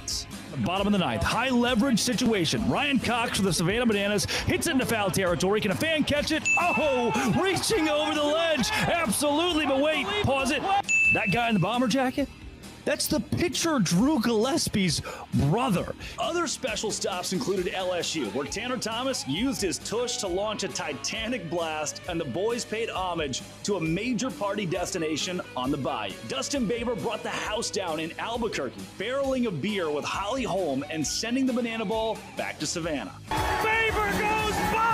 at-bats. Bottom of the ninth, high leverage situation. Ryan Cox with the Savannah Bananas hits into foul territory. Can a fan catch it? Oh, reaching over the ledge. Absolutely, but wait, pause it. That guy in the bomber jacket? That's the pitcher Drew Gillespie's brother. Other special stops included LSU, where Tanner Thomas used his tush to launch a titanic blast, and the boys paid homage to a major party destination on the bayou. Dustin Baber brought the house down in Albuquerque, barreling a beer with Holly Holm and sending the banana ball back to Savannah. Baber goes ball!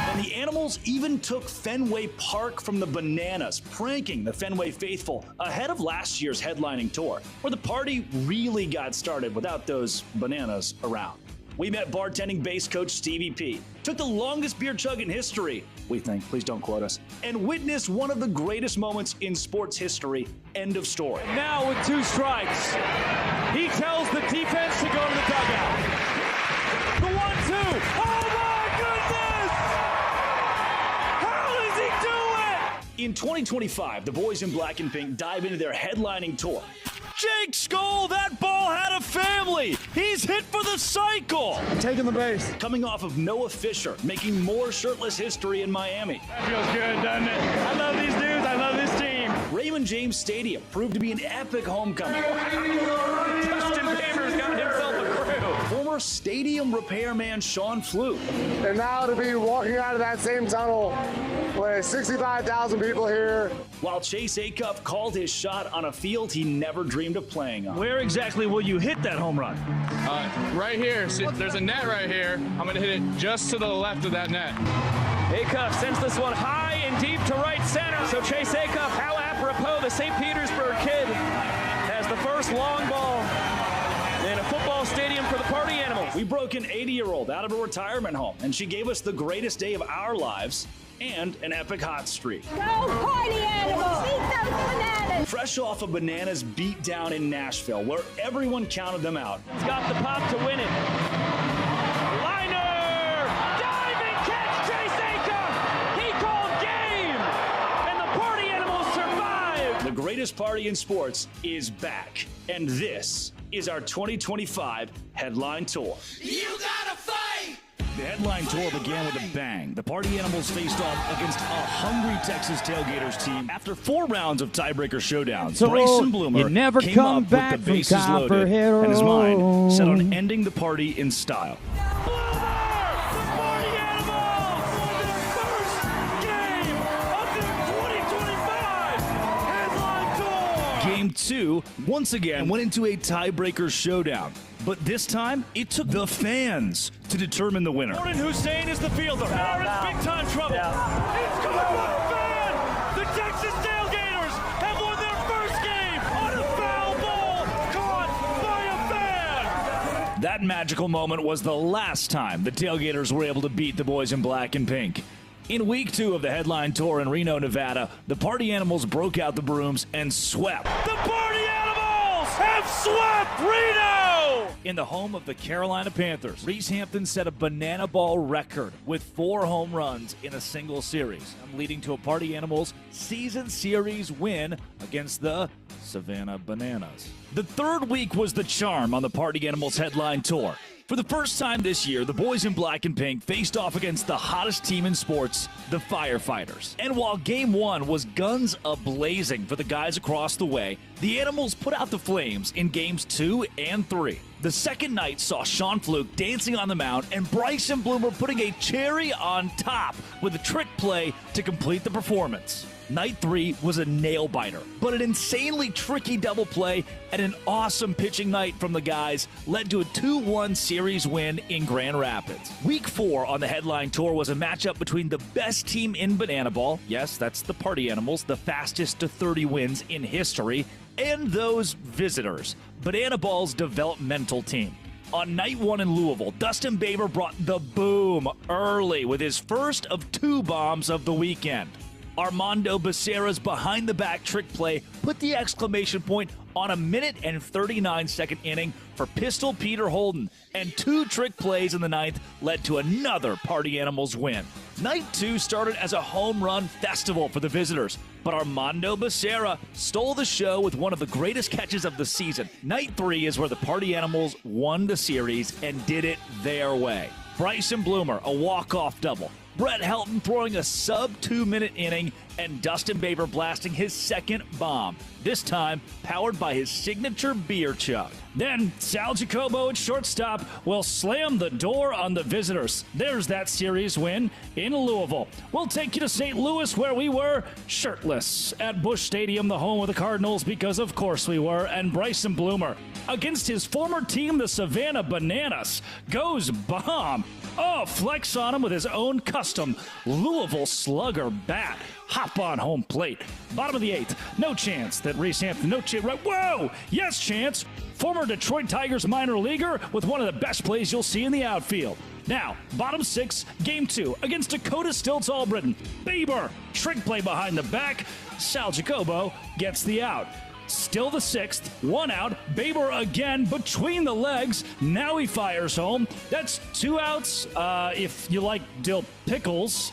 And the Animals even took Fenway Park from the Bananas, pranking the Fenway faithful ahead of last year's headlining tour, where the party really got started without those bananas around. We met bartending base coach Stevie P, took the longest beer chug in history, we think, please don't quote us, and witnessed one of the greatest moments in sports history. End of story. Now with 2 strikes, he tells the defense to go to the dugout. The 1-2. Oh my goodness! How does he do it? In 2025, the boys in black and pink dive into their headlining tour. Jake Skoll, that ball had a family. He's hit for the cycle. I'm taking the base. Coming off of Noah Fischer, making more shirtless history in Miami. That feels good, doesn't it? I love these dudes. I love this team. Raymond James Stadium proved to be an epic homecoming. Dustin Baber's got himself a crew. Former stadium repairman Sean Fluke. And now to be walking out of that same tunnel with 65,000 people here. While Chase Acuff called his shot on a field he never dreamed of playing on. Where exactly will you hit that home run? Right here. So there's a net right here. I'm going to hit it just to the left of that net. Acuff sends this one high and deep to right center. So Chase Acuff, how apropos, the St. Petersburg kid has the first long ball in a football stadium for the Party Animals. We broke an 80-year-old out of a retirement home, and she gave us the greatest day of our lives and an epic hot streak. Go Party Animals! Eat those bananas! Fresh off a Bananas beatdown in Nashville, where everyone counted them out. He's got the pop to win it. Liner! Diving catch, Chase Acuff! He called game! And the Party Animals survive! The greatest party in sports is back, and this is our 2025 headline tour. You gotta fight! The headline tour began with a bang. The Party Animals faced off against a hungry Texas Tailgaters team after 4 rounds of tiebreaker showdowns. So Bryson Bloomer you never came come up back with the bases from loaded, Copperhead and his mind set on Road. ending the party in style. Game 2 once again went into a tiebreaker showdown, but this time it took the fans to determine the winner. Jordan Hussein is the fielder. They're in big time trouble. It's caught by a fan. The Texas Tailgaters have won their first game on a foul ball caught by a fan. That magical moment was the last time the Tailgaters were able to beat the boys in black and pink. In week 2 of the headline tour in Reno, Nevada, the Party Animals broke out the brooms and swept. The Party Animals have swept Reno! In the home of the Carolina Panthers, Reese Hampton set a banana ball record with 4 home runs in a single series, leading to a Party Animals season series win against the Savannah Bananas. The 3rd week was the charm on the Party Animals headline tour. For the first time this year, the boys in black and pink faced off against the hottest team in sports, the Firefighters. And while Game 1 was guns a-blazing for the guys across the way, the Animals put out the flames in Games 2 and 3. The second night saw Sean Fluke dancing on the mound and Bryson Bloomer putting a cherry on top with a trick play to complete the performance. Night 3 was a nail-biter, but an insanely tricky double play and an awesome pitching night from the guys led to a 2-1 series win in Grand Rapids. Week 4 on the headline tour was a matchup between the best team in bananaball, yes, that's the Party Animals, the fastest to 30 wins in history, and those visitors, bananaball's developmental team. On night 1 in Louisville, Dustin Baber brought the boom early with his first of 2 bombs of the weekend. Armando Becerra's behind-the-back trick play put the exclamation point on a 1:39 inning for Pistol Peter Holden, and 2 trick plays in the 9th led to another Party Animals win. Night 2 started as a home run festival for the visitors. but Armando Becerra stole the show with one of the greatest catches of the season. Night 3 is where the Party Animals won the series and did it their way. Bryson Bloomer, a walk-off double. Brett Helton throwing a sub-2-minute inning, and Dustin Baber blasting his second bomb, this time powered by his signature beer chug. Then Sal Jacobo at shortstop will slam the door on the visitors. There's that series win in Louisville. We'll take you to St. Louis, where we were shirtless at Busch Stadium, the home of the Cardinals, because of course we were. And Bryson Bloomer, against his former team, the Savannah Bananas, goes bomb. Oh, flex on him with his own custom Louisville Slugger bat. Hop on home plate. Bottom of the 8th. No chance that Reese Hampton. No chance. Right. Whoa! Yes chance. Former Detroit Tigers minor leaguer with one of the best plays you'll see in the outfield. Now, bottom 6, game 2 against Dakota Stilts Albritton. Bieber, trick play behind the back. Sal Jacobo gets the out. Still the 6th, 1 out. Baber again between the legs. Now he fires home. That's 2 outs. If you like dill pickles,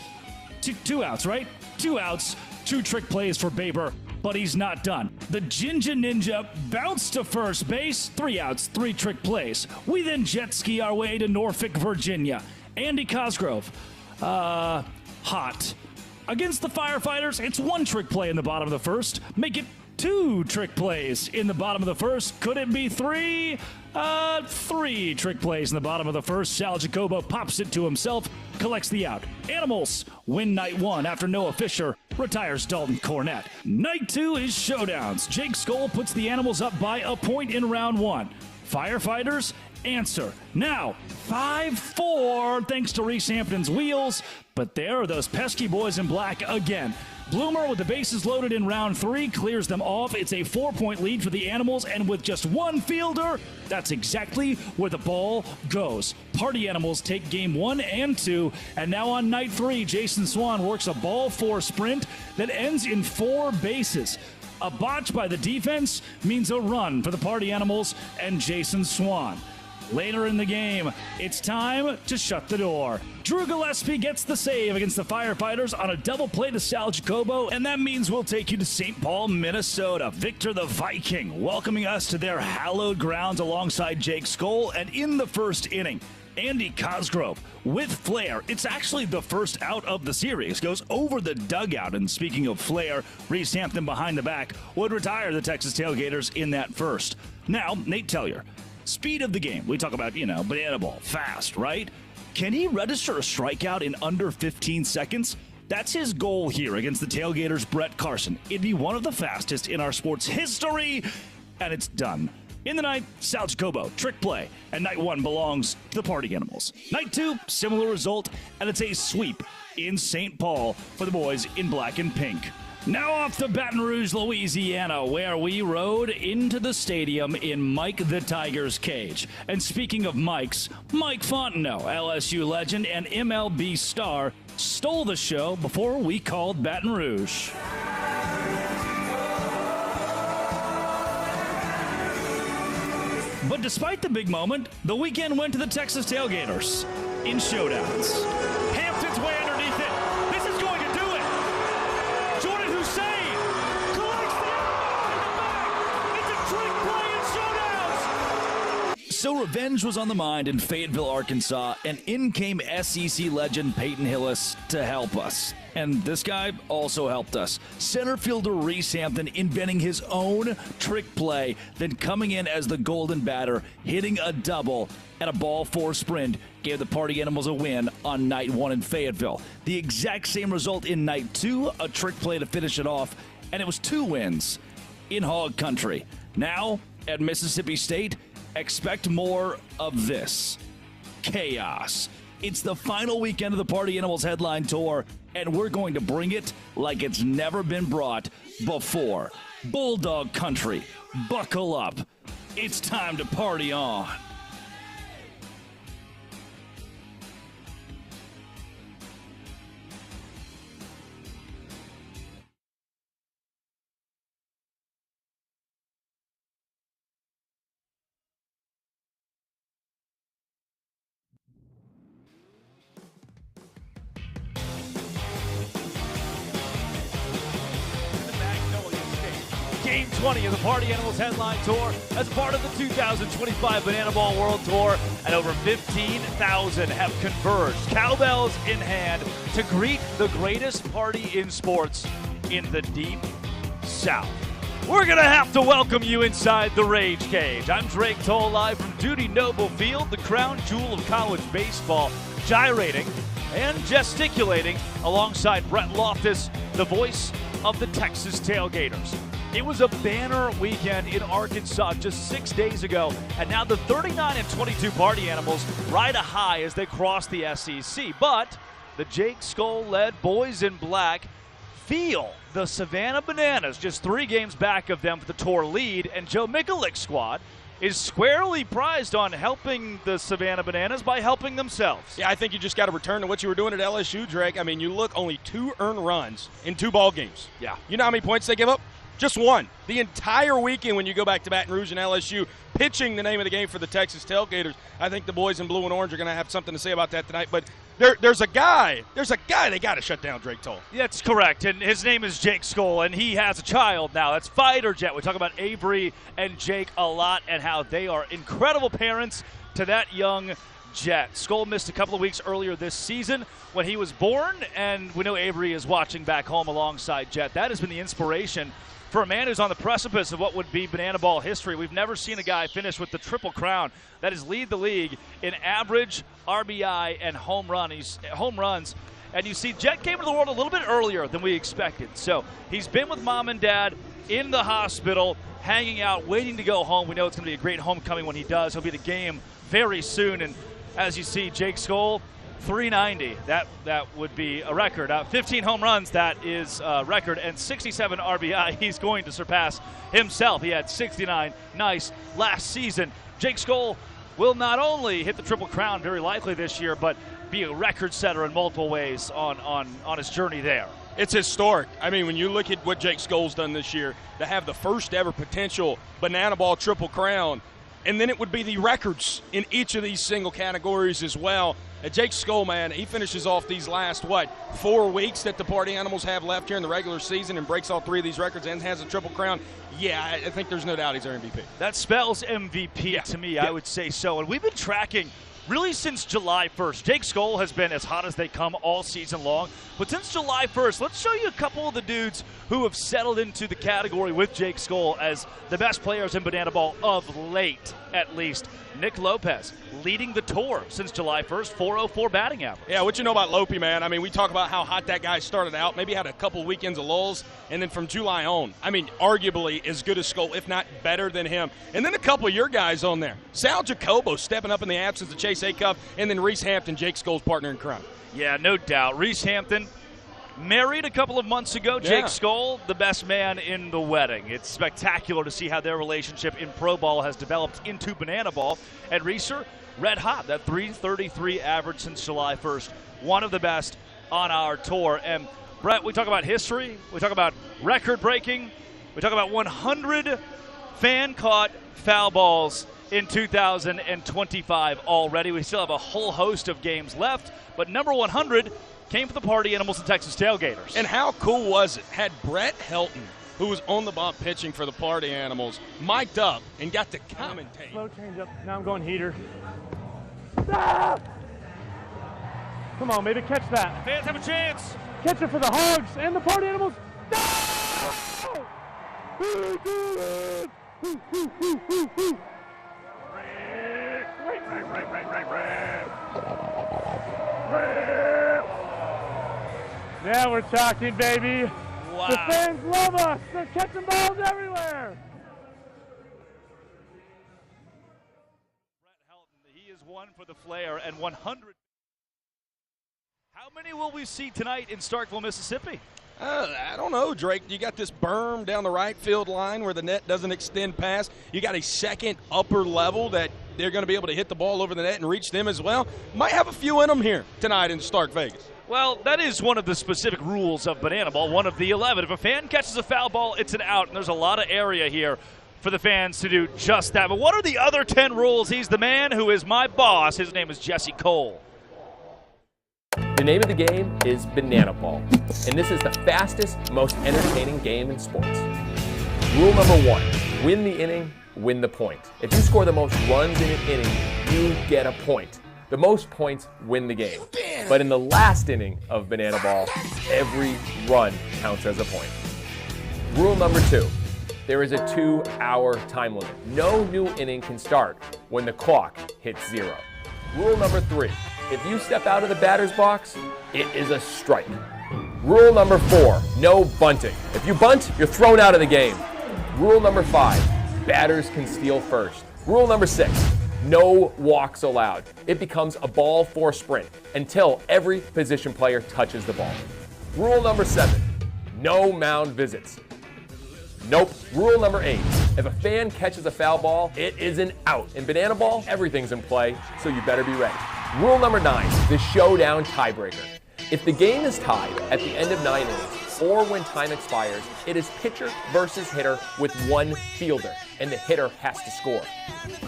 two outs, right? 2 outs, 2 trick plays for Baber, but he's not done. The Ginger Ninja bounced to first base. 3 outs, 3 trick plays. We then jet ski our way to Norfolk, Virginia. Andy Cosgrove, hot. Against the Firefighters, it's 1 trick play in the bottom of the 1st. Make it 2 trick plays in the bottom of the 1st. Could it be 3? 3 trick plays in the bottom of the 1st. Sal Jacobo pops it to himself, collects the out. Animals win night 1 after Noah Fischer retires Dalton Cornett. Night 2 is Showdowns. Jake Skoll puts the Animals up by a point in round 1. Firefighters answer. Now, 5-4 thanks to Reese Hampton's wheels, but there are those pesky boys in black again. Bloomer, with the bases loaded in round 3, clears them off. It's a 4-point lead for the Animals, and with just 1 fielder, that's exactly where the ball goes. Party Animals take game 1 and 2, and now on night 3, Jason Swan works a ball 4 sprint that ends in 4 bases. A botch by the defense means a run for the Party Animals and Jason Swan. Later in the game, it's time to shut the door. Drew Gillespie gets the save against the Firefighters on a double play to Sal Jacobo, and that means we'll take you to St. Paul, Minnesota. Victor the Viking welcoming us to their hallowed grounds alongside Jake Skoll, and in the 1st inning, Andy Cosgrove with flair. It's actually the 1st out of the series. Goes over the dugout. And speaking of flair, Reese Hampton behind the back would retire the Texas Tailgaters in that 1st. Now, Nate Tellier. Speed of the game. We talk about, banana ball. Fast, right? Can he register a strikeout in under 15 seconds? That's his goal here against the Tailgaters' Brett Carson. It'd be one of the fastest in our sport's history, and it's done. In the night, Sal Jacobo, trick play, and night 1 belongs to the Party Animals. Night 2, similar result, and it's a sweep in St. Paul for the boys in black and pink. Now off to Baton Rouge, Louisiana, where we rode into the stadium in Mike the Tiger's cage. And speaking of Mikes, Mike Fontenot, LSU legend and MLB star, stole the show before we called Baton Rouge. But despite the big moment, the weekend went to the Texas Tailgaters in Showdowns. Hampton's way underneath it. This is going to do it. Jordan Hussein collects the out. It's a trick play in Showdowns. So revenge was on the mind in Fayetteville, Arkansas, and in came SEC legend Peyton Hillis to help us. And this guy also helped us. Center fielder Reese Hampton inventing his own trick play, then coming in as the golden batter, hitting a double and a ball 4 sprint, gave the Party Animals a win on night 1 in Fayetteville. The exact same result in night 2, a trick play to finish it off, and it was 2 wins in Hog Country. Now, at Mississippi State, expect more of this. Chaos. It's the final weekend of the Party Animals headline tour, and we're going to bring it like it's never been brought before. Bulldog Country, buckle up. It's time to party on. 2020 of the Party Animals Headline Tour as part of the 2025 Bananaball World Tour, and over 15,000 have converged, cowbells in hand, to greet the greatest party in sports in the Deep South. We're going to have to welcome you inside the Rage Cage. I'm Drake Toll, live from Duty Noble Field, the crown jewel of college baseball, gyrating and gesticulating alongside Brett Loftus, the voice of the Texas Tailgaters. It was a banner weekend in Arkansas just 6 days ago, and now the 39-22 Party Animals ride a high as they cross the SEC. But the Jake Skoll-led Boys in Black feel the Savannah Bananas just 3 games back of them for the tour lead, and Joe Mikulic's squad is squarely prized on helping the Savannah Bananas by helping themselves. Yeah, I think you just got to return to what you were doing at LSU, Drake. I mean, you look, only 2 earned runs in 2 ball games. Yeah. You know how many points they give up? Just 1. The entire weekend when you go back to Baton Rouge and LSU, pitching the name of the game for the Texas Tailgaters. I think the boys in blue and orange are going to have something to say about that tonight. But there's a guy they got to shut down, Drake Toll. That's correct, and his name is Jake Skoll, and he has a child now. That's Fighter Jet. We talk about Avery and Jake a lot and how they are incredible parents to that young Jet. Skoll missed a couple of weeks earlier this season when he was born, and we know Avery is watching back home alongside Jet. That has been the inspiration for a man who's on the precipice of what would be Bananaball history. We've never seen a guy finish with the Triple Crown. That is lead the league in average, RBI, and home runs. And you see, Jet came into the world a little bit earlier than we expected. So he's been with mom and dad in the hospital, hanging out, waiting to go home. We know it's going to be a great homecoming when he does. He'll be at the game very soon. And as you see, Jake Skoll, 390. That would be a record. 15 home runs, that is a record, and 67 RBI. He's going to surpass himself. He had 69 nice last season. Jake Skoll will not only hit the Triple Crown very likely this year, but be a record setter in multiple ways on his journey there. It's historic. I mean, when you look at what Jake Skoll's done this year, to have the first ever potential Bananaball Triple Crown, and then it would be the records in each of these single categories as well. Jake Skoll, man, he finishes off these last, 4 weeks that the Party Animals have left here in the regular season and breaks all 3 of these records and has a Triple Crown. Yeah, I think there's no doubt he's our MVP. That spells MVP to me, I would say so. And we've been tracking really since July 1st. Jake Skoll has been as hot as they come all season long. But since July 1st, let's show you a couple of the dudes who have settled into the category with Jake Skoll as the best players in Bananaball of late, at least. Nick Lopez leading the tour since July 1st, 404 batting average. Yeah, what you know about Lopey, man? I mean, we talk about how hot that guy started out, maybe had a couple weekends of lulls, and then from July on, I mean, arguably as good as Skoll, if not better than him. And then a couple of your guys on there. Sal Jacobo stepping up in the absence of Chase Acuff, and then Reese Hampton, Jake Skoll's partner in crime. Yeah, no doubt. Reese Hampton, married a couple of months ago. Jake Skoll, the best man in the wedding. It's spectacular to see how their relationship in pro ball has developed into Bananaball. And Reeser, red hot, that 333 average since July 1st. One of the best on our tour. And Brett, we talk about history. We talk about record breaking. We talk about 100 fan-caught foul balls in 2025 already. We still have a whole host of games left. But number 100 came for the Party Animals and Texas Tailgaters. And how cool was it? Had Brett Helton, who was on the bump pitching for the Party Animals, mic'd up and got to commentate. Slow change up. Now I'm going heater. Ah! Come on, maybe catch that. Fans have a chance. Catch it for the Hogs and the Party Animals. No! We do it! Yeah, we're talking, baby. Wow. The fans love us. They're catching balls everywhere. Brett Helton, he is one for the flair, and 100. How many will we see tonight in Starkville, Mississippi? I don't know, Drake. You got this berm down the right field line where the net doesn't extend past. You got a second upper level that they're going to be able to hit the ball over the net and reach them as well. Might have a few in them here tonight in Stark Vegas. Well, that is one of the specific rules of Bananaball, one of the 11. If a fan catches a foul ball, it's an out, and there's a lot of area here for the fans to do just that. But what are the other 10 rules? He's the man who is my boss. His name is Jesse Cole. The name of the game is Bananaball, and this is the fastest, most entertaining game in sports. Rule number 1, win the inning, win the point. If you score the most runs in an inning, you get a point. The most points win the game. But in the last inning of banana ball, every run counts as a point. Rule number 2, there is a 2-hour time limit. No new inning can start when the clock hits 0. Rule number 3, if you step out of the batter's box, it is a strike. Rule number 4, no bunting. If you bunt, you're thrown out of the game. Rule number 5, batters can steal first. Rule number 6, no walks allowed. It becomes a ball 4 sprint until every position player touches the ball. Rule number 7, no mound visits. Nope. Rule number 8, if a fan catches a foul ball, it is an out. In banana ball, everything's in play, so you better be ready. Rule number 9, the showdown tiebreaker. If the game is tied at the end of 9 innings, or when time expires, it is pitcher versus hitter with 1 fielder, and the hitter has to score.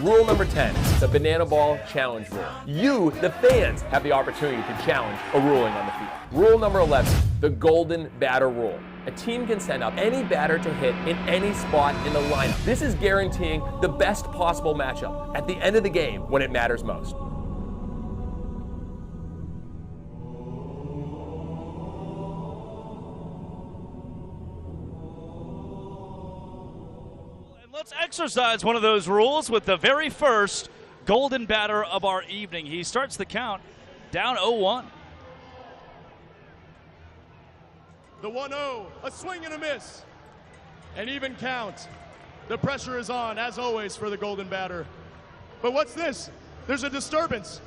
Rule number 10, the banana ball challenge rule. You, the fans, have the opportunity to challenge a ruling on the field. Rule number 11, the golden batter rule. A team can send up any batter to hit in any spot in the lineup. This is guaranteeing the best possible matchup at the end of the game when it matters most. Let's exercise one of those rules with the very first golden batter of our evening. He starts the count down 0-1. The 1-0, a swing and a miss. An even count. The pressure is on, as always, for the golden batter. But what's this? There's a disturbance.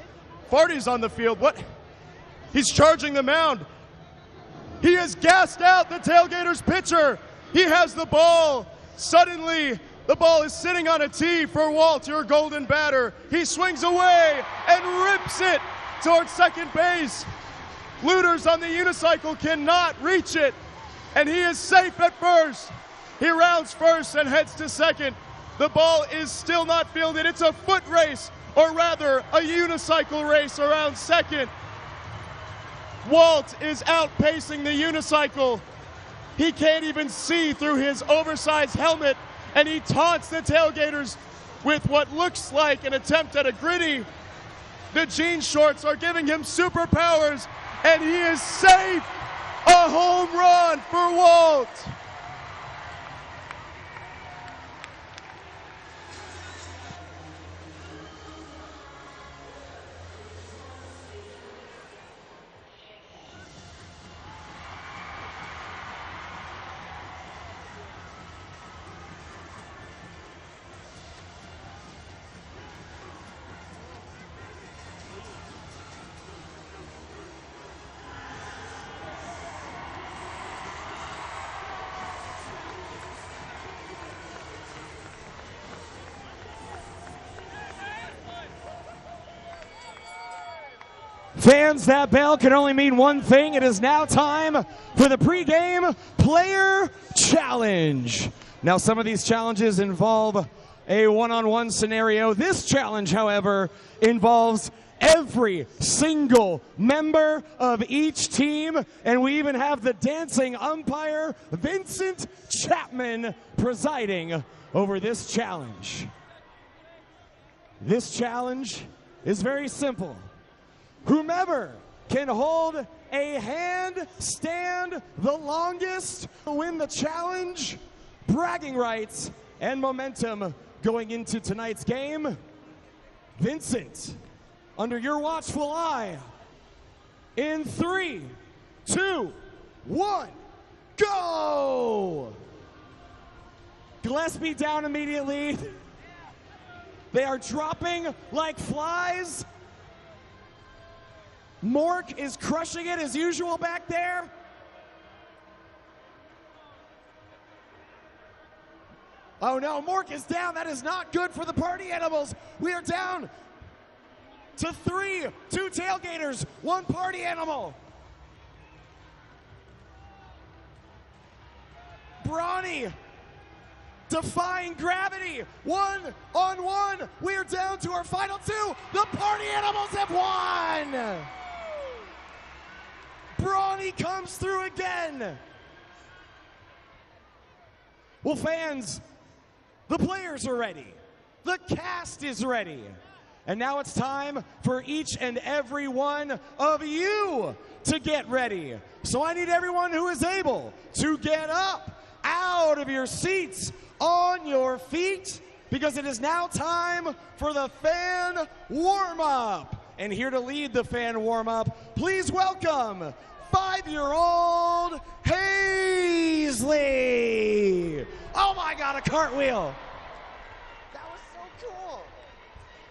Farty's on the field. What? He's charging the mound. He has gassed out the Tailgaters pitcher. He has the ball. Suddenly, the ball is sitting on a tee for Walt, your golden batter. He swings away and rips it towards second base. Looters on the unicycle cannot reach it, and he is safe at first. He rounds first and heads to second. The ball is still not fielded. It's a foot race, or rather a unicycle race around second. Walt is outpacing the unicycle. He can't even see through his oversized helmet, and he taunts the Tailgaters with what looks like an attempt at a gritty. The jean shorts are giving him superpowers, and he is safe. A home run for Walt. Fans, that bell can only mean one thing. It is now time for the pregame player challenge. Now, some of these challenges involve a one-on-one scenario. This challenge, however, involves every single member of each team, and we even have the dancing umpire, Vincent Chapman, presiding over this challenge. This challenge is very simple. Whomever can hold a handstand the longest will win the challenge, bragging rights, and momentum going into tonight's game. Vincent, under your watchful eye, in 3, 2, 1, go! Gillespie down immediately. They are dropping like flies. Mork is crushing it as usual back there. Oh no, Mork is down. That is not good for the party animals. We are down to 3, 2 tailgaters, 1 party animal. Brawny defying gravity, 1-on-1. We are down to our final 2. The party animals have won. Brawny comes through again. Well, fans, the players are ready. The cast is ready. And now it's time for each and every one of you to get ready. So I need everyone who is able to get up out of your seats, on your feet, because it is now time for the fan warm-up. And here to lead the fan warm-up, please welcome 5-year-old Hazley. Oh my God, a cartwheel. That was so cool.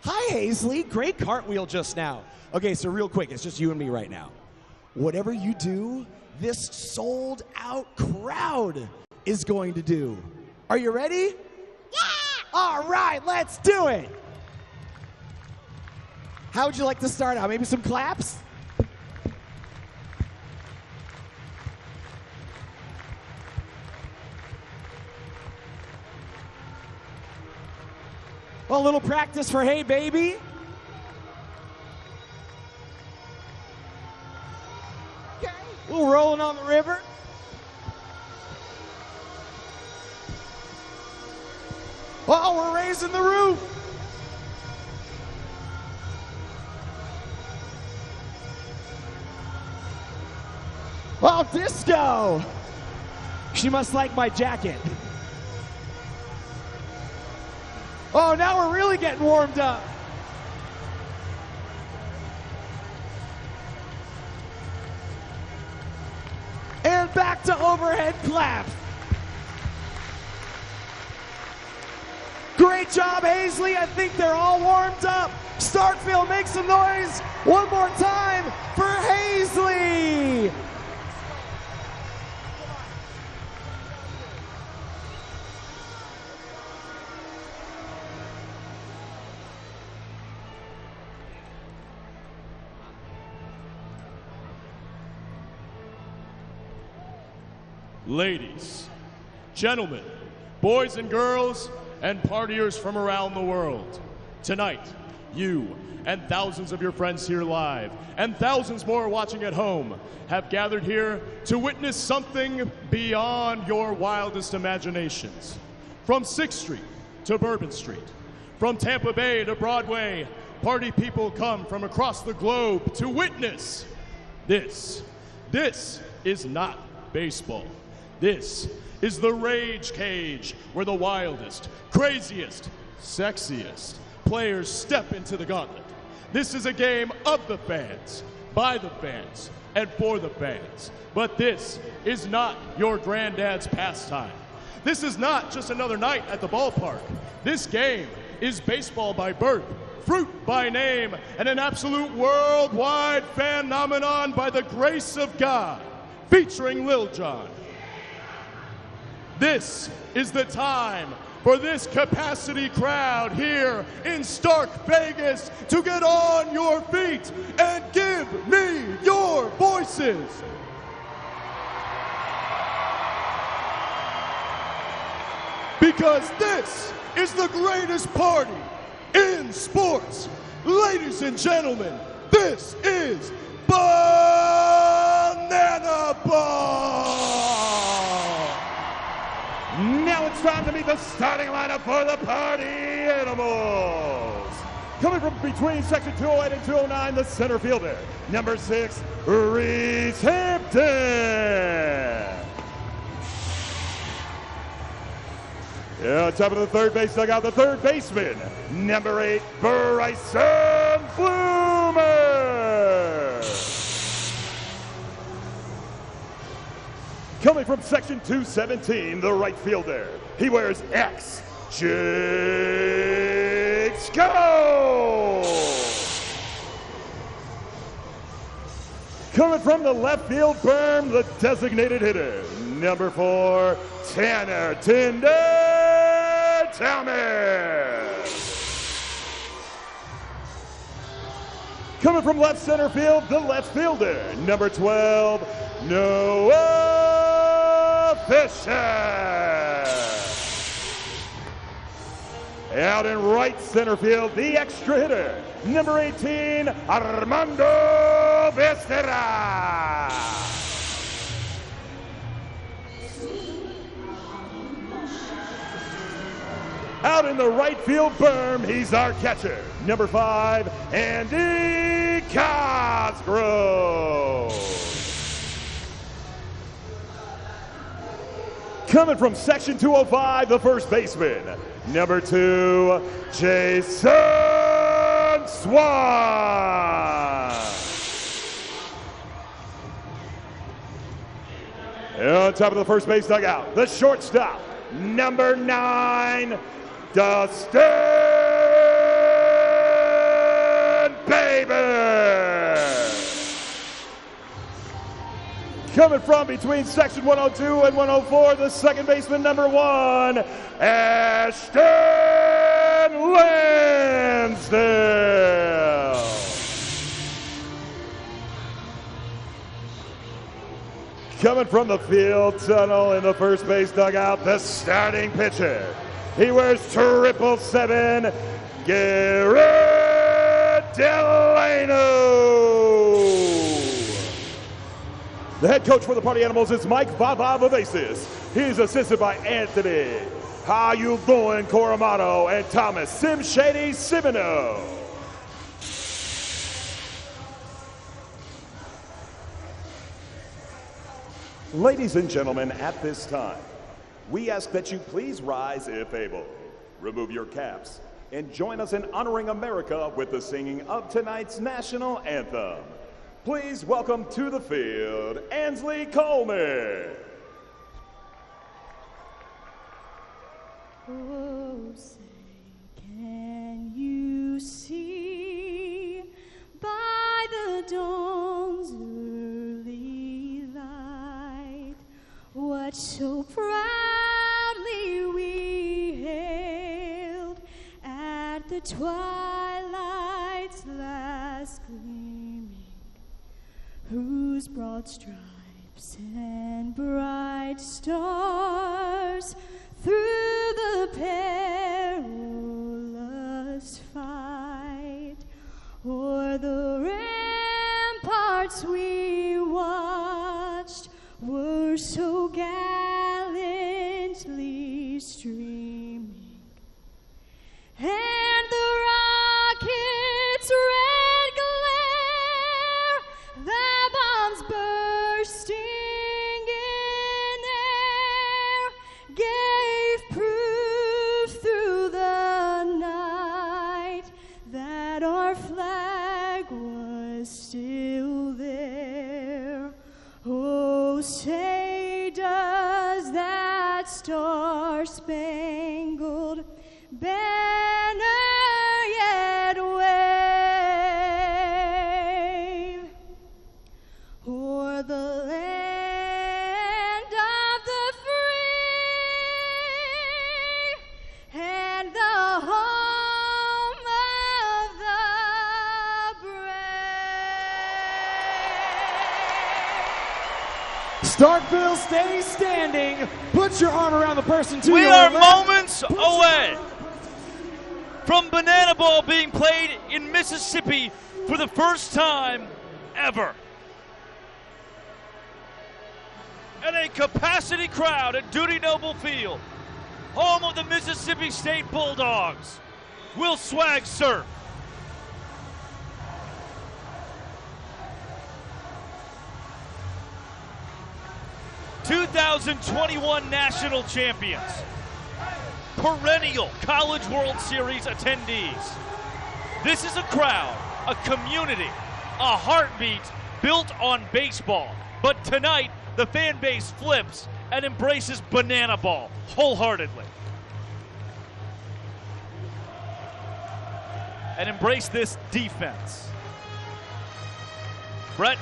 Hi, Hazley. Great cartwheel just now. Okay, so real quick, it's just you and me right now. Whatever you do, this sold-out crowd is going to do. Are you ready? Yeah! All right, let's do it. How would you like to start out? Maybe some claps? Well, a little practice for Hey Baby. Okay. A little rolling on the river. Oh, we're raising the roof. Oh, disco. She must like my jacket. Oh, now we're really getting warmed up. And back to overhead claps. Great job, Hazley. I think they're all warmed up. Starkville, make some noise one more time for Hazley. Ladies, gentlemen, boys and girls, and partiers from around the world. Tonight, you and thousands of your friends here live, and thousands more watching at home, have gathered here to witness something beyond your wildest imaginations. From 6th Street to Bourbon Street, from Tampa Bay to Broadway, party people come from across the globe to witness this. This is not baseball. This is the Rage Cage, where the wildest, craziest, sexiest players step into the gauntlet. This is a game of the fans, by the fans, and for the fans. But this is not your granddad's pastime. This is not just another night at the ballpark. This game is baseball by birth, fruit by name, and an absolute worldwide phenomenon by the grace of God, featuring Lil Jon. This is the time for this capacity crowd here in Stark Vegas to get on your feet and give me your voices. Because this is the greatest party in sports. Ladies and gentlemen, this is bananaball. Now it's time to meet the starting lineup for the Party Animals. Coming from between section 208 and 209, the center fielder, number 6, Reese Hampton. On top of the third base dugout, the third baseman, number 8, Bryson Flumer. Coming from section 217, the right fielder. He wears X. Jake Scholes. Coming from the left field berm, the designated hitter, number 4, Tanner Tinder Thomas. Coming from left center field, the left fielder, number 12, Noah Fischer. Out in right center field, the extra hitter, number 18, Armando Becerra. Out in the right field berm, he's our catcher. Number 5, Andy Cosgrove. Coming from section 205, the first baseman. Number 2, Jason Swan. On top of the first base dugout, the shortstop, number 9, Dustin Baber. Coming from between section 102 and 104, the second baseman, number 1, Ashton Lansdale. Coming from the field tunnel in the first base dugout, the starting pitcher. He wears 777, Garrett Delano. The head coach for the Party Animals is Mike Vava Vivacis. He's assisted by Anthony How You Doing Coramato and Thomas Sim Shady Simino. Ladies and gentlemen, at this time, we ask that you please rise if able. Remove your caps and join us in honoring America with the singing of tonight's national anthem. Please welcome to the field, Ansley Coleman. Oh, say, can you see by the dawn's early light what so proudly we hailed at the twilight's last gleaming, whose broad stripes and bright stars through the perilous fight o'er the ramparts we watched were so gallantly streaming, and the rocket's red glare, the bombs bursting in air, gave proof through the night that our flag was still there. Oh, say does that star-spangled banner yet wave o'er the land of the free and the home of the brave. Starkville, stay standing. Put your arm around the person to We your are left. moments away from bananaball being played in Mississippi for the first time ever. And a capacity crowd at Duty Noble Field, home of the Mississippi State Bulldogs, will swag surf. '21 national champions, perennial College World Series attendees. This is a crowd, a community, a heartbeat built on baseball. But tonight, the fan base flips and embraces bananaball wholeheartedly. And embrace this defense. Brett,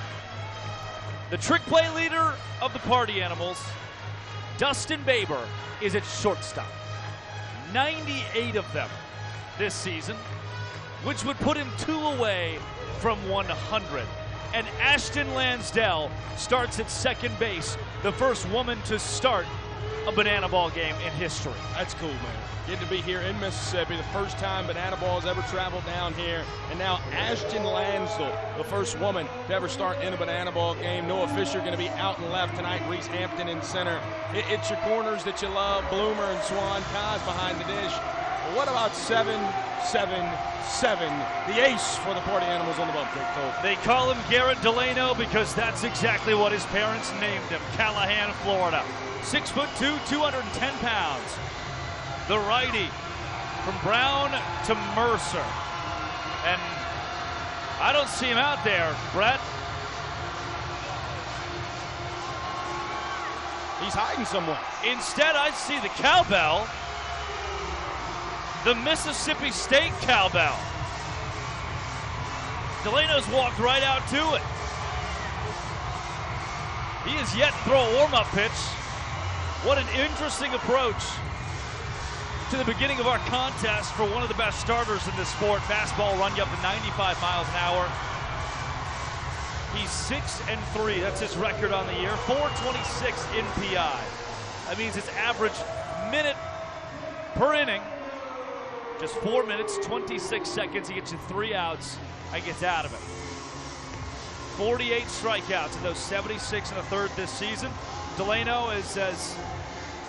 the trick play leader of the Party Animals, Dustin Baber, is at shortstop. 98 of them this season, which would put him 2 away from 100. And Ashton Lansdale starts at second base, the first woman to start a bananaball game in history. That's cool, man. Good to be here in Mississippi, the first time bananaball has ever traveled down here. And now Ashton Lansdale, the first woman to ever start in a bananaball game. Noah Fischer going to be out and left tonight. Reese Hampton in center. It's your corners that you love. Bloomer and Swan. Kaz behind the dish. What about 777, the ace for the party animals on the bump, Jake Cole? They call him Garrett Delano because that's exactly what his parents named him. Callahan, Florida. 6'2", 210 pounds. The righty from Brown to Mercer. And I don't see him out there, Brett. He's hiding somewhere. Instead, I see the cowbell. The Mississippi State cowbell. Delano's walked right out to it. He has yet to throw a warm-up pitch. What an interesting approach to the beginning of our contest for one of the best starters in this sport. Fastball run you up to 95 miles an hour. He's 6-3. That's his record on the year. 426 in PI. That means his average minute per inning. Just 4 minutes, 26 seconds. He gets you 3 outs and gets out of it. 48 strikeouts in those 76 and a third this season. Delano is as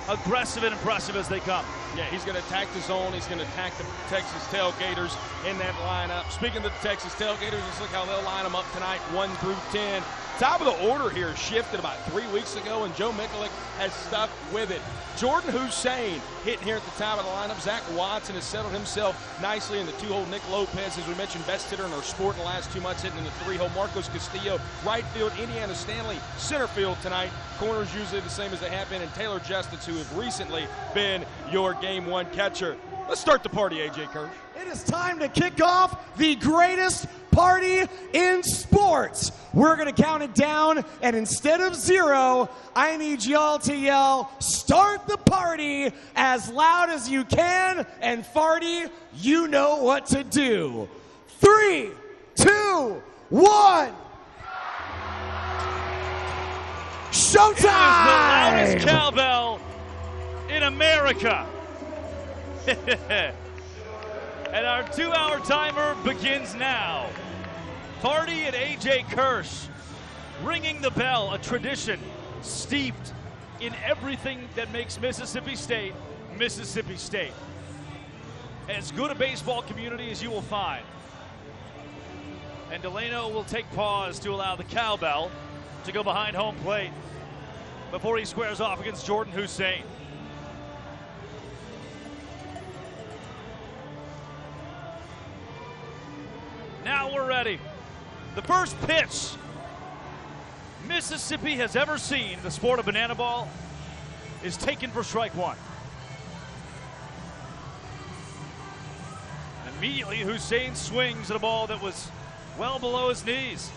aggressive and impressive as they come. Yeah, he's going to attack the zone. He's going to attack the Texas Tailgaters in that lineup. Speaking of the Texas Tailgaters, let's look how they'll line them up tonight, 1 through 10. Top of the order here shifted about 3 weeks ago, and Joe Mikulik has stuck with it. Jordan Hussein hitting here at the top of the lineup. Zach Watson has settled himself nicely in the 2-hole. Nick Lopez, as we mentioned, best hitter in our sport in the last 2 months, hitting in the 3-hole. Marcos Castillo, right field. Indiana Stanley, center field tonight. Corners usually the same as they have been. And Taylor Justice, who have recently been your Game 1 catcher. Let's start the party, AJ Kirsch. It is time to kick off the greatest party in sports. We're going to count it down, and instead of 0, I need y'all to yell, "Start the party," as loud as you can, and Farty, you know what to do. 3, 2, 1. Showtime! It is the loudest cowbell in America. And our 2-hour timer begins now. Farty and AJ Kirsch ringing the bell, a tradition steeped in everything that makes Mississippi State, Mississippi State. As good a baseball community as you will find. And Delano will take pause to allow the cowbell to go behind home plate before he squares off against Jordan Hussein. Now we're ready. The first pitch Mississippi has ever seen, the sport of bananaball, is taken for strike 1. Immediately, Hussein swings at a ball that was well below his knees.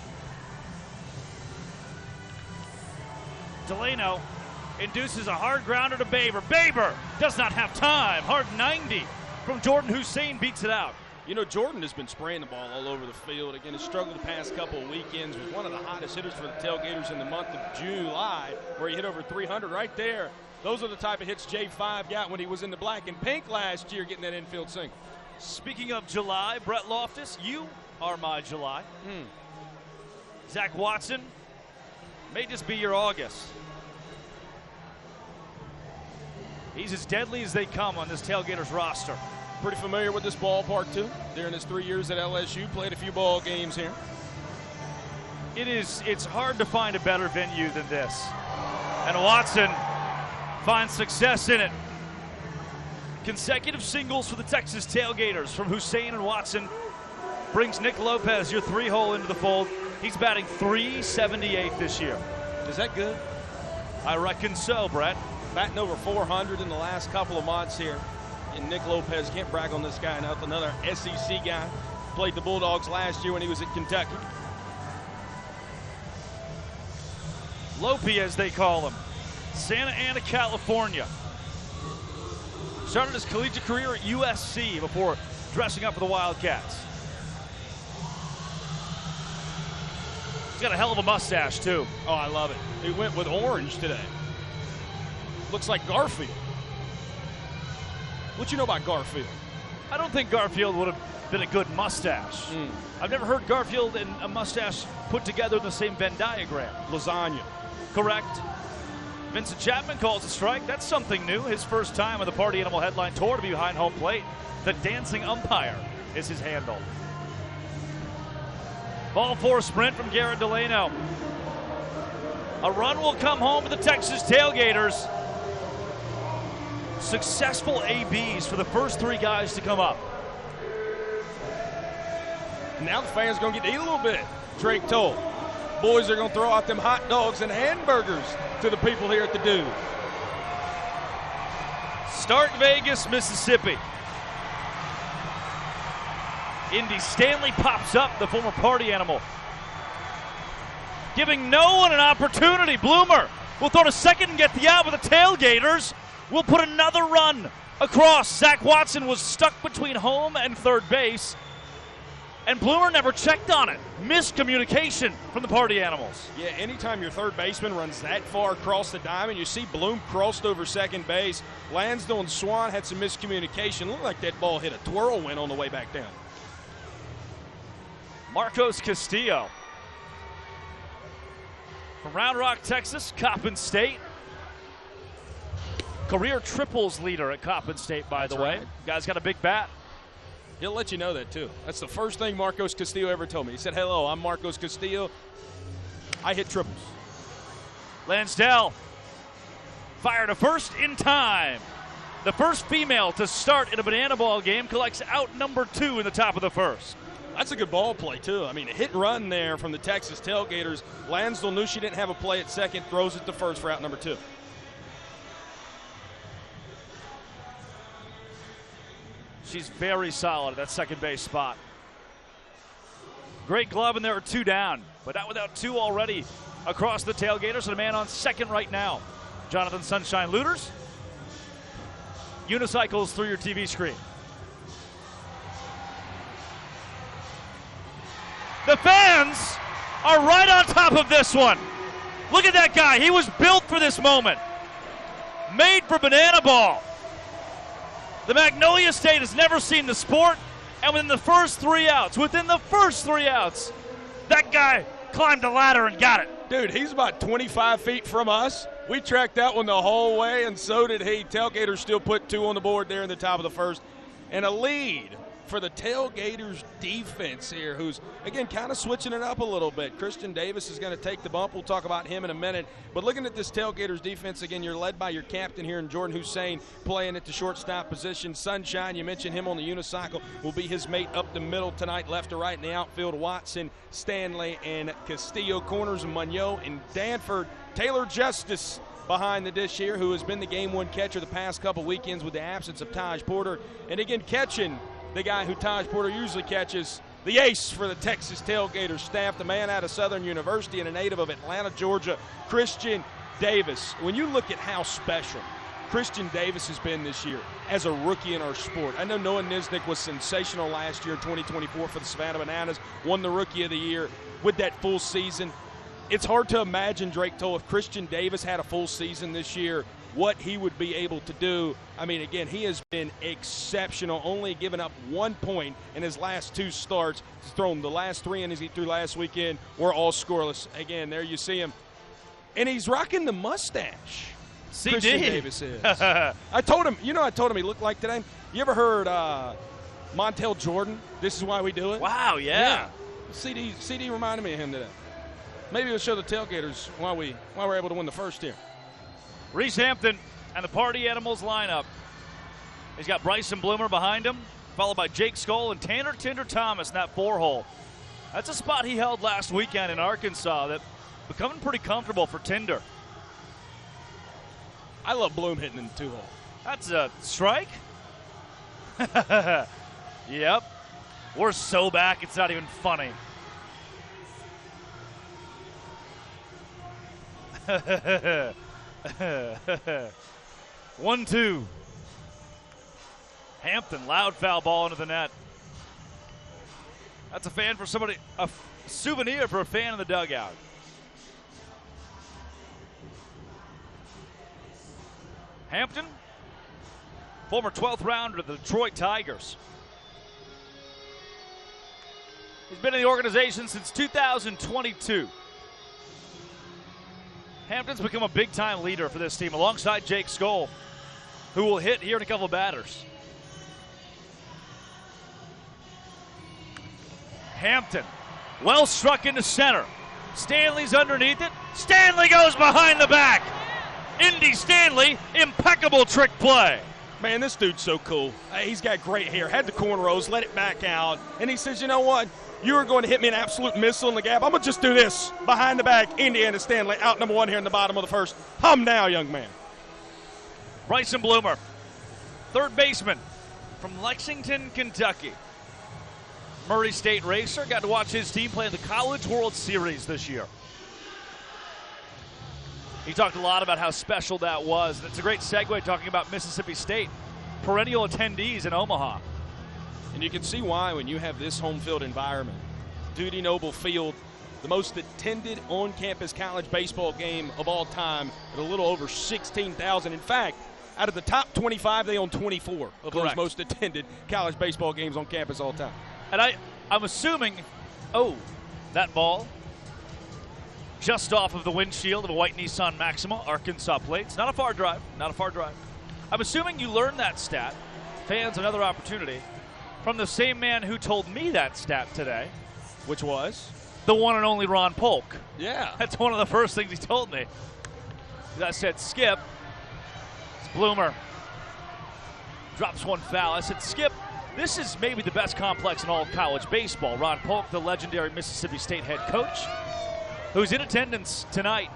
Delano induces a hard grounder to Baber. Baber does not have time. Hard 90 from Jordan Hussein, beats it out. You know, Jordan has been spraying the ball all over the field. Again, has struggled the past couple of weekends. Was one of the hottest hitters for the Tailgaters in the month of July, where he hit over 300 right there. Those are the type of hits J5 got when he was in the black and pink last year, getting that infield single. Speaking of July, Brett Loftus, you are my July. Zach Watson may just be your August. He's as deadly as they come on this Tailgaters roster. Pretty familiar with this ballpark, too. During his 3 years at LSU, played a few ball games here. It's hard to find a better venue than this. And Watson finds success in it. Consecutive singles for the Texas Tailgaters from Hussein and Watson brings Nick Lopez, your 3-hole, into the fold. He's batting .378 this year. Is that good? I reckon so, Brett. Batting over 400 in the last couple of months here. And Nick Lopez, can't brag on this guy enough. Another SEC guy. Played the Bulldogs last year when he was at Kentucky. Lopey, as they call him. Santa Ana, California. Started his collegiate career at USC before dressing up for the Wildcats. He's got a hell of a mustache, too. Oh, I love it. He went with orange today. Looks like Garfield. What you know about Garfield? I don't think Garfield would have been a good mustache. I've never heard Garfield and a mustache put together in the same Venn diagram. Lasagna. Correct. Vincent Chapman calls a strike. That's something new. His first time on the Party Animal Headline Tour to be behind home plate. The dancing umpire is his handle. Ball 4 sprint from Garrett Delano. A run will come home to the Texas Tailgaters. Successful ABs for the first 3 guys to come up. Now the fans going to get to eat a little bit. Drake told. Boys are going to throw out them hot dogs and hamburgers to the people here at the Dude. Stark Vegas, Mississippi. Indy Stanley pops up, the former Party Animal. Giving no one an opportunity. Bloomer will throw to second and get the out, but the Tailgaters will put another run across. Zach Watson was stuck between home and third base, and Bloomer never checked on it. Miscommunication from the Party Animals. Yeah, anytime your third baseman runs that far across the diamond, you see Bloom crossed over second base. Lansdale and Swan had some miscommunication. Looked like that ball hit a whirlwind on the way back down. Marcos Castillo from Round Rock, Texas, Coppin State. Career triples leader at Coppin State, by the way. Guy's got a big bat. He'll let you know that, too. That's the first thing Marcos Castillo ever told me. He said, hello, I'm Marcos Castillo. I hit triples. Lansdale fire to first in time. The first female to start in a banana ball game collects out number 2 in the top of the first. That's a good ball play, too. I mean, a hit and run there from the Texas Tailgaters. Lansdale knew she didn't have a play at second, throws it to first for out number 2. She's very solid at that second base spot. Great glove, and there are 2 down, but not without 2 already across the Tailgaters, and a man on second right now. Jonathan Sunshine Looters. Unicycles through your TV screen. The fans are right on top of this one. Look at that guy. He was built for this moment. Made for banana ball. The Magnolia State has never seen the sport, and within the first 3 outs, that guy climbed a ladder and got it. Dude, he's about 25 feet from us. We tracked that one the whole way, and so did he. Tailgaters still put 2 on the board there in the top of the first. And a lead for the Tailgaters defense here, who's, again, kind of switching it up a little bit. Christian Davis is going to take the bump. We'll talk about him in a minute. But looking at this Tailgaters defense, again, you're led by your captain here in Jordan Hussein, playing at the shortstop position. Sunshine, you mentioned him on the unicycle, will be his mate up the middle tonight, left to right in the outfield. Watson, Stanley, and Castillo. Corners, Munoz and Danford. Taylor Justice behind the dish here, who has been the game 1 catcher the past couple weekends with the absence of Taj Porter. And again, catching the guy who Taj Porter usually catches, the ace for the Texas Tailgaters staff, the man out of Southern University and a native of Atlanta, Georgia, Christian Davis. When you look at how special Christian Davis has been this year as a rookie in our sport. I know Noah Nisnik was sensational last year, 2024, for the Savannah Bananas, won the Rookie of the Year with that full season. It's hard to imagine, Drake told, if Christian Davis had a full season this year, what he would be able to do. I mean, again, he has been exceptional, only given up 1 point in his last 2 starts. He's thrown the last 3 innings he threw last weekend were all scoreless. Again, there you see him. And he's rocking the mustache. CD. Christian Davis is. I told him he looked like today. You ever heard Montel Jordan, This Is Why We Do It? Wow, yeah. CD reminded me of him today. Maybe we'll show the Tailgaters why we're able to win the first here. Reese Hampton and the Party Animals lineup. He's got Bryson Bloomer behind him, followed by Jake Skoll and Tanner Tinder Thomas in that 4-hole. That's a spot he held last weekend in Arkansas that becoming pretty comfortable for Tinder. I love Bloom hitting in the 2-hole. That's a strike? Yep. We're so back, it's not even funny. One, 2. Hampton, loud foul ball into the net. That's a fan for somebody, a souvenir for a fan in the dugout. Hampton, former 12th rounder of the Detroit Tigers. He's been in the organization since 2022. Hampton's become a big-time leader for this team alongside Jake Skoll, who will hit here in a couple of batters. Hampton, well struck into center. Stanley's underneath it. Stanley goes behind the back. Indy Stanley, impeccable trick play. Man, this dude's so cool. He's got great hair. Had the cornrows, let it back out. And he says, you know what? You are going to hit me an absolute missile in the gap. I'm going to just do this. Behind the back, Indiana Stanley, out number 1 here in the bottom of the first. Hum now, young man. Bryson Bloomer, third baseman from Lexington, Kentucky. Murray State racer, got to watch his team play in the College World Series this year. He talked a lot about how special that was, and it's a great segue talking about Mississippi State, perennial attendees in Omaha. And you can see why when you have this home field environment. Dudy Noble Field, the most attended on-campus college baseball game of all time at a little over 16,000. In fact, out of the top 25, they own 24 of those most attended college baseball games on campus all time. And I'm assuming, that ball just off of the windshield of a white Nissan Maxima, Arkansas plates. Not a far drive, not a far drive. I'm assuming you learned that stat. Fans, another opportunity from the same man who told me that stat today. Which was? The one and only Ron Polk. Yeah. That's one of the first things he told me. I said, Skip. It's Bloomer. Drops one foul. I said, Skip, this is maybe the best complex in all of college baseball. Ron Polk, the legendary Mississippi State head coach, who's in attendance tonight.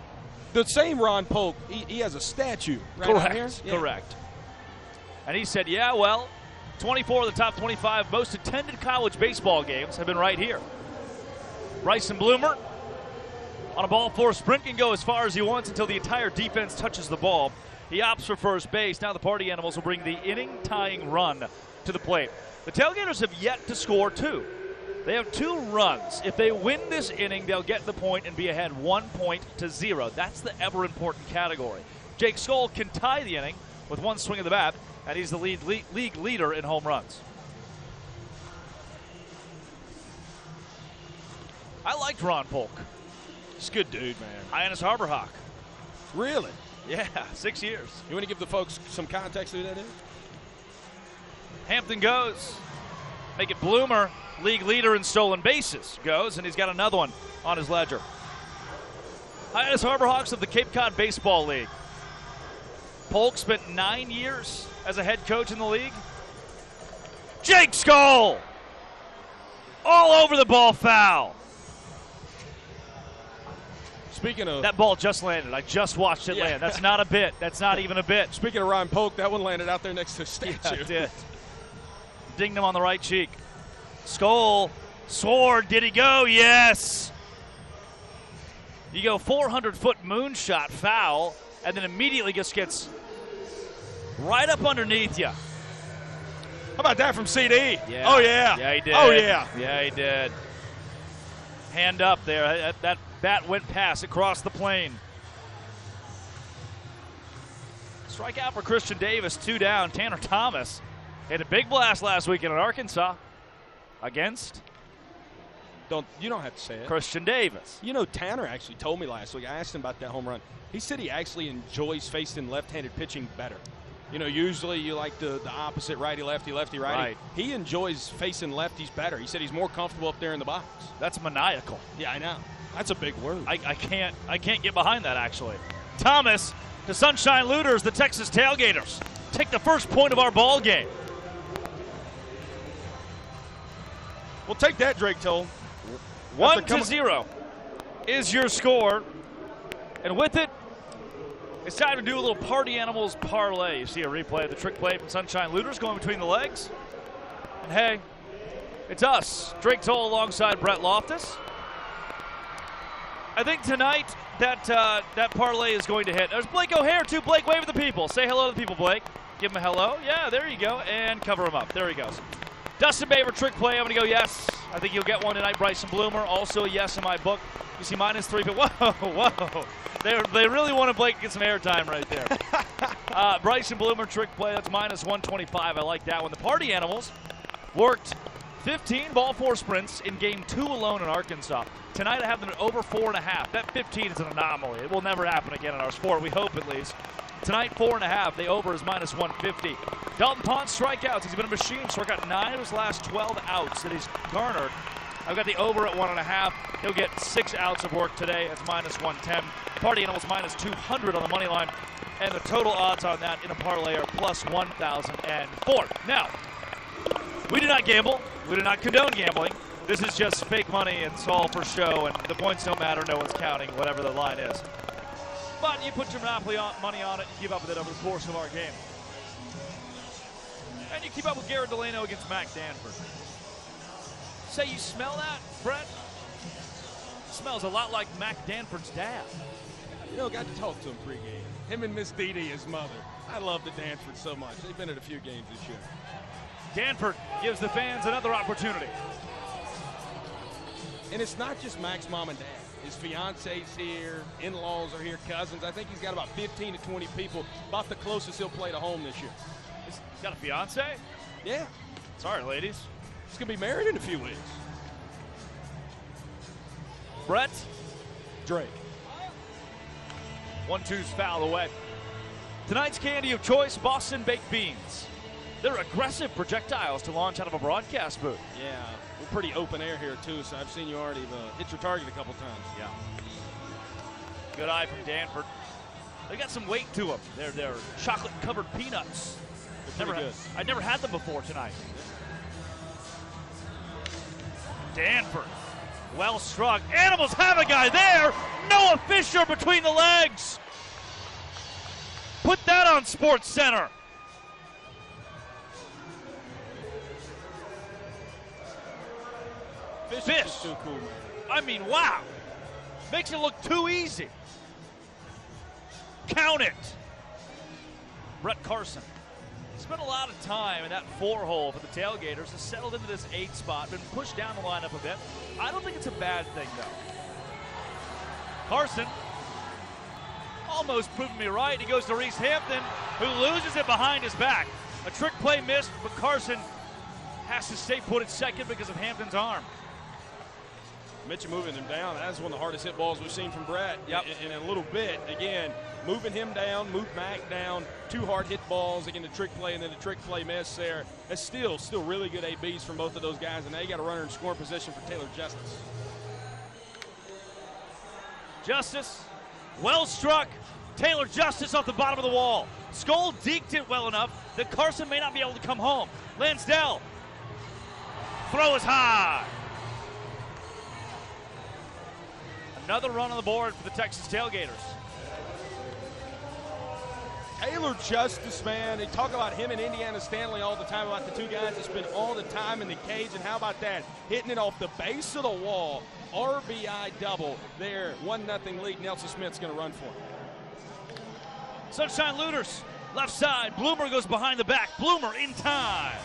The same Ron Polk, he has a statue right out here. Yeah. Correct. And he said, 24 of the top 25 most attended college baseball games have been right here. Bryson Bloomer on a ball four sprint can go as far as he wants until the entire defense touches the ball. He opts for first base. Now the Party Animals will bring the inning-tying run to the plate. The Tailgaters have yet to score 2. They have 2 runs. If they win this inning, they'll get the point and be ahead 1-0. That's the ever-important category. Jake Skoll can tie the inning with one swing of the bat, and he's the league leader in home runs. I liked Ron Polk. He's a good dude, man. Hyannis Harbor Hawk. Really? Yeah, 6 years. You want to give the folks some context to who that is? Hampton goes. Make it Bloomer, league leader in stolen bases, goes, and he's got another one on his ledger. Hyannis Harbor Hawks of the Cape Cod Baseball League. Polk spent 9 years as a head coach in the league. Jake Skoll! All over the ball, foul. Speaking of... That ball just landed. I just watched it land. That's not a bit. That's not even a bit. Speaking of Ron Polk, that one landed out there next to the statue. Yeah, it did. Dinged him on the right cheek. Skoll soared. Did he go? Yes. You go 400-foot moonshot foul, and then immediately just gets right up underneath you. How about that from CD? Yeah. Oh, yeah. Yeah, he did. Oh, yeah. Yeah, he did. Hand up there. That bat went past across the plane. Strikeout for Christian Davis, 2 down. Tanner Thomas had a big blast last weekend in Arkansas against you don't have to say it. Christian Davis. You know, Tanner actually told me last week, I asked him about that home run. He said he actually enjoys facing left-handed pitching better. You know, usually you like the opposite, righty-lefty, lefty-righty. Right. He enjoys facing lefties better. He said he's more comfortable up there in the box. That's maniacal. Yeah, I know. That's a big word. I can't get behind that, actually. Thomas to Sunshine Looters, the Texas Tailgaters. Take the first point of our ball game. We'll take that, Drake Toll. 1-0 is your score. And with it, it's time to do a little Party Animals parlay. You see a replay of the trick play from Sunshine Looters going between the legs. And hey, it's us, Drake Toll alongside Brett Loftus. I think tonight that parlay is going to hit. There's Blake O'Hare too. Blake, wave at the people. Say hello to the people, Blake. Give him a hello. Yeah, there you go. And cover him up. There he goes. Dustin Baver, trick play. I'm going to go yes. I think you'll get one tonight. Bryson Bloomer, also a yes in my book. You see -3, but whoa. They really wanted Blake to get some airtime right there. Bryson Bloomer, trick play. That's -125. I like that one. The Party Animals worked 15 ball 4 sprints in game 2 alone in Arkansas. Tonight I have them at over 4.5. That 15 is an anomaly. It will never happen again in our sport, we hope at least. Tonight 4.5. The over is minus 150. Dalton Pond strikeouts. He's been a machine. Struck out 9 of his last 12 outs that he's garnered. I've got the over at 1.5. He'll get 6 outs of work today. It's minus 110. Party Animals minus 200 on the money line. And the total odds on that in a parlay are plus 1,004. Now, we do not gamble. We do not condone gambling. This is just fake money. It's all for show, and the points don't matter. No one's counting, whatever the line is. But you put your Monopoly money on it and keep up with it over the course of our game. And you keep up with Garrett Delano against Mac Danford. Say you smell that, Brett? It smells a lot like Mac Danford's dad. You know, got to talk to him pregame. Him and Miss Dee Dee, his mother. I love the Danford so much. They've been at a few games this year. Danford gives the fans another opportunity. And it's not just Mac's mom and dad. His fiance's here, in-laws are here, cousins. I think he's got about 15 to 20 people, about the closest he'll play to home this year. He's got a fiance? Yeah. Sorry, ladies. He's going to be married in a few weeks. Brett? Drake. 1-2's foul away. Tonight's candy of choice, Boston Baked Beans. They're aggressive projectiles to launch out of a broadcast booth. Yeah, we're pretty open air here, too, so I've seen you already hit your target a couple times. Yeah. Good eye from Danford. They got some weight to them. They're chocolate-covered peanuts. They're pretty good. I'd never had them before tonight. Danford, well struck. Animals have a guy there. Noah Fischer between the legs. Put that on Sports Center. Fish. Too cool, man. I mean, wow. Makes it look too easy. Count it. Brett Carson spent a lot of time in that 4-hole for the Tailgaters. Has settled into this 8 spot, been pushed down the lineup a bit. I don't think it's a bad thing, though. Carson almost proving me right. He goes to Reese Hampton, who loses it behind his back. A trick play missed, but Carson has to stay put at second because of Hampton's arm. Mitch moving him down. That's one of the hardest hit balls we've seen from Brett in a little bit. Again, moving him down, move Mac down. 2 hard hit balls. Again, the trick play and then the trick play miss there. That's still really good ABs from both of those guys. And now you got a runner in scoring position for Taylor Justice. Justice, well struck. Taylor Justice off the bottom of the wall. Skoll deked it well enough that Carson may not be able to come home. Lansdell, throw is high. Another run on the board for the Texas Tailgaters. Taylor Justice, man, they talk about him and Indiana Stanley all the time, about the 2 guys that spend all the time in the cage, and how about that? Hitting it off the base of the wall. RBI double there. 1-0 lead. Nelson Smith's going to run for it. Sunshine Looters, left side. Bloomer goes behind the back. Bloomer in time.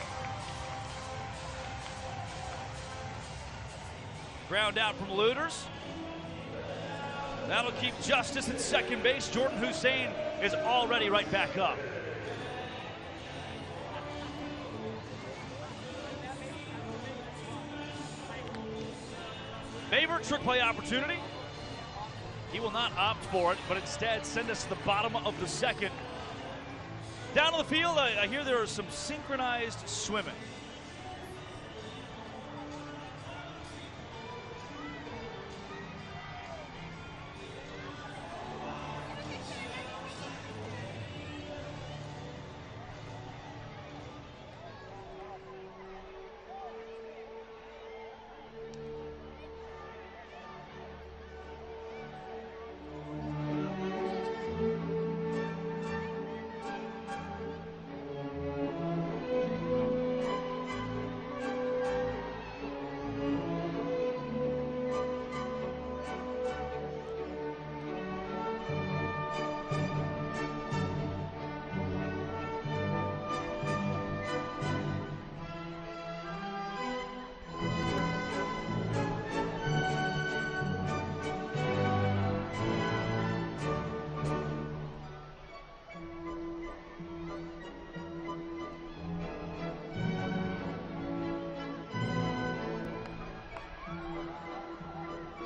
Ground out from Looters. That'll keep Justice at second base. Jordan Hussein is already right back up. Favorite trick play opportunity. He will not opt for it, but instead send us to the bottom of the second. Down on the field, I hear there is some synchronized swimming.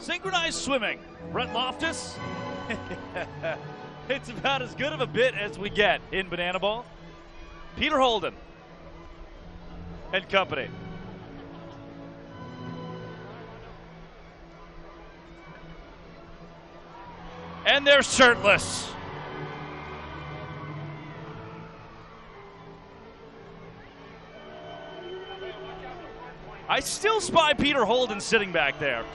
Synchronized swimming. Brett Loftus. It's about as good of a bit as we get in bananaball. Peter Holden and company. And they're shirtless. I still spy Peter Holden sitting back there.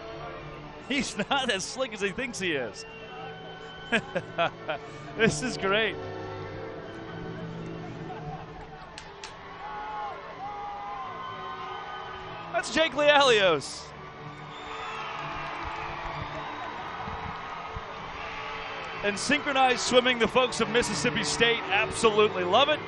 He's not as slick as he thinks he is. This is great. That's Jake Lealios. And synchronized swimming, the folks of Mississippi State absolutely love it.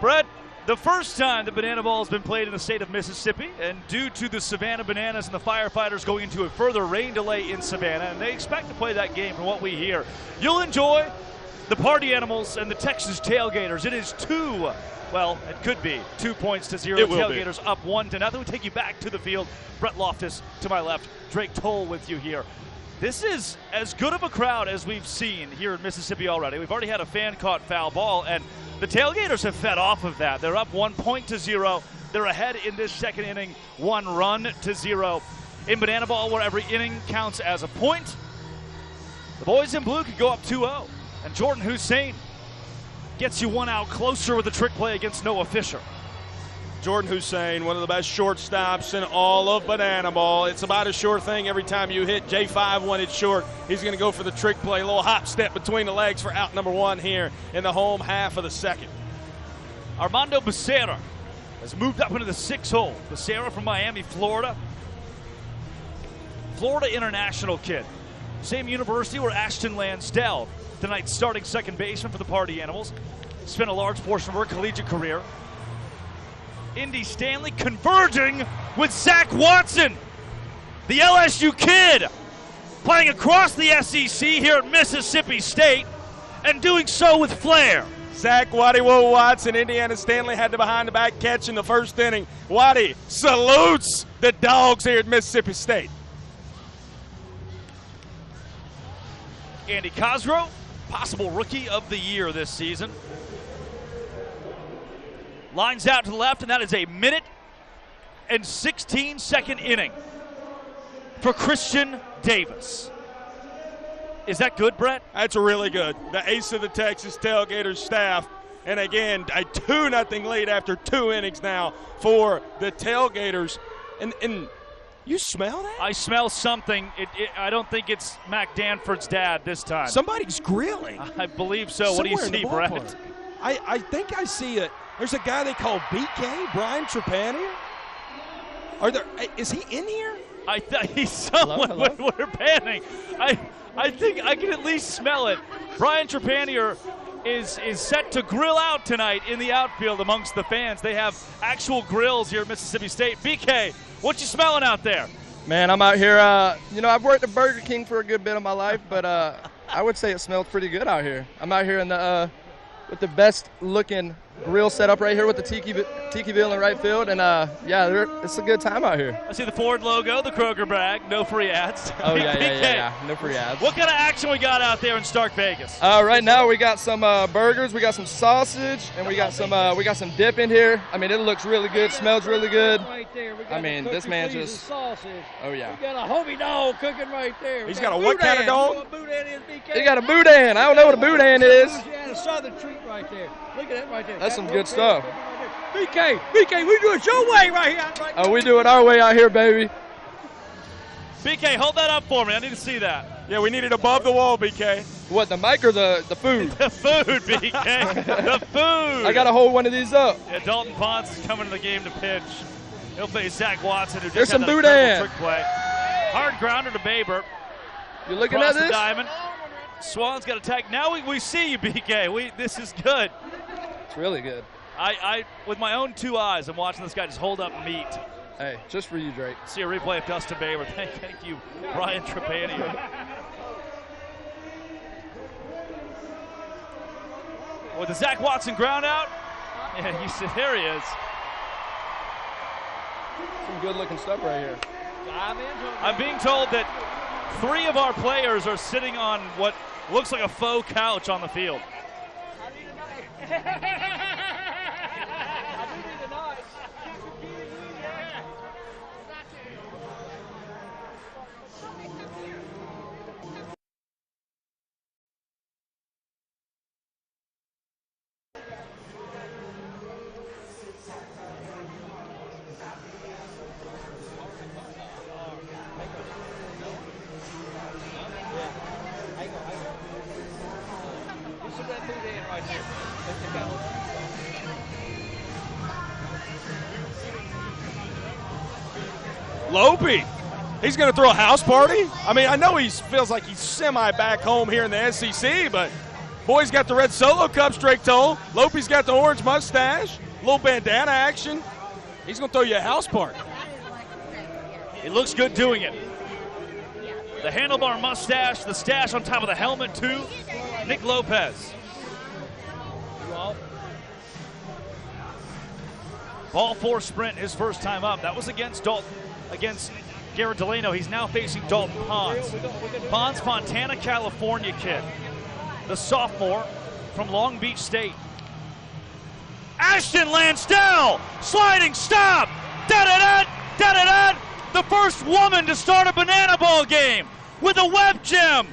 Brett, the first time the bananaball has been played in the state of Mississippi, and due to the Savannah Bananas and the Firefighters going into a further rain delay in Savannah, and they expect to play that game from what we hear, you'll enjoy the Party Animals and the Texas Tailgaters. It is it could be 2 points to 0. Tailgaters up 1-0. We take you back to the field. Brett Loftus to my left, Drake Toll with you here. This is as good of a crowd as we've seen here in Mississippi already. We've already had a fan-caught foul ball, and the Tailgaters have fed off of that. They're up 1 point to 0. They're ahead in this second inning, 1 run to 0. In bananaball, where every inning counts as a point, the boys in blue could go up 2-0. And Jordan Hussein gets you 1 out closer with a trick play against Noah Fischer. Jordan Hussein, one of the best shortstops in all of bananaball. It's about a sure thing every time you hit. J5 wanted short. He's going to go for the trick play. A little hop step between the legs for out number 1 here in the home half of the second. Armando Becerra has moved up into the 6th hole. Becerra from Miami, Florida. Florida international kid. Same university where Ashton Lansdell, tonight's starting second baseman for the Party Animals, spent a large portion of her collegiate career. Indy Stanley converging with Zach Watson, the LSU kid, playing across the SEC here at Mississippi State and doing so with flair. Zach Waddy Watson, Indiana Stanley had the behind-the-back catch in the first inning. Waddy salutes the dogs here at Mississippi State. Andy Cosgrove, possible rookie of the year this season. Lines out to the left, and that is a 1:16 inning for Christian Davis. Is that good, Brett? That's really good. The ace of the Texas Tailgaters staff. And again, a 2-0 lead after 2 innings now for the Tailgaters. And you smell that? I smell something. I don't think it's Mac Danford's dad this time. Somebody's grilling. I believe so. What do you see, Brett? I think I see it. There's a guy they call BK, Brian Trepanier. Is he in here? He's someone when we're panning. I think I can at least smell it. Brian Trepanier is set to grill out tonight in the outfield amongst the fans. They have actual grills here at Mississippi State. BK, what you smelling out there? Man, I'm out here. I've worked at Burger King for a good bit of my life, but I would say it smells pretty good out here. I'm out here in the with the best looking grill set up right here with the Tiki-Ville in right field, and it's a good time out here. I see the Ford logo, the Kroger brag, no free ads. Oh yeah, no free ads. What kind of action we got out there in Stark Vegas? Right now we got some burgers, we got some sausage, and we got some dip in here. I mean, it looks really good, smells really good. Right there. We got I mean, this man just sausage. Oh yeah. We got a homie dog cooking right there. He's got a what kind of dog? You know what boudin is, BK? He got a boudin. I don't know what a boudin is. Yeah, a southern treat right there. Look at that right there. That's some good stuff. BK, we do it your way right here. Oh, we do it our way out here, baby. BK, hold that up for me. I need to see that. Yeah, we need it above the wall, BK. What, the mic or the food? The food, BK. The food. I got to hold one of these up. Yeah, Dalton Ponce is coming to the game to pitch. He'll face Zach Watson, who just There's had some that boudin. trick play. Hard grounder to Baber. You looking Across at this? The diamond. Swan's got a tag. Now we see you, BK. This is good. It's really good. I with my own 2 eyes, I'm watching this guy just hold up meat. Hey, just for you, Drake. See a replay of Dustin Baber. Thank you, Brian Trepanier. With the Zach Watson ground out. Yeah, there he is. Some good-looking stuff right here. I'm being told that 3 of our players are sitting on what looks like a faux couch on the field. Lopey, he's going to throw a house party? I mean, I know he feels like he's semi back home here in the SEC, but boy's got the red Solo Cup straight toe. Lopey's got the orange mustache, little bandana action. He's going to throw you a house party. He looks good doing it. The handlebar mustache, the stash on top of the helmet, too. Nick Lopez. Ball 4 sprint, his first time up. That was against Garrett Delano. He's now facing Dalton Pons. Pons, Fontana, California kid. The sophomore from Long Beach State. Ashton Lansdell, sliding stop. Da-da-da, da-da-da. The first woman to start a banana ball game with a web gem.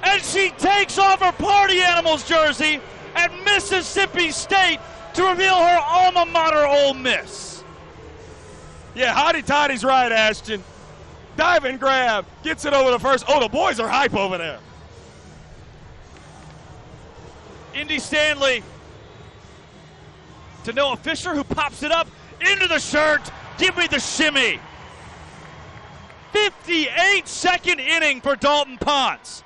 And she takes off her Party Animals jersey at Mississippi State to reveal her alma mater, Ole Miss. Yeah, Hottie Toddy's right, Ashton. Dive and grab, gets it over the first. Oh, the boys are hype over there. Indy Stanley to Noah Fischer, who pops it up into the shirt. Give me the shimmy. 58-second inning for Dalton Pons.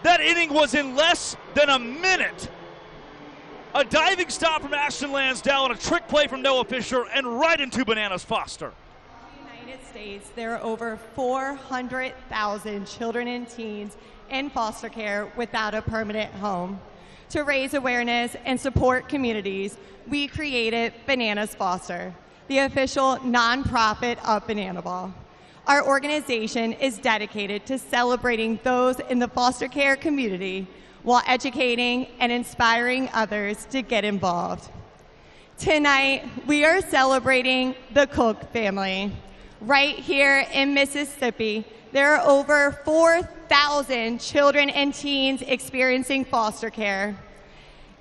That inning was in less than a minute. A diving stop from Ashton Lansdell and a trick play from Noah Fischer and right into Bananas Foster. In the United States, there are over 400,000 children and teens in foster care without a permanent home. To raise awareness and support communities, we created Bananas Foster, the official nonprofit of Bananaball. Our organization is dedicated to celebrating those in the foster care community while educating and inspiring others to get involved. Tonight, we are celebrating the Cook family. Right here in Mississippi, there are over 4,000 children and teens experiencing foster care.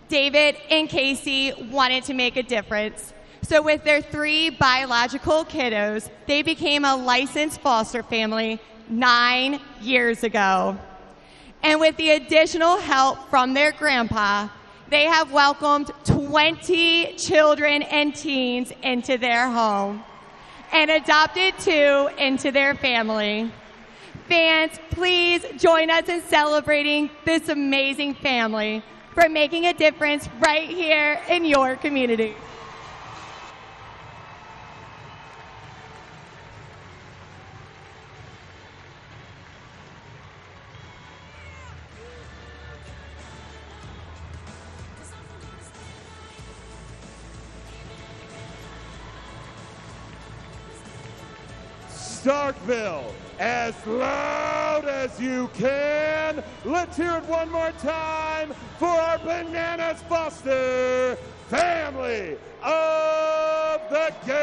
David and Casey wanted to make a difference. So with their 3 biological kiddos, they became a licensed foster family 9 years ago. And with the additional help from their grandpa, they have welcomed 20 children and teens into their home and adopted 2 into their family. Fans, please join us in celebrating this amazing family for making a difference right here in your community. Starkville, as loud as you can. Let's hear it one more time for our Bananas Foster family of the game.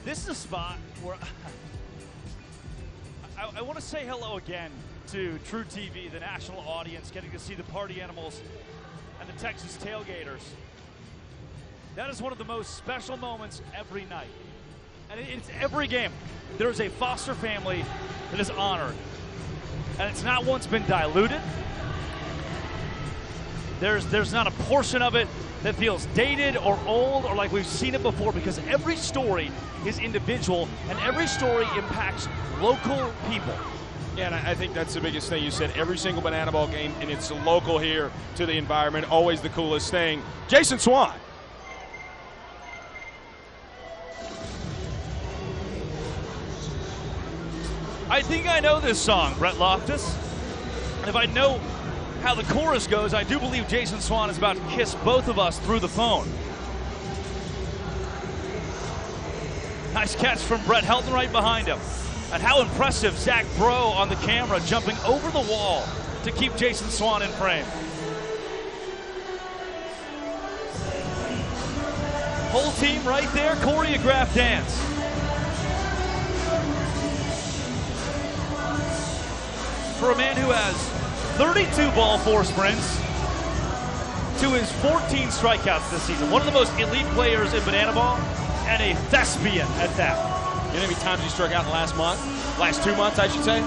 This is a spot where I want to say hello again to True TV, the national audience, getting to see the Party Animals and the Texas Tailgaters. That is one of the most special moments every night. And it's every game. There's a foster family that is honored. And it's not once been diluted. There's not a portion of it that feels dated or old or like we've seen it before, because every story is individual and every story impacts local people. Yeah, and I think that's the biggest thing you said. Every single banana ball game, and it's local here to the environment, always the coolest thing. Jason Swan. I think I know this song, Brett Loftus. And if I know how the chorus goes, I do believe Jason Swan is about to kiss both of us through the phone. Nice catch from Brett Helton right behind him. And how impressive Zach Bro on the camera jumping over the wall to keep Jason Swan in frame. Whole team right there, choreographed dance. For a man who has 32 ball four sprints to his 14 strikeouts this season. One of the most elite players in banana ball and a thespian at that. You know how many times he struck out in the last month? Last 2 months, I should say?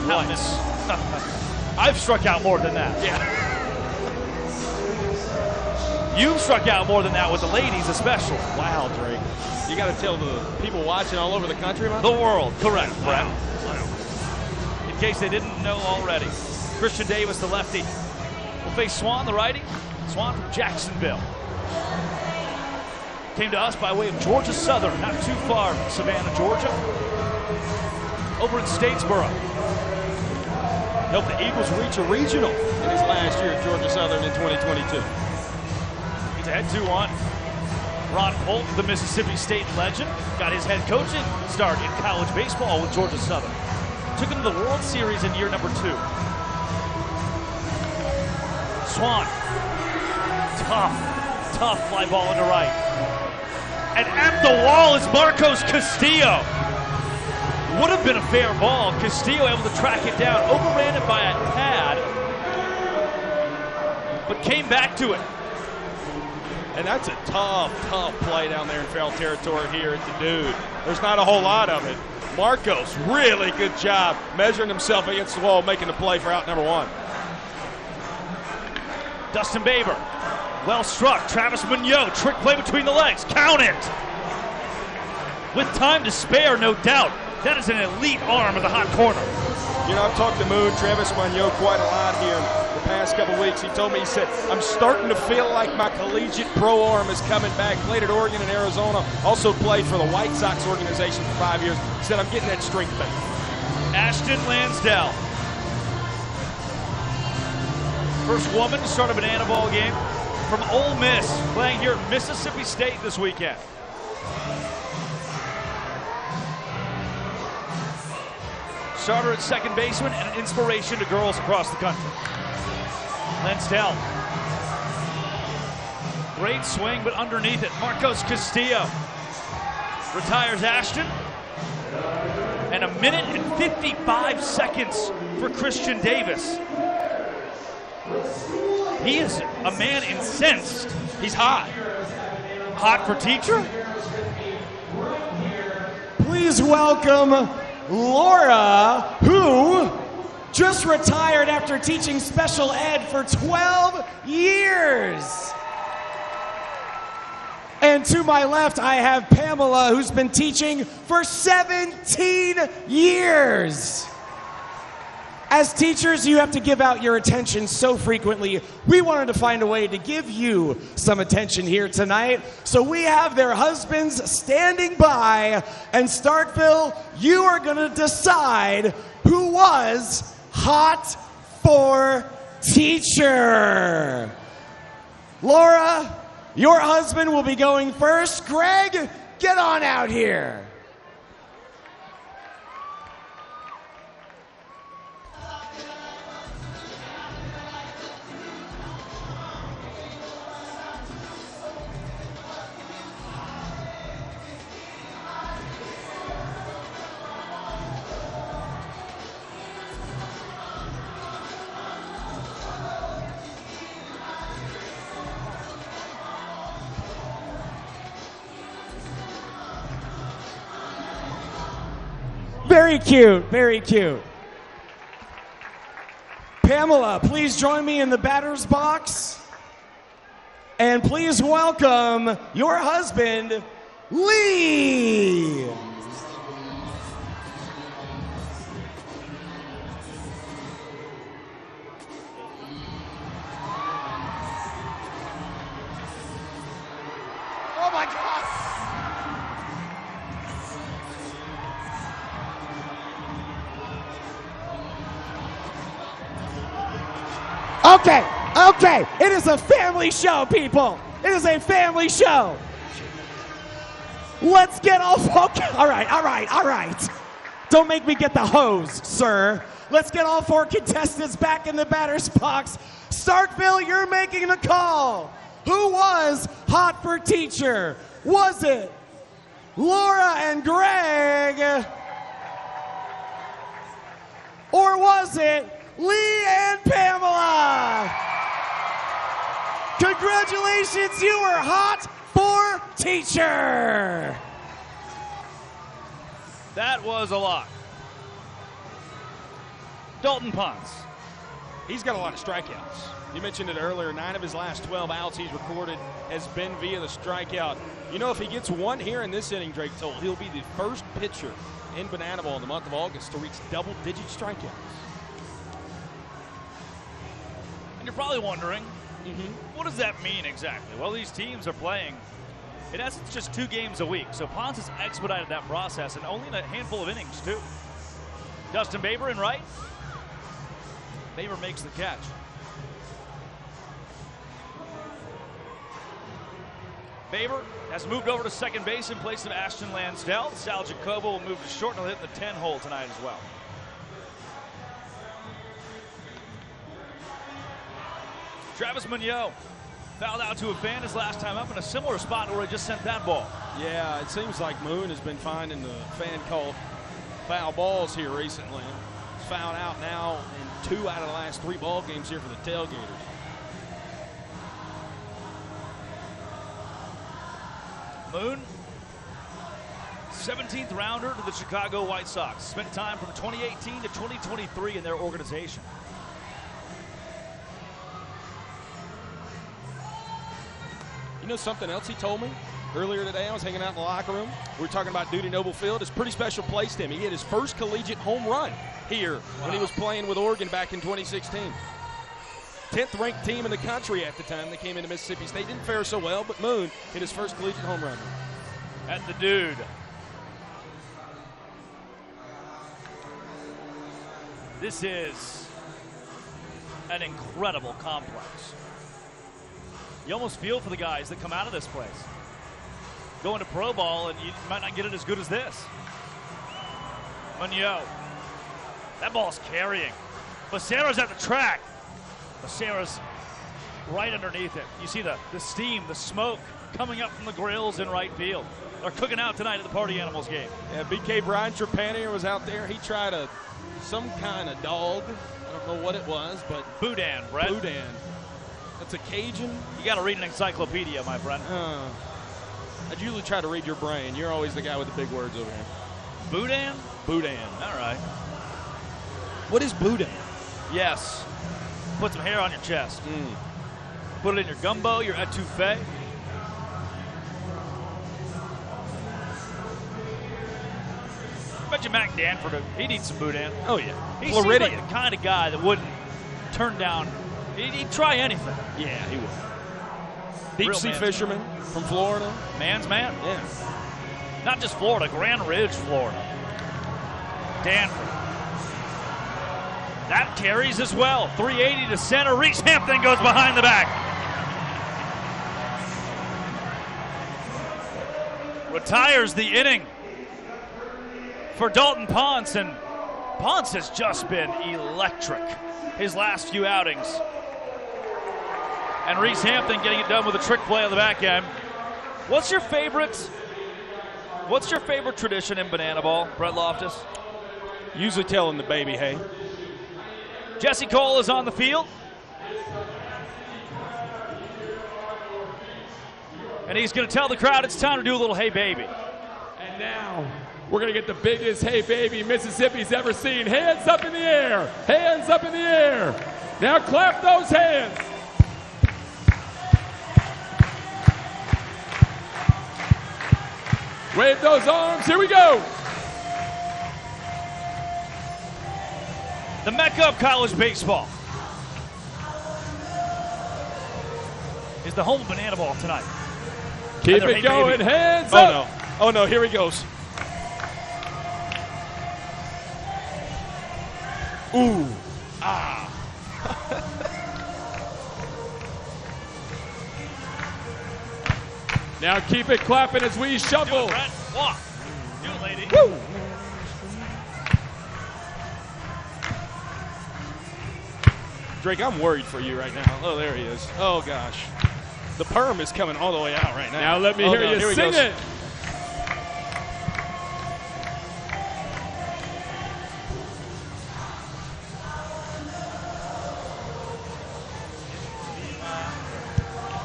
Once. I've struck out more than that. Yeah. You've struck out more than that with the ladies especially. Wow, Drake. You got to tell the people watching all over the country about the world. Correct, Brett. Wow. In case they didn't know already. Christian Davis, the lefty, will face Swan, the righty. Swan from Jacksonville. Came to us by way of Georgia Southern, not too far from Savannah, Georgia. Over in Statesboro. Helped the Eagles reach a regional in his last year at Georgia Southern in 2022. He's a head 2-1. Ron Polk, the Mississippi State legend, got his head coaching start in college baseball with Georgia Southern. Took him to the World Series in year number 2. Swan, tough fly ball into right. And at the wall is Marcos Castillo. Would have been a fair ball. Castillo able to track it down, overran it by a tad, but came back to it. And that's a tough play down there in foul territory here at the Dude. There's not a whole lot of it. Marcos, really good job measuring himself against the wall, making the play for out number 1. Dustin Baber, well struck. Travis Munoz, trick play between the legs. Count it! With time to spare, no doubt. That is an elite arm of the hot corner. You know, I've talked to Moon, Travis Munoz quite a lot here in the past couple weeks. He told me, he said, I'm starting to feel like my collegiate pro arm is coming back. Played at Oregon and Arizona. Also played for the White Sox organization for 5 years. He said, I'm getting that strength back. Ashton Lansdell. First woman to start a banana ball game from Ole Miss, playing here at Mississippi State this weekend. Starter at second baseman and an inspiration to girls across the country. Lansdell. Great swing, but underneath it, Marcos Castillo retires Ashton. And 1 minute and 55 seconds for Christian Davis. He is a man incensed. He's hot. Hot for teacher? Please welcome Laura, who just retired after teaching special ed for 12 years. And to my left, I have Pamela, who's been teaching for 17 years. As teachers, you have to give out your attention so frequently. We wanted to find a way to give you some attention here tonight. So we have their husbands standing by. And Starkville, you are going to decide who was hot for teacher. Laura, your husband will be going first. Greg, get on out here. Very cute, very cute. Pamela, please join me in the batter's box. And please welcome your husband, Lee. Oh my God. Okay, okay. It is a family show, people. It is a family show. Let's get off. Okay. All right. Don't make me get the hose, sir. Let's get all 4 contestants back in the batter's box. Starkville, you're making the call. Who was hot for teacher? Was it Laura and Greg? Or was it Lee and Pamela? Congratulations, you were hot for teacher. That was a lot. Dalton Ponce. He's got a lot of strikeouts. You mentioned it earlier, 9 of his last 12 outs he's recorded has been via the strikeout. You know, if he gets one here in this inning, Drake told, he'll be the first pitcher in bananaball in the month of August to reach double-digit strikeouts. And you're probably wondering, what does that mean exactly? Well, these teams are playing, in essence, just 2 games a week. So Ponce has expedited that process, and only in a handful of innings, too. Dustin Baber in right. Baber makes the catch. Baber has moved over to second base in place of Ashton Lansdell. Sal Jacobo will move to short and he'll hit the 10 hole tonight as well. Travis Munoz fouled out to a fan his last time up in a similar spot where he just sent that ball. Yeah, it seems like Moon has been finding the fan called foul balls here recently. He's fouled out now in 2 out of the last 3 ball games here for the Tailgaters. Moon, 17th rounder to the Chicago White Sox. Spent time from 2018 to 2023 in their organization. You know something else he told me earlier today? I was hanging out in the locker room. We were talking about Duty Noble Field. It's a pretty special place to him. He hit his first collegiate home run here when he was playing with Oregon back in 2016. 10th ranked team in the country at the time. They came into Mississippi State. Didn't fare so well, but Moon hit his first collegiate home run. At the dude. This is an incredible complex. You almost feel for the guys that come out of this place. Going to pro ball, and you might not get it as good as this. Munoz. That ball's carrying. Becerra's at the track. Becerra's right underneath it. You see the steam, the smoke coming up from the grills in right field. They're cooking out tonight at the Party Animals game. Yeah, BK Brian Trepanier was out there. He tried some kind of dog. I don't know what it was, but Boudin, Brett. Boudin. That's a Cajun. You got to read an encyclopedia, my friend. I'd usually try to read your brain. You're always the guy with the big words over here. Boudin? Boudin. All right. What is Boudin? Yes. Put some hair on your chest. Put it in your gumbo, your etouffee. I bet you Mac Danford, he'd eat some Boudin. Oh, yeah. He seems like the kind of guy that wouldn't turn down. He'd try anything. Yeah, he would. Deep sea fisherman from Florida. Man's man. Yeah. Not just Florida, Grand Ridge, Florida. Danford. That carries as well. 380 to center. Reese Hampton goes behind the back. Retires the inning for Dalton Ponce, and Ponce has just been electric his last few outings. And Reese Hampton getting it done with a trick play on the back end. What's your favorite tradition in bananaball, Brett Loftus? Usually telling the baby, hey. Jesse Cole is on the field. And he's going to tell the crowd it's time to do a little hey baby. And now we're going to get the biggest hey baby Mississippi's ever seen. Hands up in the air. Hands up in the air. Now clap those hands. Wave those arms. Here we go. The Mecca of college baseball is the home of bananaball tonight. Keep it going. Hands up. Oh, no. Here he goes. Ooh. Ah. Now keep it clapping as we shuffle. Do it, Brett. Walk. Do it, lady. Woo! Drake, I'm worried for you right now. Oh, there he is. Oh, gosh. The perm is coming all the way out right now. Now let me hear you sing it.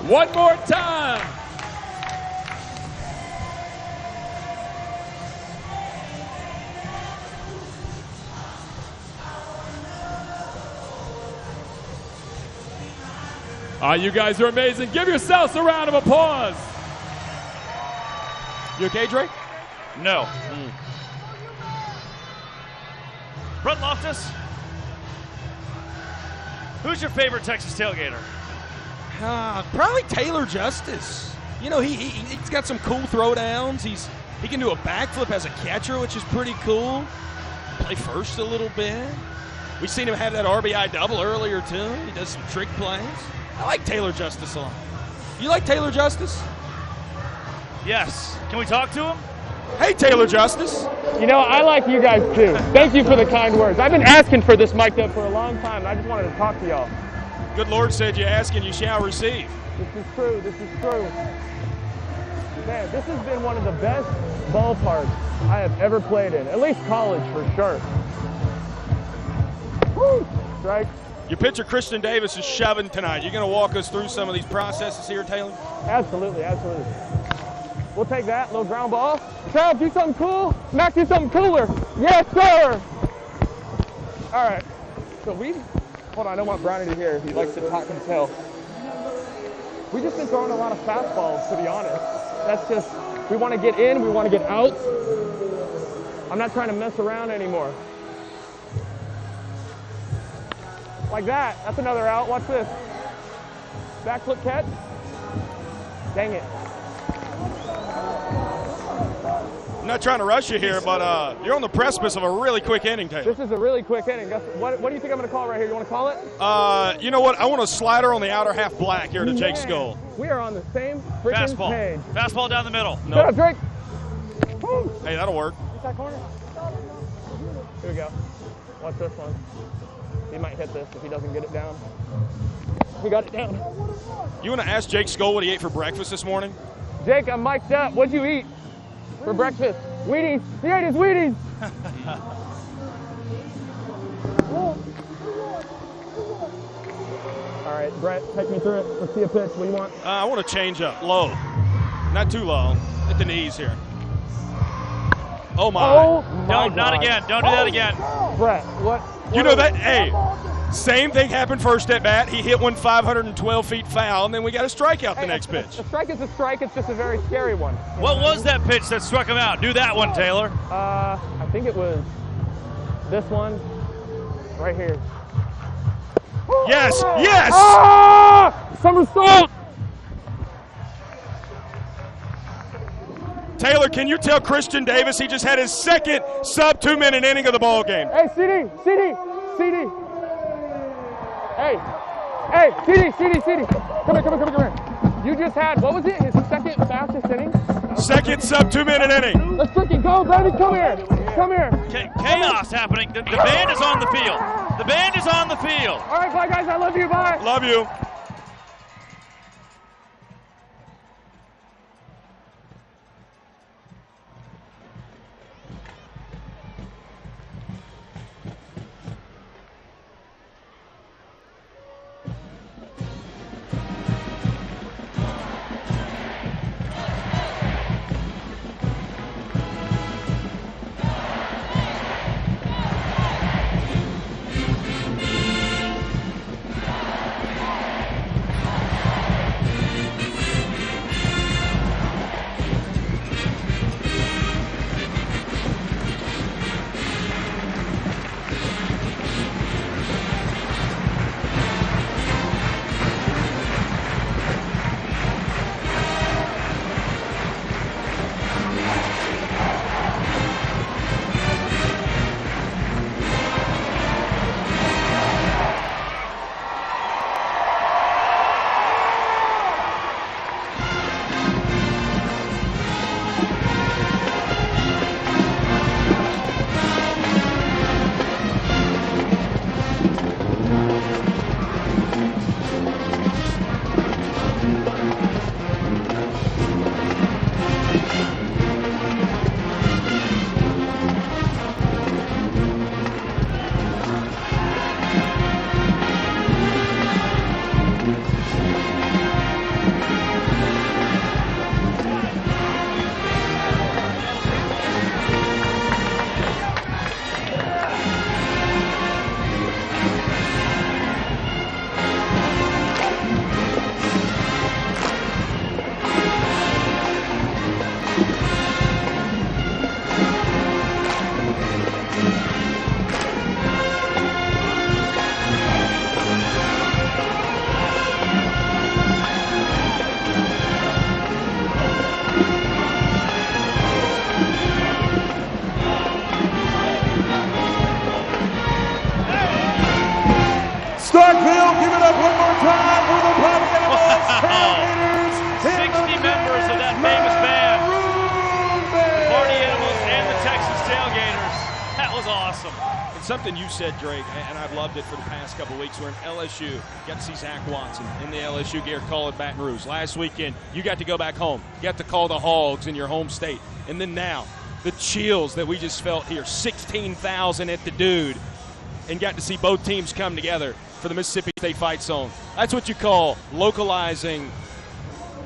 One more time. You guys are amazing. Give yourselves a round of applause. You okay, Drake? No. Brett Loftus, who's your favorite Texas tailgater? Probably Taylor Justice. You know, he's got some cool throwdowns. He can do a backflip as a catcher, which is pretty cool. Play first a little bit. We've seen him have that RBI double earlier, too. He does some trick plays. I like Taylor Justice a lot. You like Taylor Justice? Yes. Can we talk to him? Hey, Taylor Justice. You know, I like you guys too. Thank you for the kind words. I've been asking for this mic'd up for a long time, and I just wanted to talk to y'all. Good Lord said you ask and you shall receive. This is true. This is true. Man, this has been one of the best ballparks I have ever played in, at least college for sure. Woo! Strike. Your pitcher, Christian Davis, is shoving tonight. You're going to walk us through some of these processes here, Taylor? Absolutely, absolutely. We'll take that, little ground ball. Trav, do something cool. Max, do something cooler. Yes, sir. All right. So hold on, I don't want Brownie to hear. He likes to talk and tell. We've just been throwing a lot of fastballs, to be honest. That's just, we want to get in, we want to get out. I'm not trying to mess around anymore. Like that. That's another out. Watch this. Backflip catch. Dang it. I'm not trying to rush you here, but you're on the precipice of a really quick inning, Taylor. This is a really quick inning. What do you think I'm going to call right here? You want to call it? You know what? I want a slider on the outer half black here to Jake Skull. We are on the same freaking page. Fastball down the middle. No. Shut up, Drake. Hey, that'll work. Inside corner. Here we go. Watch this one. He might hit this if he doesn't get it down. He got it down. You want to ask Jake Skull what he ate for breakfast this morning? Jake, I'm mic'd up. What'd you eat for breakfast? Wheaties. He ate his Wheaties. All right, Brett, take me through it. Let's see a pitch. What do you want? I want to change up. Low. Not too low. At the knees here. Oh, my. Oh, my No, not again. Don't do that again. Brett, what? You know that, hey, same thing happened first at bat. He hit one 512 feet foul, and then we got a strikeout the next pitch. A strike is a strike. It's just a very scary one. What was that pitch that struck him out? Do that one, Taylor. I think it was this one right here. Yes, yes! Ah! Somersault! Taylor, can you tell Christian Davis he just had his second sub-2-minute inning of the ball game? Hey, CD. Hey, CD. Come here. You just had, what was it, his second fastest inning? Second sub-2-minute inning. Let's freaking go, Brady. Come here. Chaos happening. The band is on the field. The band is on the field. All right, bye, guys. I love you. Bye. Love you. something you said, Drake, and I've loved it for the past couple of weeks. We're in LSU. Got to see Zach Watson in the LSU gear call at Baton Rouge. Last weekend, you got to go back home. You got to call the Hogs in your home state. And then now, the chills that we just felt here, 16,000 at the Dude, and got to see both teams come together for the Mississippi State Fight Song. That's what you call localizing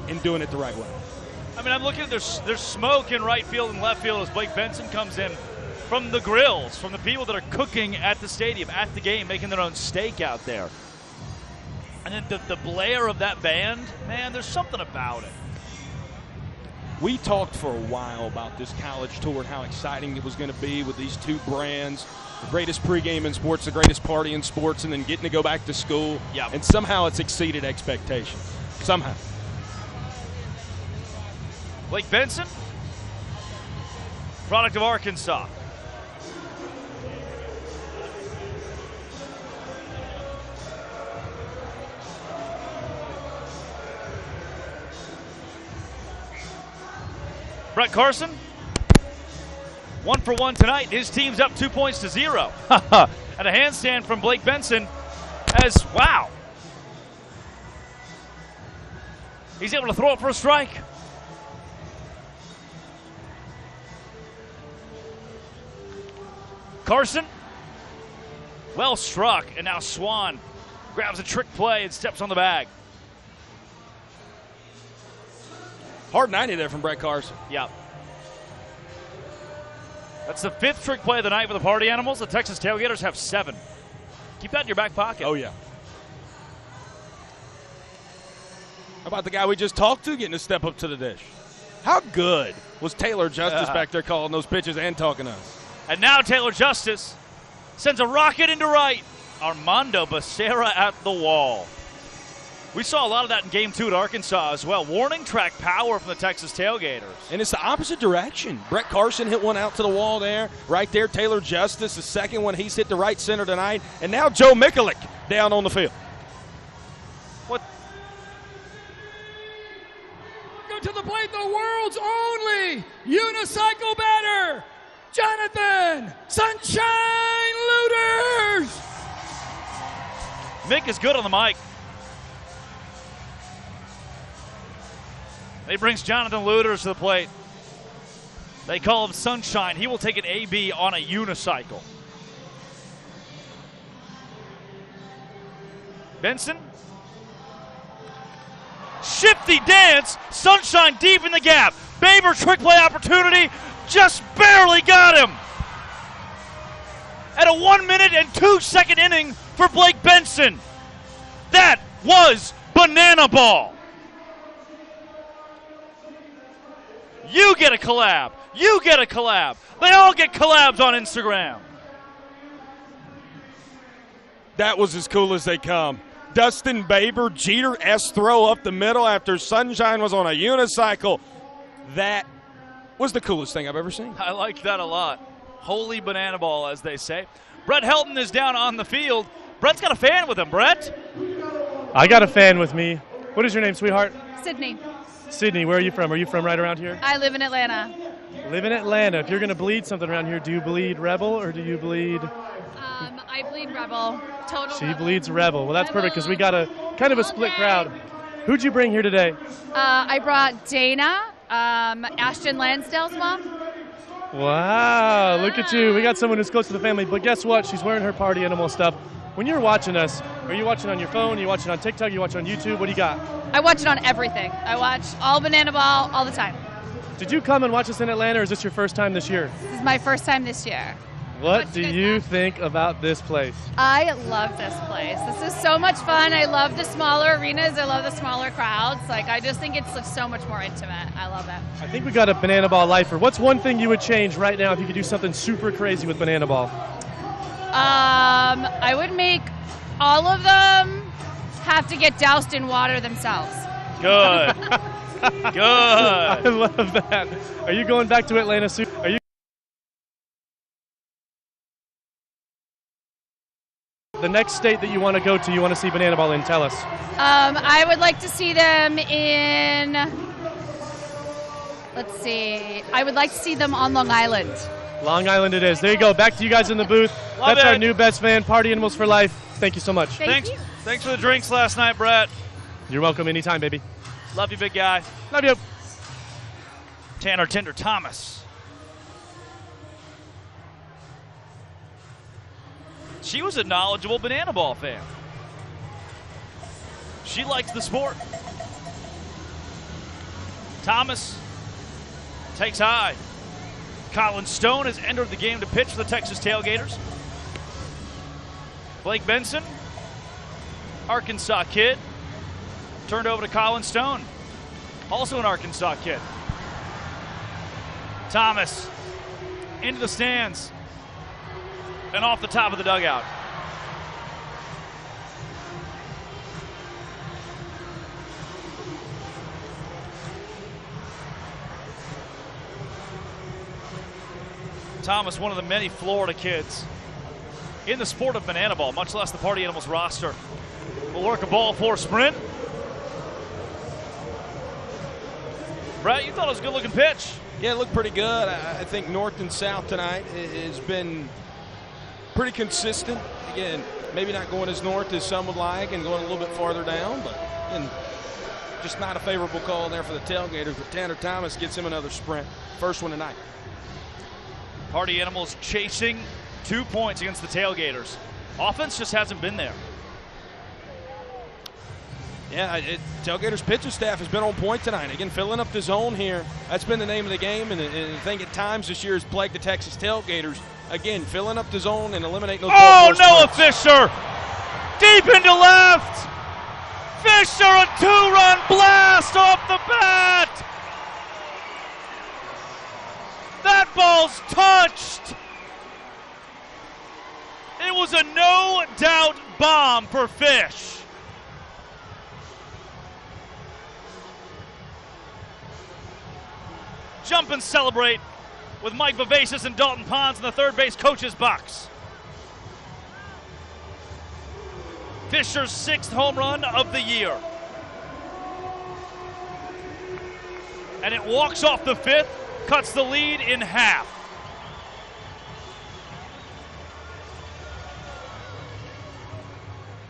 and doing it the right way. I mean, I'm looking at there's smoke in right field and left field as Blake Benson comes in from the grills, from the people that are cooking at the stadium, at the game, making their own steak out there. And then the blare of that band, man, there's something about it. We talked for a while about this college tour and how exciting it was going to be with these two brands, the greatest pregame in sports, the greatest party in sports, and then getting to go back to school. Yeah. And somehow it's exceeded expectations. Somehow. Blake Benson, product of Arkansas. Brett Carson, 1 for 1 tonight. His team's up 2-0. And a handstand from Blake Benson as, wow. He's able to throw it for a strike. Carson, well struck, and now Swan grabs a trick play and steps on the bag. Hard 90 there from Brett Carson. Yeah. That's the 5th trick play of the night for the Party Animals. The Texas Tailgaters have 7. Keep that in your back pocket. Oh, yeah. How about the guy we just talked to getting to step up to the dish? How good was Taylor Justice back there calling those pitches and talking to us? And now Taylor Justice sends a rocket into right. Armando Becerra at the wall. We saw a lot of that in Game 2 at Arkansas as well. Warning track power from the Texas Tailgaters. And it's the opposite direction. Brett Carson hit one out to the wall there. Right there, Taylor Justice, the second one. He's hit the right center tonight. And now Joe Mikulik down on the field. What? Go to the plate, the world's only unicycle batter, Jonathan Sunshine Looters. Mick is good on the mic. He brings Jonathan Looters to the plate. They call him Sunshine. He will take an AB on a unicycle. Benson. Shifty dance. Sunshine deep in the gap. Baber trick play opportunity. Just barely got him. At a 1-minute and 2-second inning for Blake Benson. That was banana ball. You get a collab. You get a collab. They all get collabs on Instagram. That was as cool as they come. Dustin Baber, Jeter-esque throw up the middle after Sunshine was on a unicycle. That was the coolest thing I've ever seen. I like that a lot. Holy banana ball, as they say. Brett Helton is down on the field. Brett's got a fan with him. Brett? I got a fan with me. What is your name, sweetheart? Sydney. Sydney, where are you from? Are you from right around here? I live in Atlanta. Live in Atlanta. If you're going to bleed something around here, do you bleed Rebel or do you bleed? I bleed Rebel. Total She Rebel. bleeds Rebel. Well, that's perfect because we got a kind of a split crowd. Who'd you bring here today? I brought Dana, Ashton Lansdale's mom. Wow, look at you. We got someone who's close to the family. But guess what? She's wearing her party animal stuff. When you're watching us, are you watching on your phone? Are you watching on TikTok? Are you watching on YouTube? What do you got? I watch it on everything. I watch all banana ball all the time. Did you come and watch us in Atlanta, or is this your first time this year? This is my first time this year. What do you think about this place? I love this place. This is so much fun. I love the smaller arenas. I love the smaller crowds. Like, I just think it's like so much more intimate. I love it. I think we got a banana ball lifer. What's one thing you would change right now if you could do something super crazy with banana ball? I would make all of them have to get doused in water themselves. Good. Good. I love that. Are you going back to Atlanta soon? Are you? The next state that you want to go to, you want to see banana ball in, tell us. I would like to see them in, let's see, I would like to see them on Long Island. Long Island it is. There you go. Back to you guys in the booth. Love That's our it. new best man, Party Animals for Life. Thank you so much. Thanks for the drinks last night, Brett. You're welcome anytime, baby. Love you, big guy. Love you. Tanner Tinder Thomas. She was a knowledgeable banana ball fan. She likes the sport. Thomas takes high. Colin Stone has entered the game to pitch for the Texas Tailgaters. Blake Benson, Arkansas kid, turned over to Colin Stone, also an Arkansas kid. Thomas into the stands and off the top of the dugout. Thomas, one of the many Florida kids in the sport of banana ball, much less the Party Animals roster, will work a ball for sprint. Brett, you thought it was a good-looking pitch. Yeah, it looked pretty good. I think north and south tonight has been pretty consistent. Again, maybe not going as north as some would like and going a little bit farther down, but again, just not a favorable call there for the Tailgaters. But Tanner Thomas gets him another sprint. First one tonight. Party Animals chasing 2 points against the Tailgaters. Offense just hasn't been there. Yeah, Tailgaters pitching staff has been on point tonight. Again, filling up the zone here. That's been the name of the game, and I think at times this year has plagued the Texas Tailgaters. Again, filling up the zone and eliminating those. Oh, Noah Fischer! Deep into left! Fischer, a 2-run blast off the bat! That ball's touched! It was a no-doubt bomb for Fish. Jump and celebrate with Mike Vivacis and Dalton Pons in the third base coach's box. Fischer's 6th home run of the year. And it walks off the 5th, cuts the lead in half.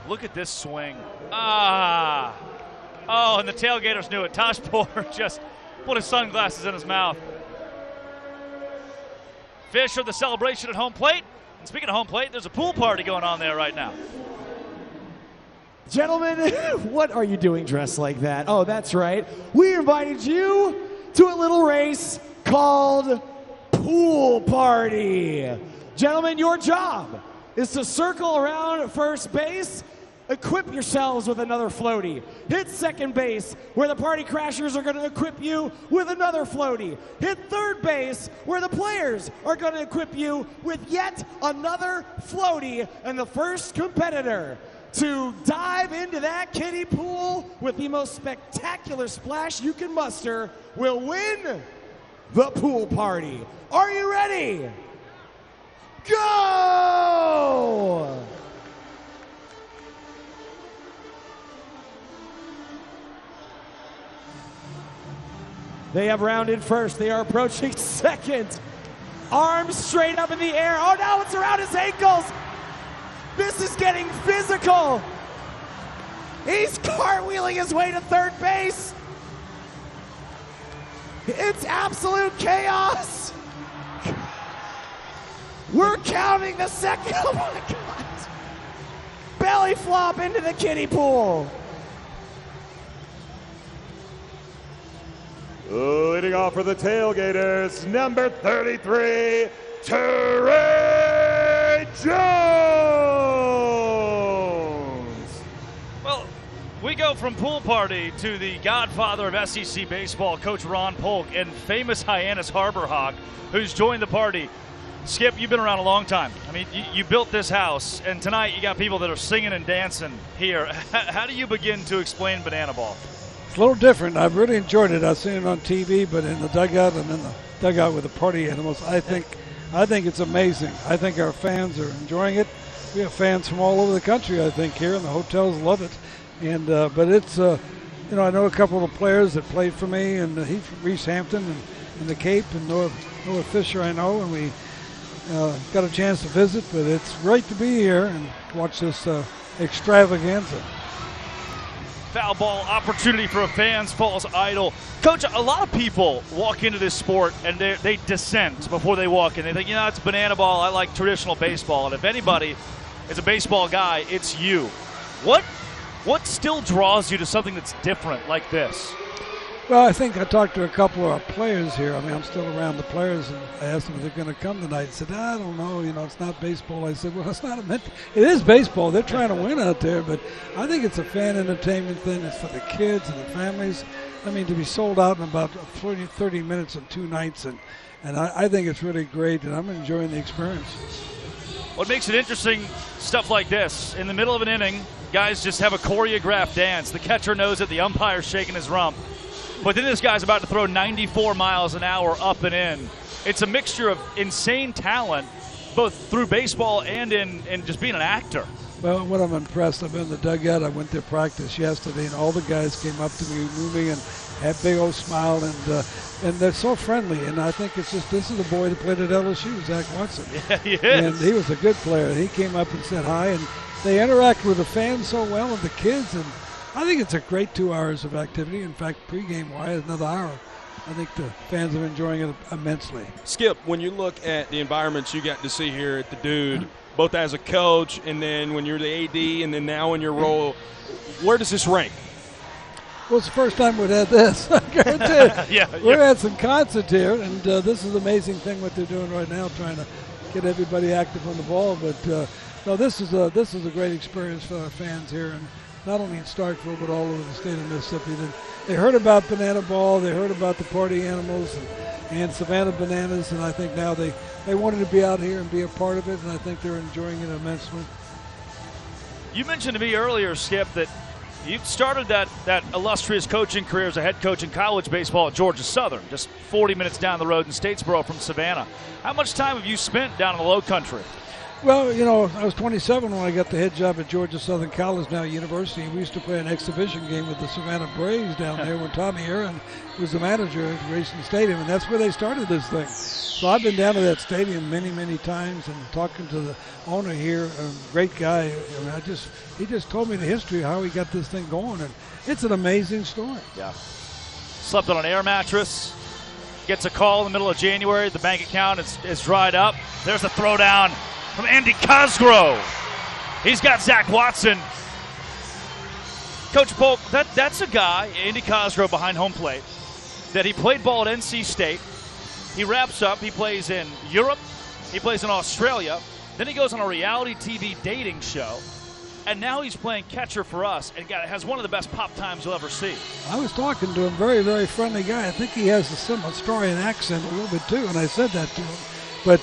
Look at this swing. Oh, and the Tailgaters knew it. Tosh Poor just put his sunglasses in his mouth. Fischer, the celebration at home plate. And speaking of home plate, there's a pool party going on there right now. Gentlemen, what are you doing dressed like that? Oh, that's right. We invited you to a little race called Pool Party. Gentlemen, your job is to circle around first base, equip yourselves with another floaty. Hit second base, where the party crashers are going to equip you with another floaty. Hit third base, where the players are going to equip you with yet another floaty. And the first competitor to dive into that kiddie pool with the most spectacular splash you can muster will win the pool party. Are you ready? Go! They have rounded first. They are approaching second. Arms straight up in the air. Oh, now it's around his ankles. This is getting physical. He's cartwheeling his way to third base. It's absolute chaos. We're counting the second. Oh my God. Belly flop into the kiddie pool. Leading off for the Tailgaters, number 33, Trey Jones. Well, we go from pool party to the godfather of SEC baseball, Coach Ron Polk, and famous Hyannis Harbor Hawk, who's joined the party. Skip, you've been around a long time. I mean, you built this house, and tonight you got people that are singing and dancing here. How do you begin to explain banana ball? It's a little different. I've really enjoyed it. I've seen it on TV, but in the dugout and in the dugout with the Party Animals, I think it's amazing. I think our fans are enjoying it. We have fans from all over the country, I think, here, and the hotels love it. And but it's, I know a couple of the players that played for me, and he's from Reese Hampton and the Cape, and Noah Fischer I know, and we got a chance to visit, but it's great to be here and watch this extravaganza. Foul ball opportunity for a fans falls idle. Coach, a lot of people walk into this sport and they dissent before they walk in. They think, it's banana ball. I like traditional baseball. And if anybody is a baseball guy, it's you. What still draws you to something that's different like this? Well, I think I talked to a couple of our players here. I mean, I'm still around the players, and I asked them if they're going to come tonight. I said, I don't know, it's not baseball. I said, well, it's not it is baseball. They're trying to win out there, but I think it's a fan entertainment thing. It's for the kids and the families. I mean, to be sold out in about 30 minutes on 2 nights, and I think it's really great, and I'm enjoying the experience. What makes it interesting, stuff like this. In the middle of an inning, guys just have a choreographed dance. The catcher knows it, the umpire's shaking his rump. But then this guy's about to throw 94 miles an hour up and in. It's a mixture of insane talent, both through baseball and in just being an actor. Well, when I'm impressed, I've been in the dugout. I went to practice yesterday, and all the guys came up to me, moving, and had a big old smile, and they're so friendly. And I think it's just, this is the boy that played at LSU, Zach Watson. Yeah, he is. And he was a good player. He came up and said hi, and they interact with the fans so well and the kids, and I think it's a great 2 hours of activity. In fact, pregame-wise, another hour. I think the fans are enjoying it immensely. Skip, when you look at the environments you got to see here at the Dude, both as a coach and then when you're the AD and then now in your role, where does this rank? Well, it's the first time we've had this. I guarantee you. We've had some concerts here, and this is an amazing thing what they're doing right now, trying to get everybody active on the ball. But no, this is a great experience for our fans here, and not only in Starkville, but all over the state of Mississippi. They heard about banana ball, they heard about the party animals and Savannah bananas, and I think now they wanted to be out here and be a part of it, and I think they're enjoying it immensely. You mentioned to me earlier, Skip, that you started that illustrious coaching career as a head coach in college baseball at Georgia Southern, just 40 minutes down the road in Statesboro from Savannah. How much time have you spent down in the Low Country? Well, I was 27 when I got the head job at Georgia Southern College, now University. We used to play an exhibition game with the Savannah Braves down there when Tommy Aaron was the manager at Racing Stadium, and that's where they started this thing. So I've been down to that stadium many, many times and talking to the owner here, a great guy. He just told me the history of how he got this thing going, and it's an amazing story. Yeah. Slept on an air mattress, gets a call in the middle of January, the bank account is dried up. There's a throwdown from Andy Cosgrove. He's got Zach Watson. Coach Polk, that's a guy, Andy Cosgrove, behind home plate, that he played ball at NC State. He wraps up. He plays in Europe. He plays in Australia. Then he goes on a reality TV dating show. And now he's playing catcher for us and has one of the best pop times you'll ever see. I was talking to him, very, very friendly guy. I think he has a similar Australian accent a little bit too, and I said that to him. But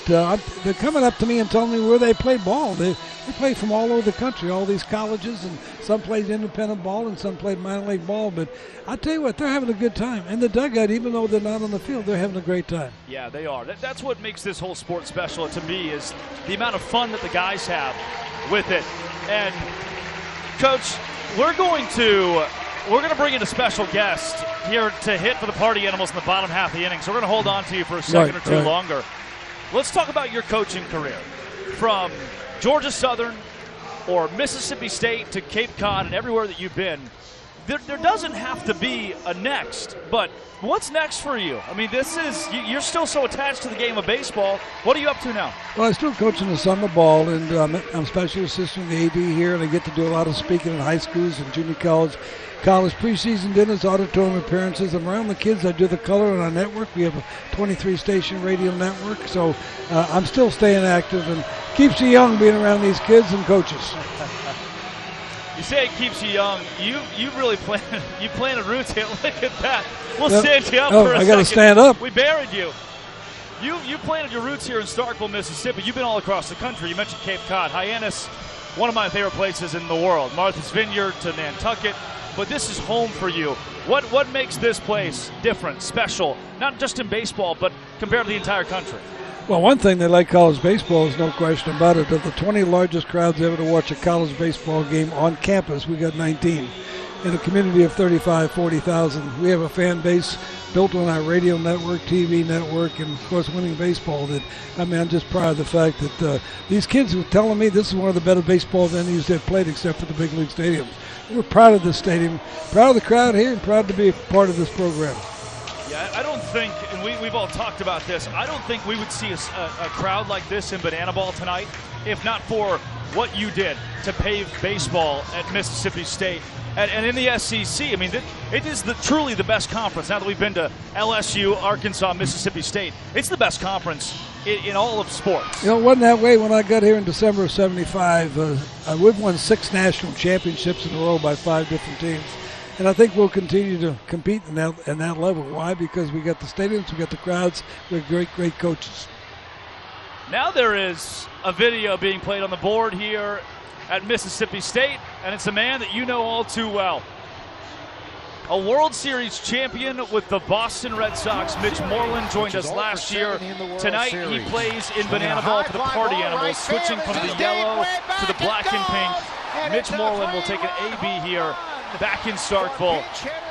they're coming up to me and telling me where they play ball. They play from all over the country, all these colleges, and some played independent ball and some played minor league ball. But I tell you what, they're having a good time. In the dugout, even though they're not on the field, they're having a great time. Yeah, they are. That's what makes this whole sport special to me, is the amount of fun that the guys have with it. And, Coach, we're going to bring in a special guest here to hit for the party animals in the bottom half of the inning. So we're going to hold on to you for a second or two longer. Let's talk about your coaching career. From Georgia Southern or Mississippi State to Cape Cod and everywhere that you've been, there doesn't have to be a next, but what's next for you? I mean, you're still so attached to the game of baseball. What are you up to now? Well, I still coach in the summer ball, and I'm special assistant in the AD here, and I get to do a lot of speaking in high schools and junior college preseason dinners, auditorium appearances. I'm around the kids. I do the color on our network. We have a 23-station radio network, so I'm still staying active, and keeps you young being around these kids and coaches. You say it keeps you young. You really planted roots here. Look at that. We'll stand you up for a second. I got to stand up. We buried you. You planted your roots here in Starkville, Mississippi. You've been all across the country. You mentioned Cape Cod. Hyannis, one of my favorite places in the world. Martha's Vineyard to Nantucket. But this is home for you. What makes this place different, special, not just in baseball, but compared to the entire country? Well, one thing they like college baseball is no question about it. Of the 20 largest crowds ever to watch a college baseball game on campus, we got 19. in a community of 35, 40,000. We have a fan base built on our radio network, TV network, and of course winning baseball. I'm just proud of the fact that these kids were telling me this is one of the better baseball venues they've played except for the big league stadiums. We're proud of this stadium, proud of the crowd here, and proud to be a part of this program. Yeah, I don't think, and we've all talked about this, I don't think we would see a crowd like this in Bananaball tonight if not for what you did to pave baseball at Mississippi State. And in the SEC, I mean, it is truly the best conference. Now that we've been to LSU, Arkansas, Mississippi State, it's the best conference in all of sports. You know, it wasn't that way when I got here in December of '75. We've won 6 national championships in a row by 5 different teams. And I think we'll continue to compete in that level. Why? Because we got the stadiums, we got the crowds, we have great coaches. Now there is a video being played on the board here at Mississippi State, and it's a man that you know all too well. A World Series champion with the Boston Red Sox, Mitch Morland, joined us last year. Tonight he plays in Bananaball for the Party Animals, switching from the yellow to the black and pink. Mitch Morland will take an AB here back in Starkville.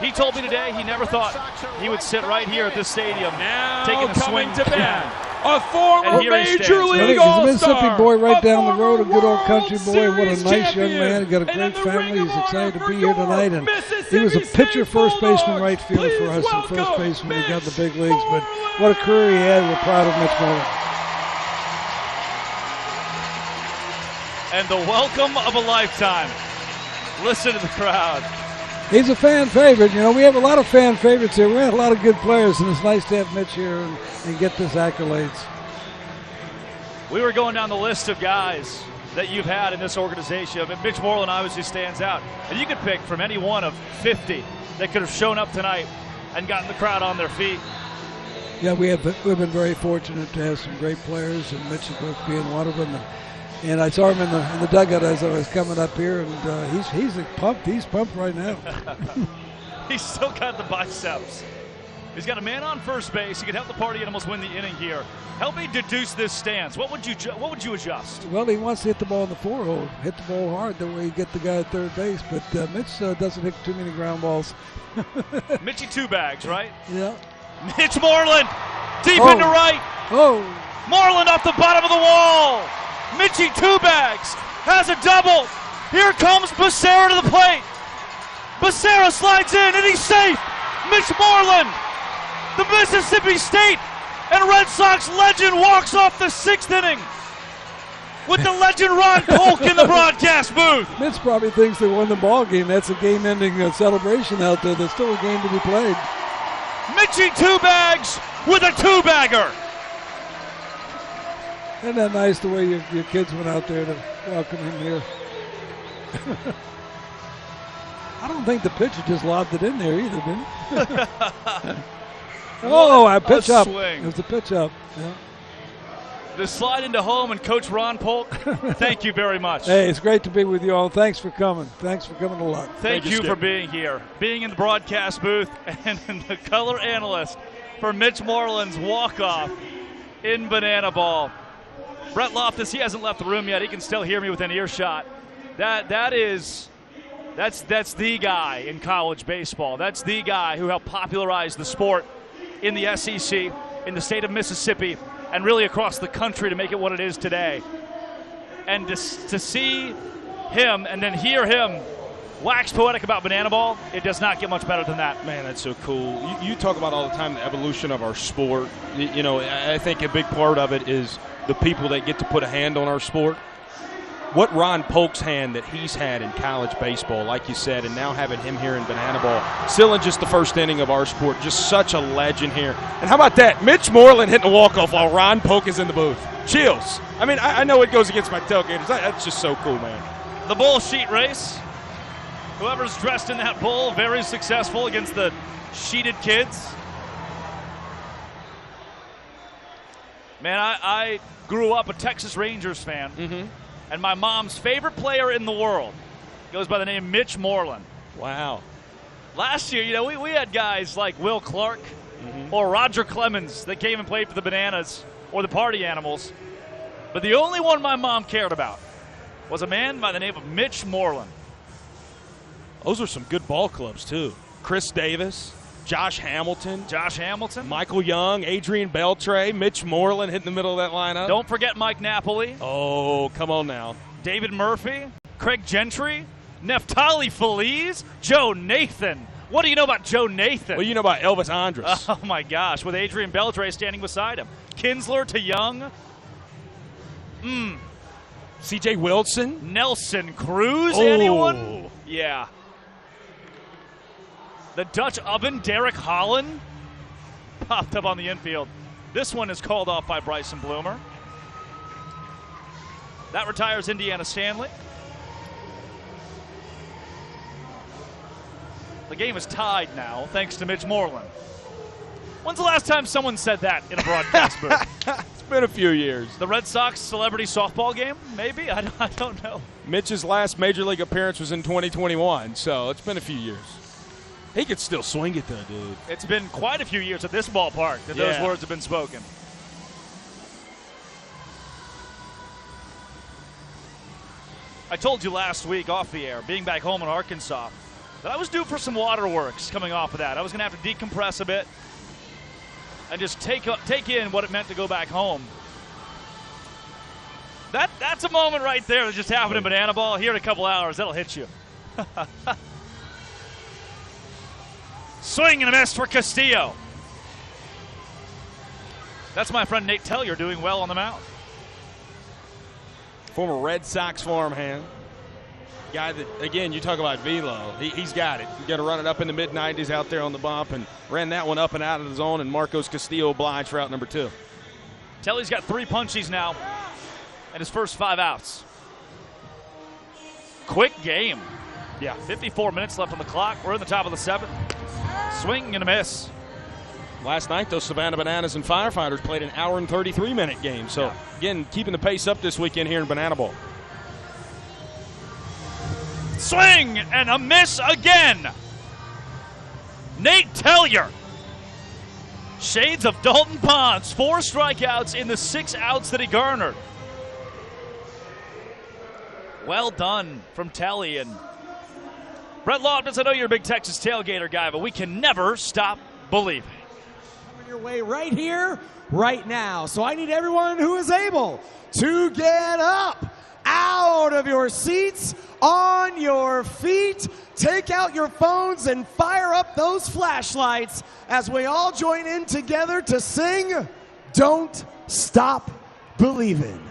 He told me today he never thought he would sit right here at this stadium, now taking a swing to bat. A former Major League He's a Mississippi All-Star, boy right down the road, a good old country World boy. What a Series nice young champion. man. He got a great family. He's excited to be here tonight. And he was a pitcher, first baseman, right fielder for us, and first base when he got in the big leagues. But what a career he had. We're proud of Mitch Morland. And the welcome of a lifetime. Listen to the crowd. He's a fan favorite. You know, we have a lot of fan favorites here. We have a lot of good players, and it's nice to have Mitch here and get this accolades. We were going down the list of guys that you've had in this organization. I mean, Mitch Morland obviously stands out. And you could pick from any one of 50 that could have shown up tonight and gotten the crowd on their feet. Yeah, we've been very fortunate to have some great players, and Mitch, of course, being one of them. And I saw him in the dugout as I was coming up here, and he's pumped. He's pumped right now. He's still got the biceps. He's got a man on first base. He could help the Party Animals win the inning here. Help me deduce this stance. What would you adjust? Well, he wants to hit the ball in the 4-hole. Hit the ball hard, that way you get the guy at third base. But Mitch doesn't hit too many ground balls. Mitchie two bags, right? Yeah. Mitch Morland, deep into right. Oh. Morland off the bottom of the wall. Mitchie two bags has a double. Here comes Becerra to the plate. Becerra slides in and he's safe. Mitch Morland, the Mississippi State and Red Sox legend, walks off the 6th inning with the legend Ron Polk in the broadcast booth. Mitch probably thinks they won the ball game. That's a game-ending celebration out there. There's still a game to be played. Mitchie two bags with a two-bagger. Isn't that nice the way your kids went out there to welcome him here? I don't think the pitcher just lobbed it in there either, did he? Oh, I pitch up. Swing. It was a pitch up. Yeah. The slide into home, and Coach Ron Polk, thank you very much. Hey, it's great to be with you all. Thanks for coming. Thanks for coming a lot. Thank you for being here, being in the broadcast booth, and the color analyst for Mitch Morland's walk-off in Bananaball. Brett Loftus, he hasn't left the room yet. He can still hear me within earshot. That's the guy in college baseball. That's the guy who helped popularize the sport in the SEC, in the state of Mississippi, and really across the country to make it what it is today. And to see him and then hear him wax poetic about Bananaball, it does not get much better than that. Man, that's so cool. You talk about all the time the evolution of our sport. You know, I think a big part of it is the people that get to put a hand on our sport. What Ron Polk's hand that he's had in college baseball, like you said, and now having him here in Bananaball, still in just the first inning of our sport, just such a legend here. And how about that? Mitch Morland hitting a walk-off while Ron Polk is in the booth. Chills. I mean, I know it goes against my tailgaters. That's just so cool, man. The bull sheet race. Whoever's dressed in that bull, very successful against the sheeted kids. Man, I grew up a Texas Rangers fan. Mm-hmm. And my mom's favorite player in the world goes by the name Mitch Morland. Wow. Last year, you know, we had guys like Will Clark or Roger Clemens that came and played for the Bananas or the Party Animals. But the only one my mom cared about was a man by the name of Mitch Morland. Those are some good ball clubs, too. Chris Davis, Josh Hamilton, Michael Young, Adrian Beltre, Mitch Morland hitting the middle of that lineup. Don't forget Mike Napoli. Oh, come on now. David Murphy, Craig Gentry, Neftali Feliz, Joe Nathan. What do you know about Joe Nathan? Well, you know about Elvis Andrus. Oh, my gosh, with Adrian Beltre standing beside him. Kinsler to Young. C.J. Wilson. Nelson Cruz, Oh. anyone? Yeah. The Dutch oven, Derek Holland, popped up on the infield. This one is called off by Bryson Bloomer. That retires Indiana Stanley. The game is tied now, thanks to Mitch Morland. When's the last time someone said that in a broadcast booth? It's been a few years. The Red Sox celebrity softball game? Maybe? I don't know. Mitch's last Major League appearance was in 2021, so it's been a few years. He could still swing it, though, dude. It's been quite a few years at this ballpark that those words have been spoken. I told you last week off the air, being back home in Arkansas, that I was due for some waterworks coming off of that. I was going to have to decompress a bit and just take in what it meant to go back home. That's a moment right there that just happened in Banana Ball. Here in a couple hours, that'll hit you. Swing and a miss for Castillo. That's my friend Nate Tellier doing well on the mound. Former Red Sox farmhand. Guy that, again, you talk about velo. He's got it. You got to run it up in the mid-90s out there on the bump, and ran that one up and out of the zone, and Marcos Castillo obliged for out number 2. Telly's got 3 punchies now and his first 5 outs. Quick game. Yeah. 54 minutes left on the clock. We're in the top of the 7th. Swing and a miss. Last night, those Savannah Bananas and Firefighters played an hour and 33-minute game. So, again, keeping the pace up this weekend here in Banana Ball. Swing and a miss again. Nate Tellier. Shades of Dalton Ponce. 4 strikeouts in the 6 outs that he garnered. Well done from Telly. And Brett Loftus, I know you're a big Texas tailgater guy, but we can never stop believing. Coming your way right here, right now. So I need everyone who is able to get up out of your seats, on your feet, take out your phones and fire up those flashlights as we all join in together to sing Don't Stop Believing.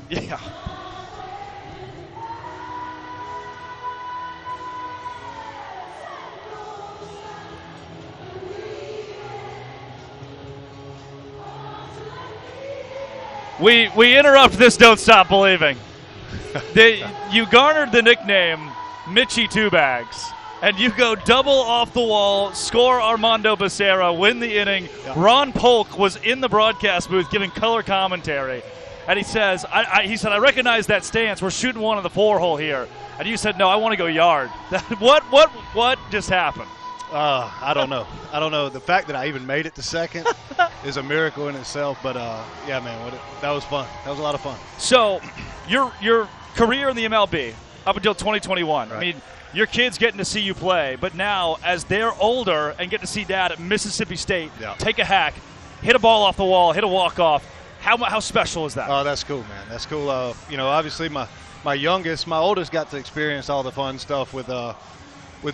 Yeah. We interrupt this Don't Stop Believing. You garnered the nickname Mitchie Two Bags, and you go double off the wall, score Armando Becerra, win the inning. Yeah. Ron Polk was in the broadcast booth giving color commentary, and he says, I recognize that stance. We're shooting one in the 4-hole here. And you said, no, I want to go yard. What just happened? I don't know. The fact that I even made it to second is a miracle in itself. But yeah, man, that was fun. That was a lot of fun. So, your career in the MLB, up until 2021. Right. I mean, your kids getting to see you play, but now as they're older and get to see Dad at Mississippi State take a hack, hit a ball off the wall, hit a walk-off, how special is that? Oh, that's cool, man. That's cool. Obviously my oldest got to experience all the fun stuff with the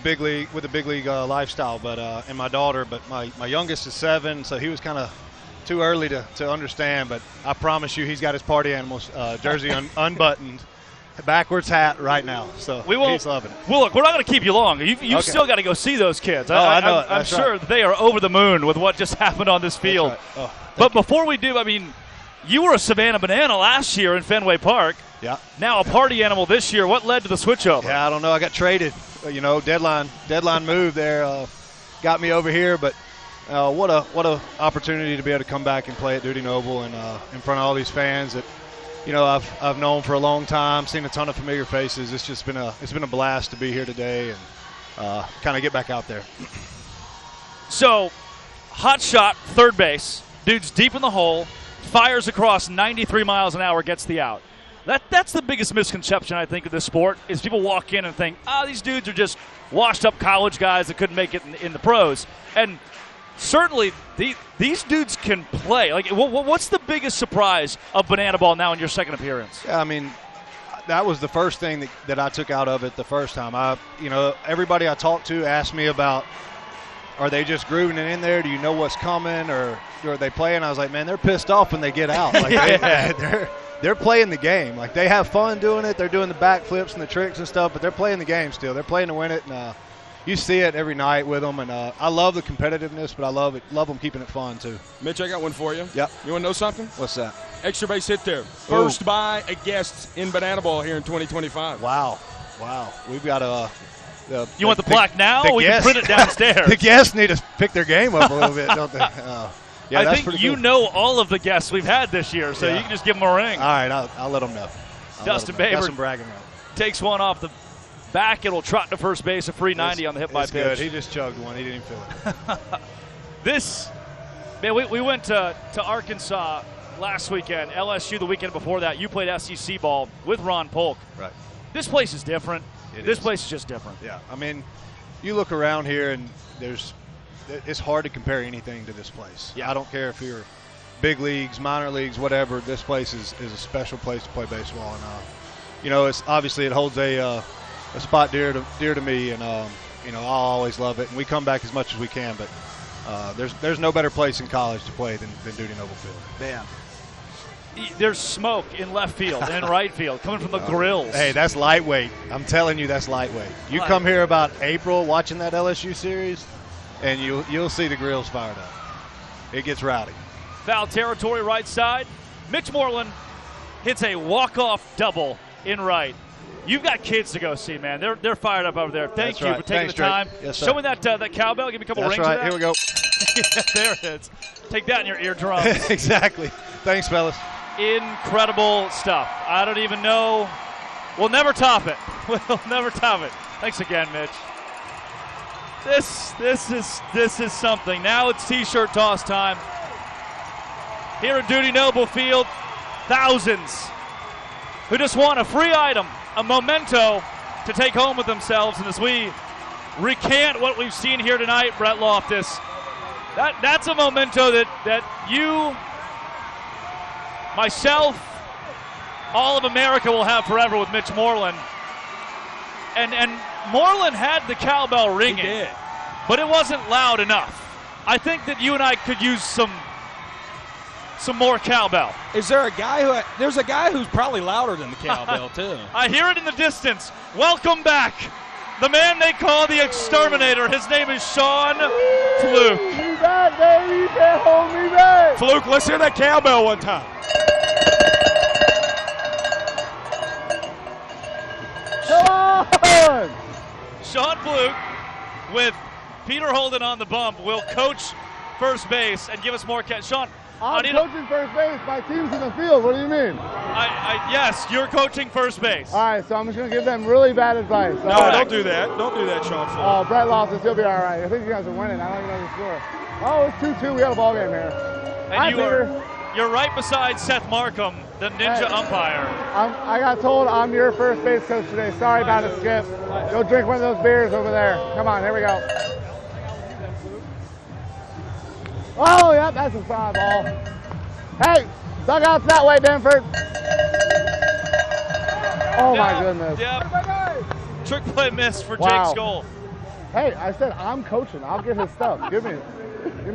big league lifestyle, but and my daughter, but my youngest is 7, so he was kind of too early to understand. But I promise you, he's got his party animals jersey unbuttoned, backwards hat right now. So he's loving it. Well, look, we're not going to keep you long. You've still got to go see those kids. I know. I'm sure they are over the moon with what just happened on this field. Right. Oh, but before we do, I mean, you were a Savannah Banana last year in Fenway Park. Yeah. Now a party animal this year. What led to the switchover? Yeah, I don't know. I got traded. Deadline move there got me over here. But what a opportunity to be able to come back and play at Duty Noble and in front of all these fans that I've known for a long time. Seen a ton of familiar faces. It's just been a blast to be here today and kind of get back out there. So, hot shot, third base. Dude's deep in the hole. Fires across 93 miles an hour, gets the out. That's the biggest misconception, I think, of this sport, is people walk in and think, these dudes are just washed-up college guys that couldn't make it in the pros. And certainly, these dudes can play. Like, what's the biggest surprise of Banana Ball now in your second appearance? Yeah, I mean, that was the first thing that I took out of it the first time. Everybody I talked to asked me about, are they just grooving it in there? Do you know what's coming, or are they playing? I was like, man, they're pissed off when they get out. Like they're playing the game. Like, they have fun doing it. They're doing the backflips and the tricks and stuff, but they're playing the game still. They're playing to win it, and you see it every night with them. And I love the competitiveness, but I love them keeping it fun too. Mitch, I got one for you. Yep. You want to know something? What's that? Extra base hit there. First by a guest in Banana Ball here in 2025. Wow. We've got you want the plaque now, or we can print it downstairs? The guests need to pick their game up a little bit, don't they? Yeah, I think you know all of the guests we've had this year, so you can just give them a ring. All right, I'll let them know. Dustin Baber got some bragging rights. Takes one off the back. It'll trot to first base, a free 90 on the hit by pitch. Good. He just chugged one. He didn't even feel it. We went to Arkansas last weekend, LSU the weekend before that. You played SEC ball with Ron Polk. Right. This place is different. This place is just different. Yeah. I mean, you look around here and it's hard to compare anything to this place. Yeah. I don't care if you're big leagues, minor leagues, whatever. This place is a special place to play baseball, and it's obviously it holds a spot dear to me, and I'll always love it. And we come back as much as we can, but there's no better place in college to play than Duty Noble Field. Man. There's smoke in left field and in right field coming from the grills. Hey, that's lightweight. I'm telling you, that's lightweight. You come here about April watching that LSU series, and you'll see the grills fired up. It gets rowdy. Foul territory, right side. Mitch Morland hits a walk-off double in right. You've got kids to go see, man. They're fired up over there. Thank you for taking the time. Yes, sir. Show me that cowbell. Give me a couple rings That's right. of that. Here we go. There it is. Take that in your eardrums. Exactly. Thanks, fellas. Incredible stuff. I don't even know. We'll never top it. We'll never top it. Thanks again, Mitch. This is something. Now it's T-shirt toss time. Here at Duty Noble Field, thousands who just want a free item, a memento to take home with themselves. And as we recant what we've seen here tonight, Brett Loftus, that's a memento that you, myself, all of America will have forever with Mitch Morland. And Morland had the cowbell ringing, He did. but it wasn't loud enough. I think that you and I could use some more cowbell. Is there a guy there's a guy who's probably louder than the cowbell too. I hear it in the distance. Welcome back. The man they call the exterminator. His name is Sean Fluke. Me back, baby. You can't hold me back. Fluke, let's hear that cowbell one time. Come on. Sean Fluke with Peter Holden on the bump will coach first base and give us more Sean, I'm coaching first base. My team's in the field. What do you mean? Yes, you're coaching first base. All right, so I'm just going to give them really bad advice. No, don't do that. Don't do that, Sean Fluke. Oh, Brett Loftus, he'll be all right. I think you guys are winning. I don't even know the score. Oh, it's 2-2. We got a ball game here. And You're right beside Seth Markham, the ninja umpire. I got told I'm your first base coach today. Sorry about it, Skip. Go drink one of those beers over there. Come on, here we go. Oh, yep, that's a foul ball. Hey, dugout's that way, Denford. Oh, my goodness. Yep. Trick play miss for Jake Skoll. Hey, I said I'm coaching. I'll get his stuff. Give me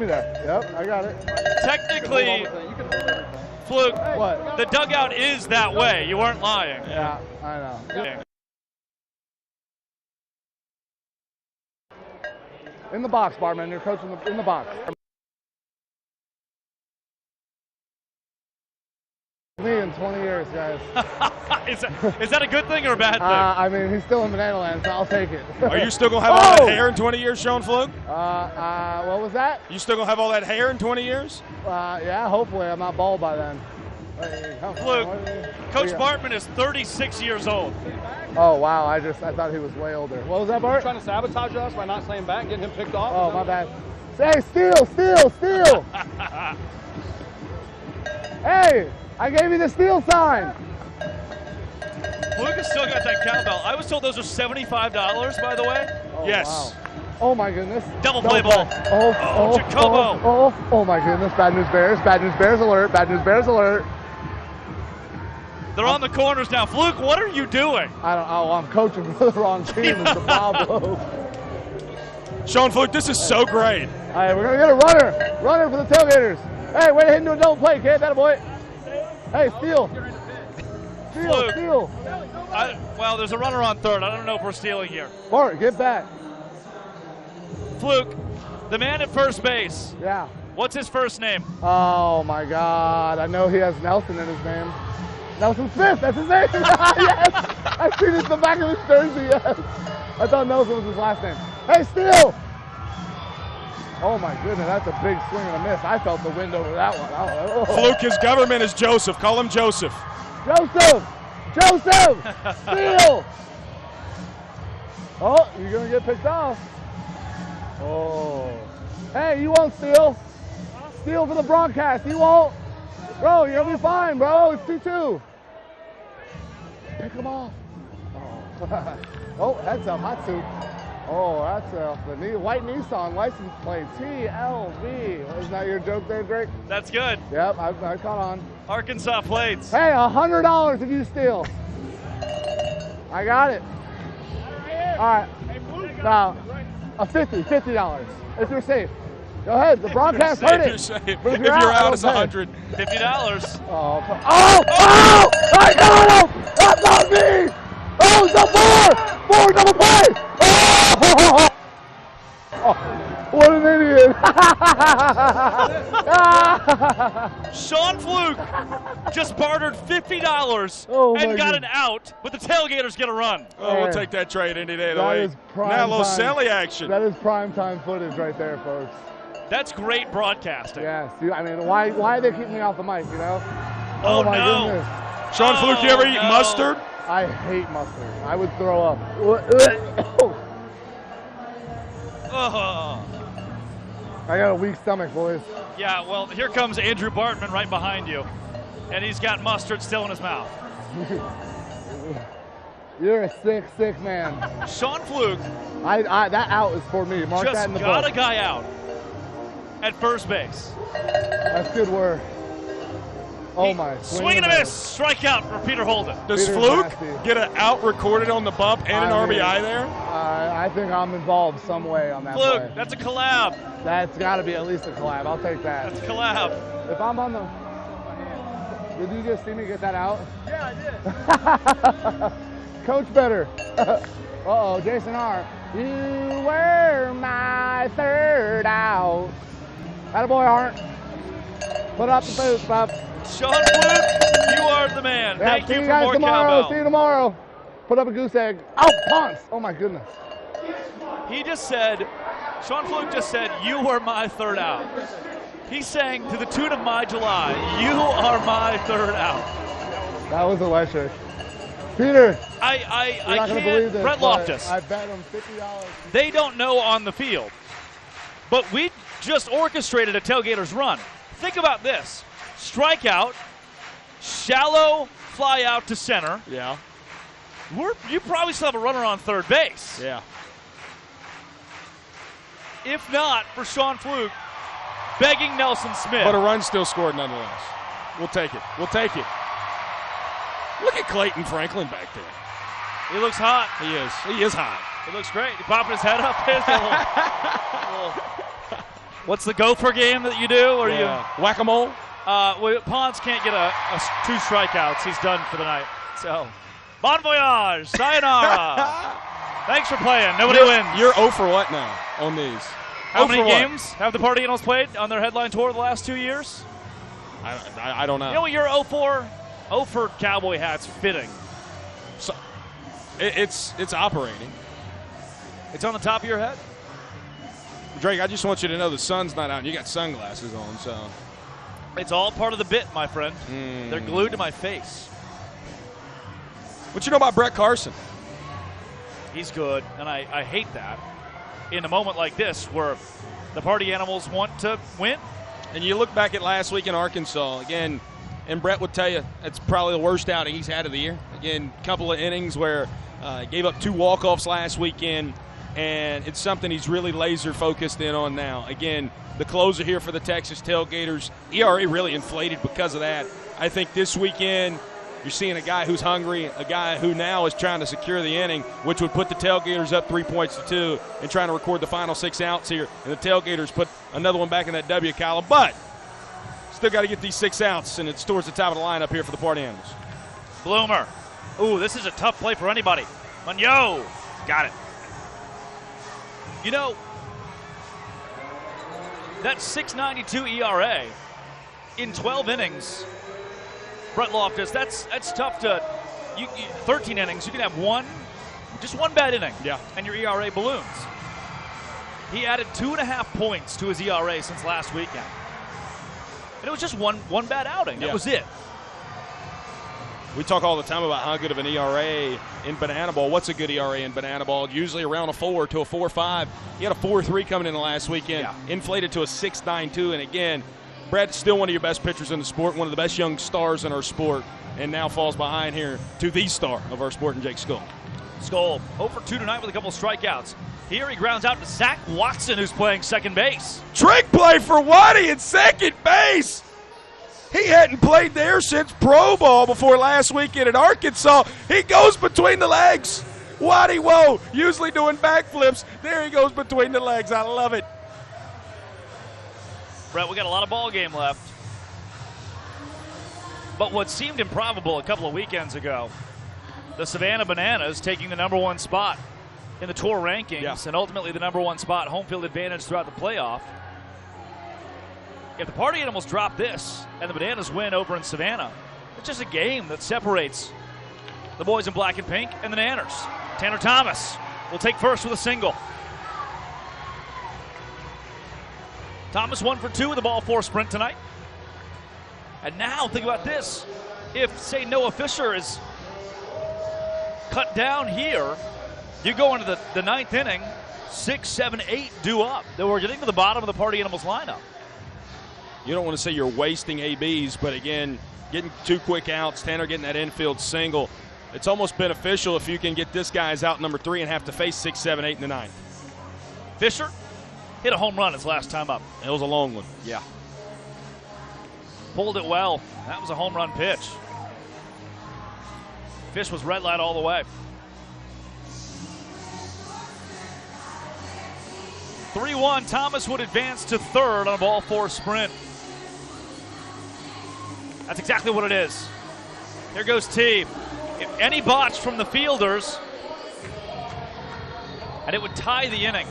that. Yep, I got it. Technically, Fluke, what? The dugout is that way. You weren't lying. Yeah, I know. Yeah. In the box, barman. You're coaching in the box. Me in 20 years, guys. Is that a good thing or a bad thing? I mean, he's still in Banana Land, so I'll take it. Are you still going to have all that hair in 20 years, Sean Fluke? What was that? You still going to have all that hair in 20 years? Yeah, hopefully. I'm not bald by then. Fluke, Coach Bartman is 36 years old. Oh, wow. I thought he was way older. What was that, Bart? Trying to sabotage us by not playing back, getting him picked off? Oh, my bad. Hey, steal! Hey, I gave you the steal sign. Fluke has still got that cowbell. I was told those are $75, by the way. Oh, yes. Wow. Oh, my goodness. Double play ball. Jacobo. Oh, my goodness. Bad news Bears. Bad news Bears alert. Bad news Bears alert. They're on the corners now. Fluke, what are you doing? I'm coaching for the wrong team. It's the problem. Sean Fluke, this is so great. All right, we're going to get a runner. Runner for the Tailgaters. Hey, way to hit into a double play, kid. That boy. Hey, steal. Steal. Well, there's a runner on third. I don't know if we're stealing here. Bart, get back. Fluke, the man at first base. Yeah. What's his first name? Oh, my God. I know he has Nelson in his name. Nelson Smith, that's his name. Yes. I see this in the back of his jersey, yes. I thought Nelson was his last name. Hey, steal. Oh, my goodness, that's a big swing and a miss. I felt the wind over that one. Fluke, his government is Joseph. Call him Joseph. Joseph! Steal! Oh, you're going to get picked off. Oh. Hey, you won't steal. Steal for the broadcast. You won't. Bro, you'll be fine, bro. It's 2-2. Pick him off. Oh, heads up, hot soup. Oh, that's the white Nissan license plate, TLV. Isn't that your joke there, Drake? That's good. Yep, I caught on. Arkansas plates. Hey, $100 if you steal. I got it. All right. Now, $50 if you're safe. Go ahead. The broadcast heard it. You're safe. If you're out, it's $100. $50. Oh! I got him! That's not me! Oh, it's a 4 double play! Oh, what an idiot! Sean Fluke just bartered $50 and got an out, but the Tailgaters get a run. Oh, we'll take that trade any day of the That week. is prime Now a little time. Sally action. That is prime time footage right there, folks. That's great broadcasting. Yes, I mean, why they keep me off the mic, you know? Oh, my no. goodness. Sean Fluke, you ever eat mustard? I hate mustard. I would throw up. I got a weak stomach, boys. Yeah, well, here comes Andrew Bartman right behind you, and he's got mustard still in his mouth. You're a sick man. Sean Fluke that out is for me. Mark that just in the got book. a guy out at first base. That's good work. Oh, my. Swing and a miss. Strikeout for Peter Holden. Does Peter's Fluke nasty. get an out recorded on the bump and an RBI there? I think I'm involved some way on that Fluke, play. that's a collab. That's got to be at least a collab. I'll take that. That's a collab. If I'm on the... Did you just see me get that out? Yeah, I did. Coach better. Uh-oh, Jason R. You were my third out. Attaboy, Arndt. Put up the boots, bub. Sean Fluke, you are the man. Yeah, Thank see you for guys more tomorrow. cowbell. See you tomorrow. Put up a goose egg. Oh, punts. Oh, my goodness. He just said, Sean Fluke just said, you were my third out. He sang to the tune of My July, you are my third out. That was electric. Peter, I you're not can't, gonna believe this, Brett but Loftus. I bet him $50. They don't know on the field, but we just orchestrated a Tailgaters run. Think about this. strikeout, shallow fly out to center. Yeah. You probably still have a runner on third base. Yeah. If not for Sean Fluke begging Nelson Smith. But a run still scored nonetheless. We'll take it. We'll take it. Look at Clayton Franklin back there. He looks hot. He is. He is hot. He looks great. He popping his head up. What's the gopher game that you do? Or Whack-a-mole? Pons can't get 2 strikeouts. He's done for the night. So, bon voyage. Sayonara. Thanks for playing. Nobody wins. You're 0 for what now on these? How many games have the Party Animals played on their headline tour the last 2 years? I don't know. You know what you're 0 for? 0 for cowboy hats fitting. So, it's operating. It's on the top of your head? Drake, I just want you to know the sun's not out and you got sunglasses on, so. It's all part of the bit, my friend. They're glued to my face. What you know about Brett Carson? He's good, and I hate that in a moment like this where the Party Animals want to win. And you look back at last week in Arkansas, again, and Brett would tell you it's probably the worst outing he's had of the year. Again, a couple of innings where gave up 2 walk-offs last weekend, and it's something he's really laser-focused in on now. Again, the closer here for the Texas Tailgaters, ERA really inflated because of that. I think this weekend you're seeing a guy who's hungry, a guy who now is trying to secure the inning, which would put the Tailgaters up 3-2 and trying to record the final 6 outs here. And the Tailgaters put another one back in that W column. But still got to get these 6 outs, and it's towards the top of the lineup here for the Party Animals. Bloomer. Ooh, this is a tough play for anybody. Monyo. Got it. You know, that 6.92 ERA in 12 innings, Brett Loftus, that's tough to – 13 innings, you can have just one bad inning, and your ERA balloons. He added 2.5 points to his ERA since last weekend. And it was just one bad outing. That was it. We talk all the time about how good of an ERA in bananaball. What's a good ERA in bananaball? Usually around a 4 to a 4.5. He had a 4.3 coming in the last weekend, inflated to a 6.92. And again, Brett's still one of your best pitchers in the sport, one of the best young stars in our sport, and now falls behind here to the star of our sport, and Jake Skoll. Skoll 0 for 2 tonight with a couple of strikeouts. Here he grounds out to Zach Watson, who's playing second base. Trick play for Waddy at second base. He hadn't played there since Pro Bowl before last weekend at Arkansas. He goes between the legs. Waddy, whoa, usually doing backflips. There he goes between the legs. I love it. Brett, we got a lot of ball game left. But what seemed improbable a couple of weekends ago, the Savannah Bananas taking the #1 spot in the tour rankings and ultimately the #1 spot, home field advantage throughout the playoff. If the Party Animals drop this and the Bananas win over in Savannah, it's just a game that separates the boys in black and pink and the Nanners. Tanner Thomas will take first with a single. Thomas 1 for 2 with the ball 4 sprint tonight. And now think about this. If, say, Noah Fischer is cut down here, you go into the 9th inning, 6, 7, 8 due up. We're getting to the bottom of the Party Animals lineup. You don't want to say you're wasting ABs, but again, getting 2 quick outs, Tanner getting that infield single. It's almost beneficial if you can get this guy's out number 3 and have to face 6, 7, 8 in the 9th. Fischer hit a home run his last time up. It was a long one. Yeah. Pulled it well. That was a home run pitch. Fish was red light all the way. 3-1, Thomas would advance to third on a ball 4 sprint. That's exactly what it is. Here goes T. If any botch from the fielders, and it would tie the inning.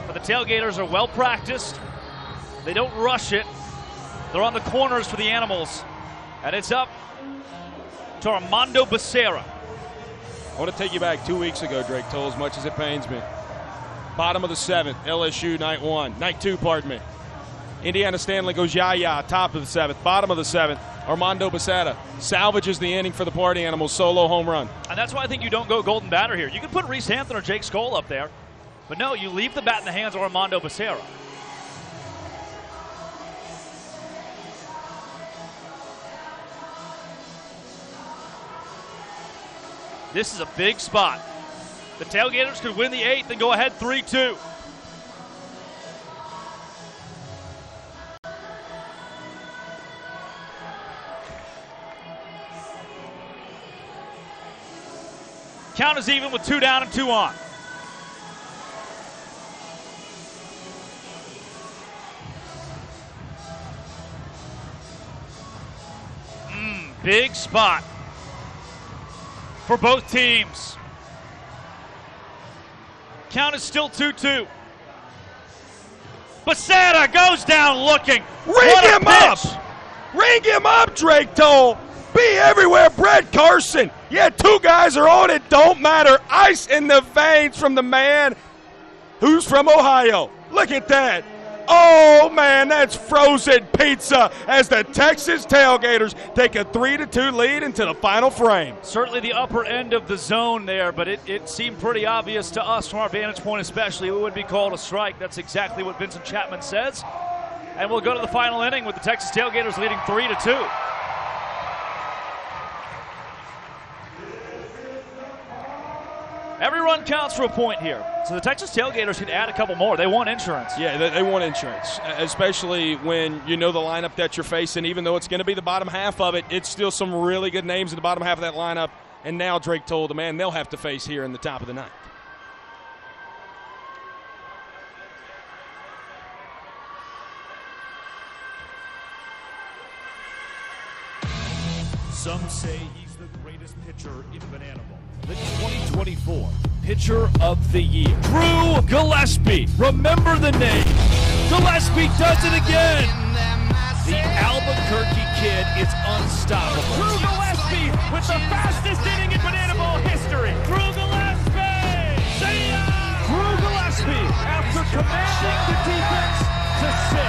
But the Tailgaters are well practiced. They don't rush it. They're on the corners for the Animals. And it's up to Armando Becerra. I want to take you back 2 weeks ago, Drake Toll, as much as it pains me. Bottom of the 7th, LSU night 2, pardon me. Indiana Stanley goes yah-yah, top of the 7th, bottom of the 7th. Armando Becerra salvages the inning for the Party Animals, solo home run. And that's why I think you don't go golden batter here. You can put Reese Hampton or Jake Skoll up there, but no, you leave the bat in the hands of Armando Becerra. This is a big spot. The Tailgaters could win the 8th and go ahead 3-2. Count is even with 2 down and 2 on. Big spot for both teams. Count is still 2-2. Basada goes down looking. Ring him up! Ring him up, Drake Toll. Be everywhere, Brett Carson. Yeah, 2 guys are on it. Don't matter. Ice in the veins from the man who's from Ohio. Look at that. Oh, man, that's frozen pizza as the Texas Tailgaters take a 3-2 lead into the final frame. Certainly the upper end of the zone there, but it seemed pretty obvious to us from our vantage point especially it would be called a strike. That's exactly what Vincent Chapman says. And we'll go to the final inning with the Texas Tailgaters leading 3-2. Every run counts for a point here. So the Texas Tailgaters can add a couple more. They want insurance. Yeah, they want insurance, especially when you know the lineup that you're facing. Even though it's going to be the bottom half of it, it's still some really good names in the bottom half of that lineup. And now Drake Toll, the man they'll have to face here in the top of the ninth. Some say he's the greatest pitcher in bananaball. The 2024 Pitcher of the Year, Drew Gillespie. Remember the name. Gillespie does it again. The Albuquerque kid is unstoppable. Drew Gillespie with the fastest inning in bananaball history. Drew Gillespie! See ya! Drew Gillespie, after commanding the defense to 6.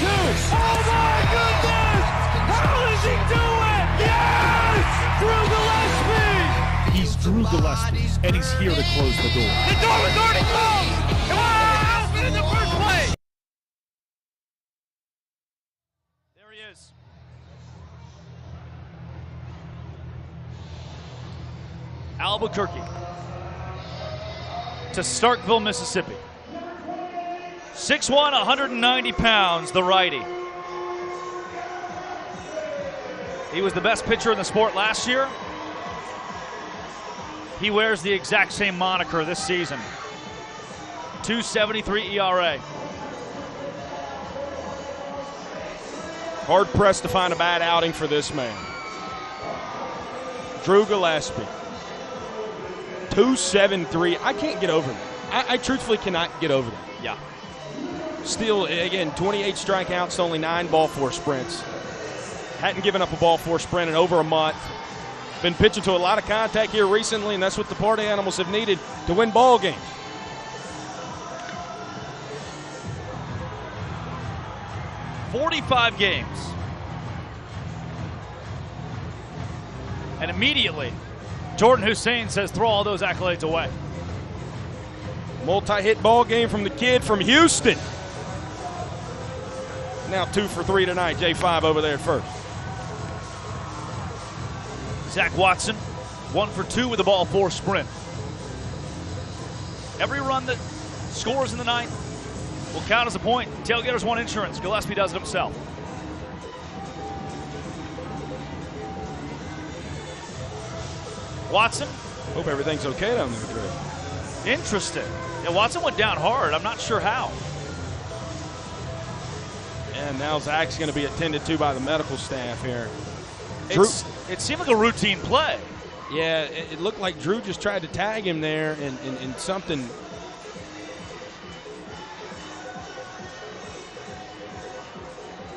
2. Oh my goodness! How does he do it? Yes! Drew Gillespie! He's Drew Gillespie, and he's here to close the door. The door was already closed! Wow! In the first place! There he is. Albuquerque to Starkville, Mississippi. 6'1", 190 pounds, the righty. He was the best pitcher in the sport last year. He wears the exact same moniker this season. 2.73 ERA. Hard pressed to find a bad outing for this man. Drew Gillespie. 2.73. I can't get over that. I truthfully cannot get over that. Yeah. Still, again, 28 strikeouts, only 9 ball 4 sprints. Hadn't given up a ball 4 sprint in over a month. Been pitching to a lot of contact here recently, and that's what the Party Animals have needed to win ball games. .45 games. And immediately, Jordan Hussein says throw all those accolades away. Multi-hit ball game from the kid from Houston. Now 2 for 3 tonight. J5 over there at first. Zach Watson, 1 for 2 with a ball 4 sprint. Every run that scores in the ninth will count as a point. Tailgaters want insurance. Gillespie does it himself. Watson. Hope everything's okay down there, Drew. Interesting. Yeah, Watson went down hard. I'm not sure how. And now Zach's going to be attended to by the medical staff here. It seemed like a routine play. Yeah, it looked like Drew just tried to tag him there and something.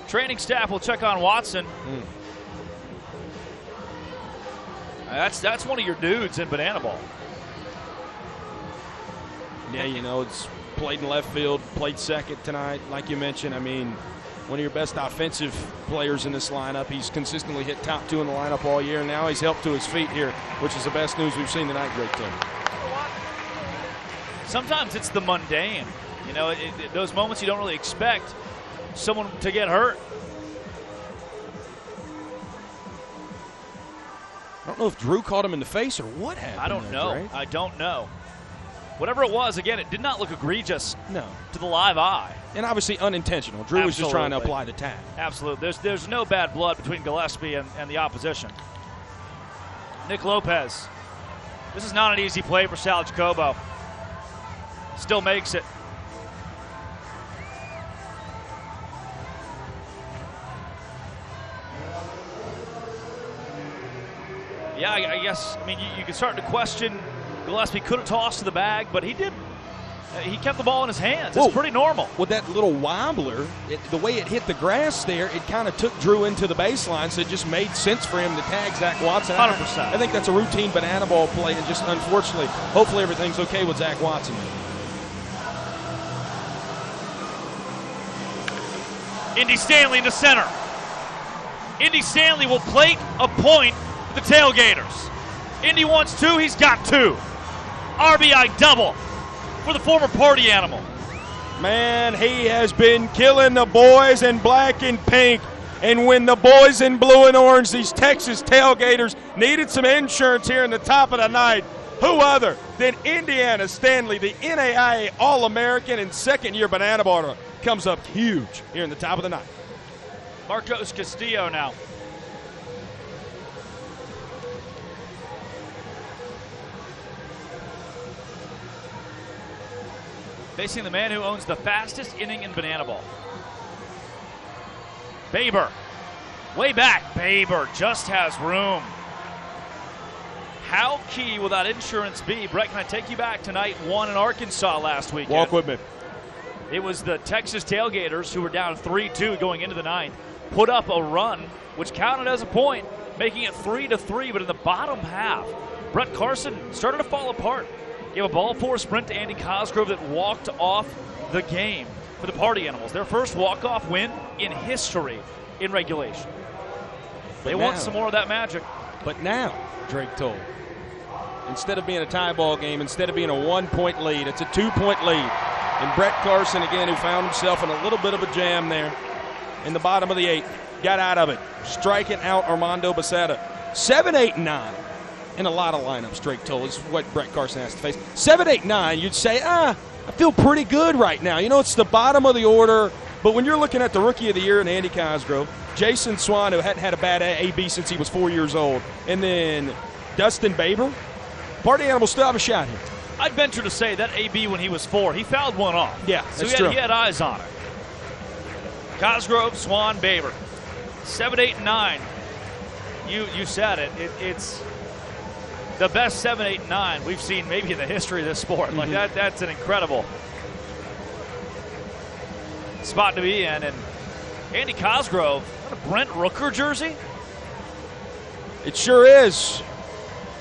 Training staff will check on Watson. That's one of your dudes in bananaball. Yeah, you know, it's played in left field, played second tonight. Like you mentioned, I mean, one of your best offensive players in this lineup. He's consistently hit top 2 in the lineup all year. Now he's helped to his feet here, which is the best news we've seen tonight, Drake Toll. Sometimes it's the mundane. You know, those moments you don't really expect someone to get hurt. I don't know if Drew caught him in the face or what happened. I don't know. Drake. I don't know. Whatever it was, again, it did not look egregious No. to the live eye. And obviously unintentional. Drew was just trying to apply the tag. Absolutely. There's no bad blood between Gillespie and the opposition. Nick Lopez. This is not an easy play for Sal Jacobo. Still makes it. Yeah, I guess, I mean, you can start to question Gillespie could have tossed to the bag, but he didn't. He kept the ball in his hands. It's pretty normal. With that little wobbler, the way it hit the grass there, it kind of took Drew into the baseline, so it just made sense for him to tag Zach Watson. 100%. I think that's a routine banana ball play, and just unfortunately, hopefully everything's okay with Zach Watson. Indy Stanley in the center. Indy Stanley will plate a point for the Tailgaters. Indy wants 2, he's got 2. RBI double for the former party animal. Man, he has been killing the boys in black and pink. And when the boys in blue and orange, these Texas Tailgaters, needed some insurance here in the top of the night, who other than Indiana Stanley, the NAIA All-American and second-year banana baller, comes up huge here in the top of the night. Marcos Castillo now. Facing the man who owns the fastest inning in banana ball. Baber. Way back. Baber just has room. How key will that insurance be? Brett, can I take you back to night 1 in Arkansas last weekend? Walk with me. It was the Texas Tailgaters, who were down 3-2 going into the ninth, put up a run, which counted as a point, making it 3-3. But in the bottom half, Brett Carson started to fall apart. Gave a ball 4 sprint to Andy Cosgrove that walked off the game for the Party Animals. Their first walk-off win in history in regulation. They want some more of that magic. But now, Drake told, instead of being a tie ball game, instead of being a 1-point lead, it's a 2-point lead. And Brett Carson, again, who found himself in a little bit of a jam there in the bottom of the 8th, got out of it, striking out Armando Becerra. 7, 8, 9. In a lot of lineups, Drake told, is what Brett Carson has to face. 7, 8, 9, you'd say, I feel pretty good right now. You know, it's the bottom of the order, but when you're looking at the Rookie of the Year in Andy Cosgrove, Jason Swan, who hadn't had a bad AB since he was 4 years old, and then Dustin Baber, Party Animals still have a shot here. I'd venture to say that AB when he was 4, he fouled one off. Yeah, so that's true. He had eyes on it. Cosgrove, Swan, Baber. 7, 8, 9. You said it. It's the best 7, 8, 9 we've seen maybe in the history of this sport. Like that's an incredible spot to be in. And Andy Cosgrove, what a Brent Rooker jersey? It sure is.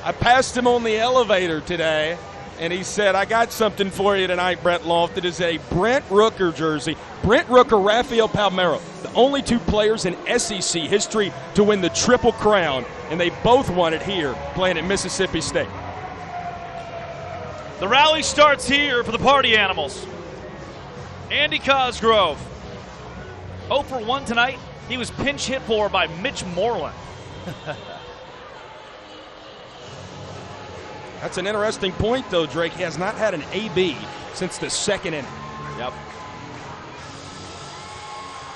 I passed him on the elevator today, and he said, I got something for you tonight, Brett Loft. It is a Brent Rooker jersey. Brent Rooker, Rafael Palmeiro, the only 2 players in SEC history to win the Triple Crown, and they both won it here playing at Mississippi State. The rally starts here for the Party Animals. Andy Cosgrove, 0 for 1 tonight. He was pinch hit for by Mitch Morland. That's an interesting point, though, Drake. He has not had an AB since the 2nd inning. Yep.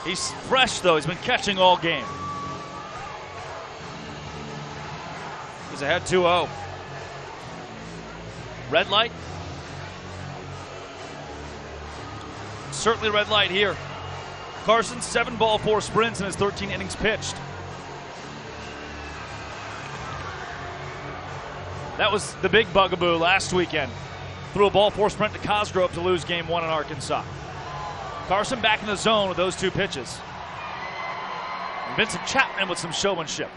He's fresh, though. He's been catching all game. He's ahead 2-0. Red light. Certainly red light here. Carson, 7 ball, 4 sprints in his 13 innings pitched. That was the big bugaboo last weekend. Threw a ball 4 sprint to Cosgrove to lose game 1 in Arkansas. Carson back in the zone with those 2 pitches. And Vincent Chapman with some showmanship.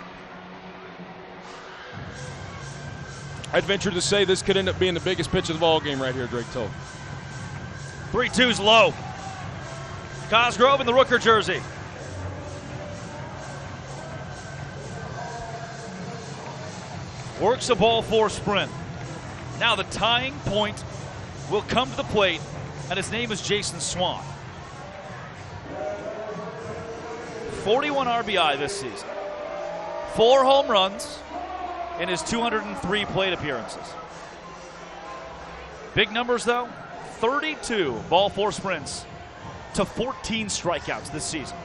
I'd venture to say this could end up being the biggest pitch of the ball game right here, Drake told. 3-2's low. Cosgrove in the Rooker jersey. Works a ball 4 sprint. Now the tying point will come to the plate, and his name is Jason Swan. 41 RBI this season. 4 home runs, in his 203 plate appearances. Big numbers, though. 32 ball four sprints to 14 strikeouts this season.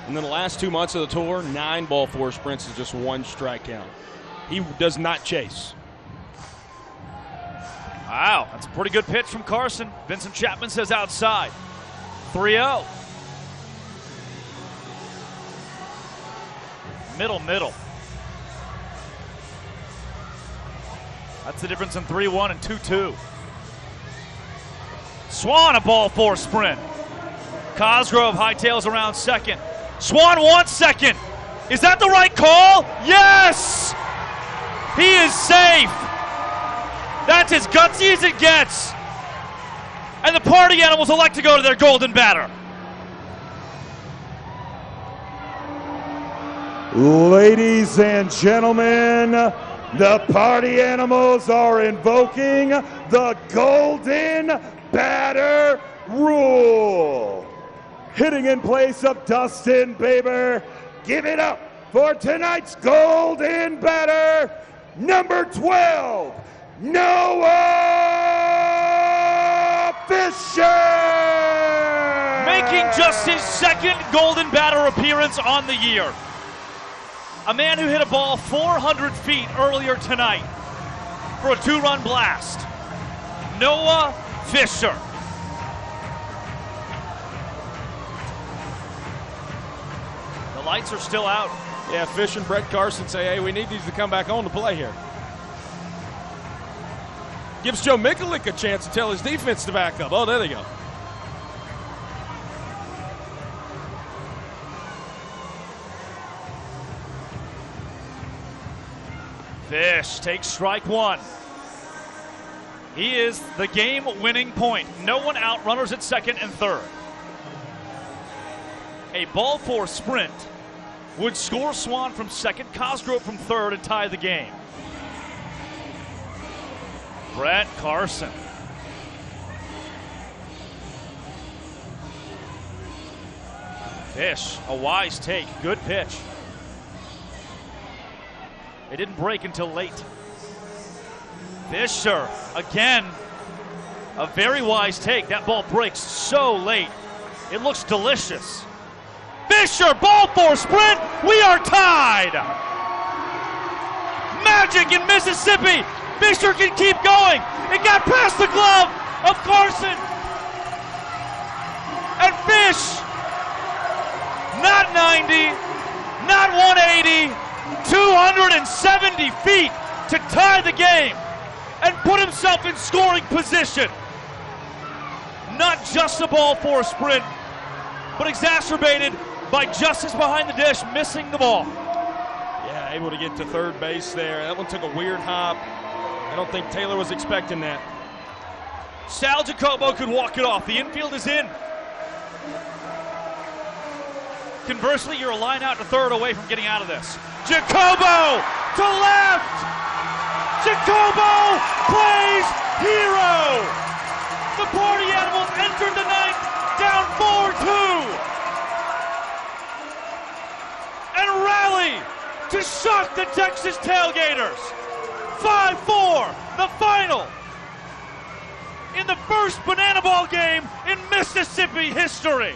And then the last 2 months of the tour, 9 ball four sprints is just 1 strikeout. He does not chase. Wow, that's a pretty good pitch from Carson. Vincent Chapman says outside. 3-0. Middle. That's the difference in 3-1 and 2-2. Swan, a ball four sprint. Cosgrove hightails around second. Swan wants second. Is that the right call? Yes! He is safe. That's as gutsy as it gets. And the party animals elect to go to their golden batter. Ladies and gentlemen, the party animals are invoking the golden batter rule. Hitting in place of Dustin Baber, give it up for tonight's golden batter, number 12, Noah Fischer! Making just his second golden batter appearance on the year. A man who hit a ball 400 feet earlier tonight for a 2-run blast. Noah Fischer. The lights are still out. Yeah, Fish and Brett Carson say, hey, we need these to come back on to play here. Gives Joe Mikulik a chance to tell his defense to back up. Oh, there they go. Fish takes strike one. He is the game-winning point. No one out, runners at second and third. A ball four sprint would score Swan from second, Cosgrove from third, and tie the game. Brett Carson. Fish, a wise take, good pitch. It didn't break until late. Fischer, again, a very wise take. That ball breaks so late. It looks delicious. Fischer, ball four sprint. We are tied. Magic in Mississippi. Fischer can keep going. It got past the glove of Carson. And Fish, not 90, not 180, 270 feet to tie the game and put himself in scoring position. Not just a ball four sprint, but exacerbated by Justice behind the dish missing the ball. Yeah, able to get to third base there. That one took a weird hop. I don't think Taylor was expecting that. Sal Jacobo could walk it off. The infield is in. Conversely, you're a line out to third away from getting out of this. Jacobo to left. Jacobo plays hero. The party animals entered the ninth down 4-2 and rally to shock the Texas Tailgaters. 5-4, the final in the first banana ball game in Mississippi history.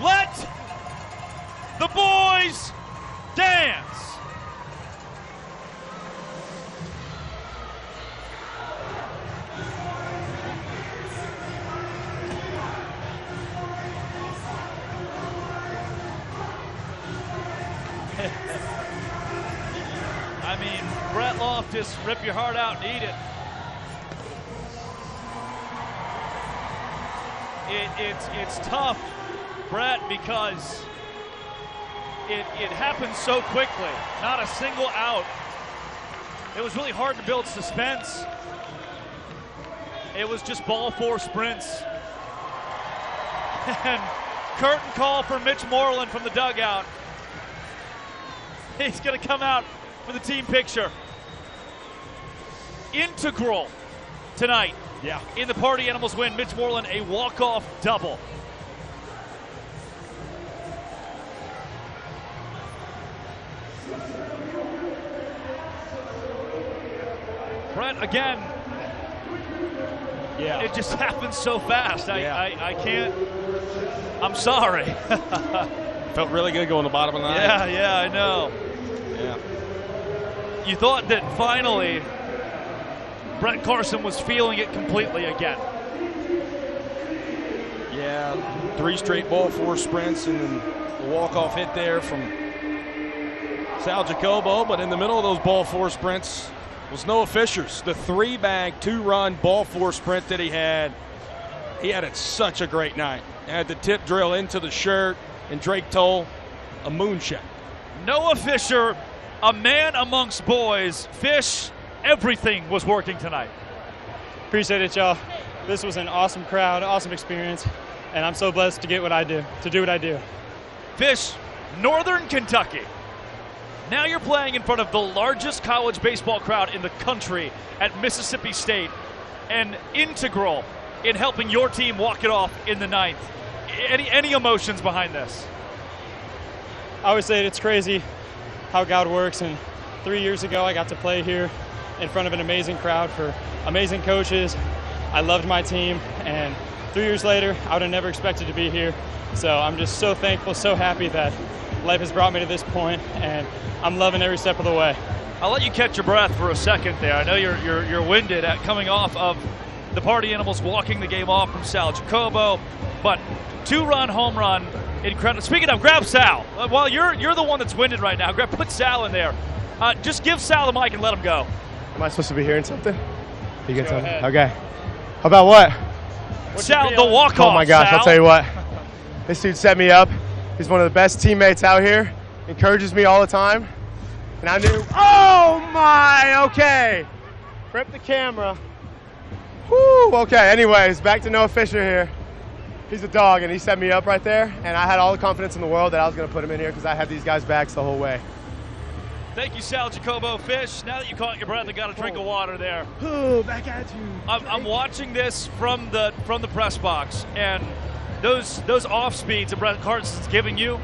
Let the boys dance. I mean, Brett Loftus, rip your heart out and eat it. It's tough, Brett, because it happened so quickly. Not a single out. It was really hard to build suspense. It was just ball four sprints. And curtain call for Mitch Morland from the dugout. He's going to come out for the team picture. Integral tonight. Yeah. In the Party Animals win, Mitch Morland a walk-off double. Brett, again, yeah, it just happens so fast. I can't. I'm sorry. Felt really good going to the bottom of the ninth. Yeah, I know. Yeah. You thought that finally Brett Carson was feeling it completely again. Yeah, 3 straight ball 4 sprints, and then the walk-off hit there from Sal Jacobo. But in the middle of those ball 4 sprints was Noah Fischer's, the 3-bag, 2-run ball 4 sprint that he had. He had such a great night. Had the tip drill into the shirt, and Drake Toll, a moonshot. Noah Fischer, a man amongst boys. Fish, everything was working tonight. Appreciate it, y'all. This was an awesome crowd, awesome experience, and I'm so blessed to do what I do. Fish, Northern Kentucky. Now you're playing in front of the largest college baseball crowd in the country at Mississippi State, and integral in helping your team walk it off in the 9th. Any emotions behind this? I always say it's crazy how God works, and 3 years ago I got to play here in front of an amazing crowd for amazing coaches. I loved my team, and 3 years later I would have never expected to be here. So I'm just so thankful, so happy that life has brought me to this point, and I'm loving every step of the way. I'll let you catch your breath for a second there. I know you're winded at coming off of the Party Animals walking the game off from Sal Jacobo, but 2-run home run. Incredible. Speaking of, grab Sal. Well, you're the one that's winded right now. Put Sal in there. Just give Sal the mic and let him go. Am I supposed to be hearing something? You get something? ahead. Okay. How about what? Sal, the walk-off. Oh my gosh! Sal. I'll tell you what. This dude set me up. He's one of the best teammates out here. Encourages me all the time. And I knew. Oh my! Okay. Rip the camera. Whoo! Okay. Anyways, back to Noah Fischer here. He's a dog, and he set me up right there. And I had all the confidence in the world that I was going to put him in here because I had these guys' backs the whole way. Thank you, Sal Jacobo. Fish, now that you caught your breath and got a drink of water there. Ooh, back at you. I'm watching this from the press box, and those off speeds that Brett Carson's giving you,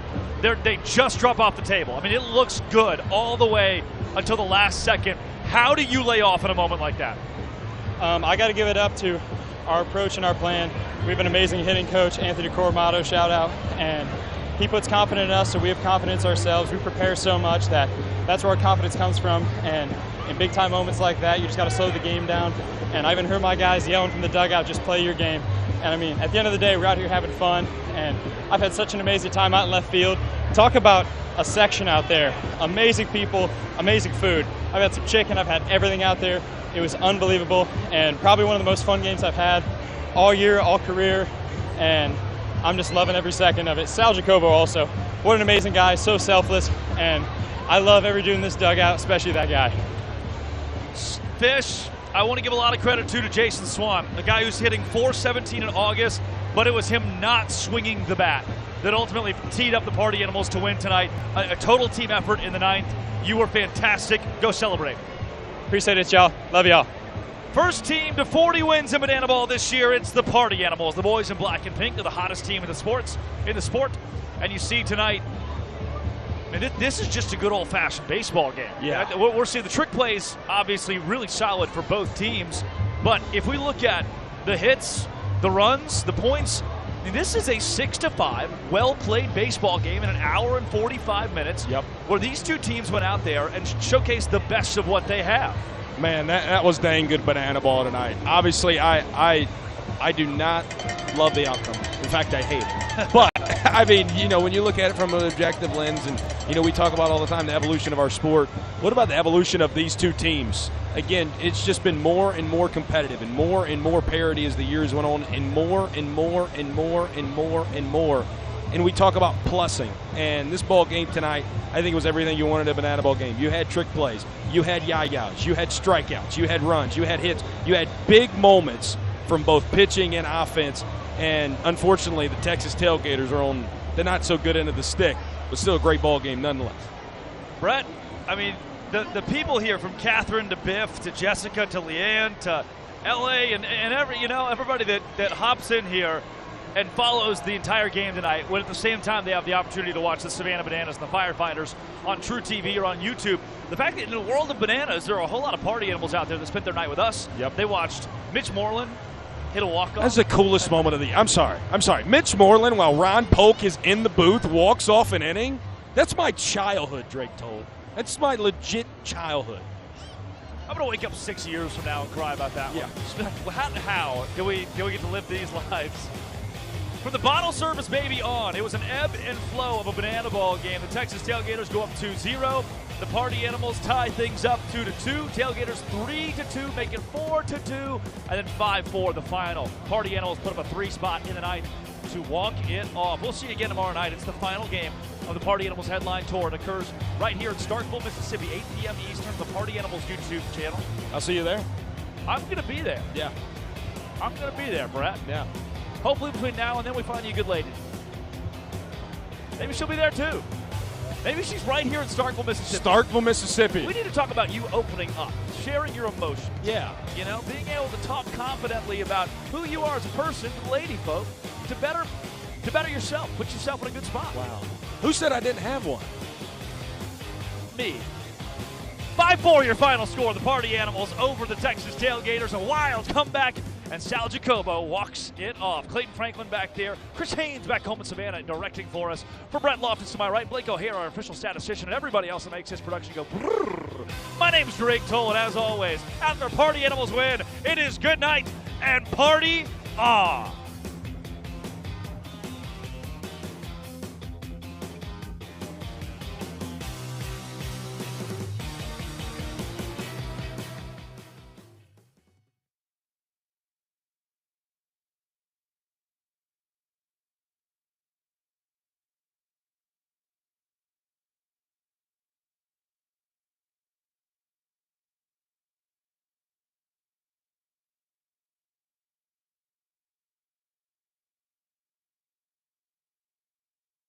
they just drop off the table. I mean, it looks good all the way until the last second. How do you lay off in a moment like that? I got to give it up to our approach and our plan. We have an amazing hitting coach, Anthony Cormato, shout out, and he puts confidence in us, so we have confidence ourselves. We prepare so much that's where our confidence comes from, and in big-time moments like that, you just got to slow the game down. And I even heard my guys yelling from the dugout, just play your game. And, I mean, at the end of the day, we're out here having fun, and I've had such an amazing time out in left field. Talk about a section out there. Amazing people, amazing food. I've had some chicken. I've had everything out there. It was unbelievable, and probably one of the most fun games I've had all year, all career, and I'm just loving every second of it. Sal Jacobo also, what an amazing guy, so selfless, and I love every dude in this dugout, especially that guy. Fish, I want to give a lot of credit to Jason Swan, a guy who's hitting .417 in August, but it was him not swinging the bat that ultimately teed up the Party Animals to win tonight. A total team effort in the 9th. You were fantastic. Go celebrate. Appreciate it, y'all. Love y'all. First team to 40 wins in Bananaball this year. It's the Party Animals. The boys in black and pink are the hottest team in the sport. And you see tonight, I mean, this is just a good old-fashioned baseball game. Yeah. We're seeing the trick plays, obviously, really solid for both teams. But if we look at the hits, the runs, the points, I mean, this is a 6-5, well-played baseball game in an hour and 45 minutes. Yep. Where these two teams went out there and showcased the best of what they have. Man, that was dang good banana ball tonight. Obviously, I do not love the outcome. In fact, I hate it. But, I mean, you know, when you look at it from an objective lens, and, you know, we talk about all the time the evolution of our sport. What about the evolution of these two teams? Again, it's just been more and more competitive and more parity as the years went on, and more and more and more and more and more. And we talk about plussing. And this ball game tonight, I think it was everything you wanted in a banana ball game. You had trick plays. You had yayouts. You had strikeouts. You had runs. You had hits. You had big moments from both pitching and offense. And unfortunately, the Texas Tailgaters are on the not-so-good end of the stick, but still a great ball game nonetheless. Brett, I mean, the people here, from Catherine to Biff to Jessica to Leanne to LA and everybody that hops in here and follows the entire game tonight, when at the same time they have the opportunity to watch the Savannah Bananas and the Firefighters on True TV or on YouTube. The fact that in the world of bananas, there are a whole lot of party animals out there that spent their night with us. Yep. They watched Mitch Morland hit a walk-off. That's the coolest moment of the year. I'm sorry. Mitch Morland, while Ron Polk is in the booth, walks off an inning. That's my childhood, Drake told. That's my legit childhood. I'm going to wake up 6 years from now and cry about that one. How do we get to live these lives? From the bottle service baby on, it was an ebb and flow of a banana ball game. The Texas Tailgaters go up 2-0. The Party Animals tie things up 2-2. Tailgaters 3-2, make it 4-2, and then 5-4 the final. Party Animals put up a 3 spot in the night to walk it off. We'll see you again tomorrow night. It's the final game of the Party Animals headline tour. It occurs right here in Starkville, Mississippi, 8 p.m. Eastern, the Party Animals YouTube channel. I'll see you there. I'm going to be there. Yeah. I'm going to be there, Brett. Yeah. Hopefully between now and then we find you a good lady. Maybe she'll be there too. Maybe she's right here in Starkville, Mississippi. Starkville, Mississippi. We need to talk about you opening up, sharing your emotions. Yeah. You know, being able to talk confidently about who you are as a person, lady folk, to better yourself. Put yourself in a good spot. Wow. Who said I didn't have one? Me. 5-4 your final score. The Party Animals over the Texas Tailgaters. A wild comeback, and Sal Jacobo walks it off. Clayton Franklin back there. Chris Haynes back home in Savannah directing for us. For Brett Loftus to my right, Blake O'Hare, our official statistician, and everybody else that makes this production go brrr. My name's Drake Toll, and as always, after Party Animals win, it is good night and party on.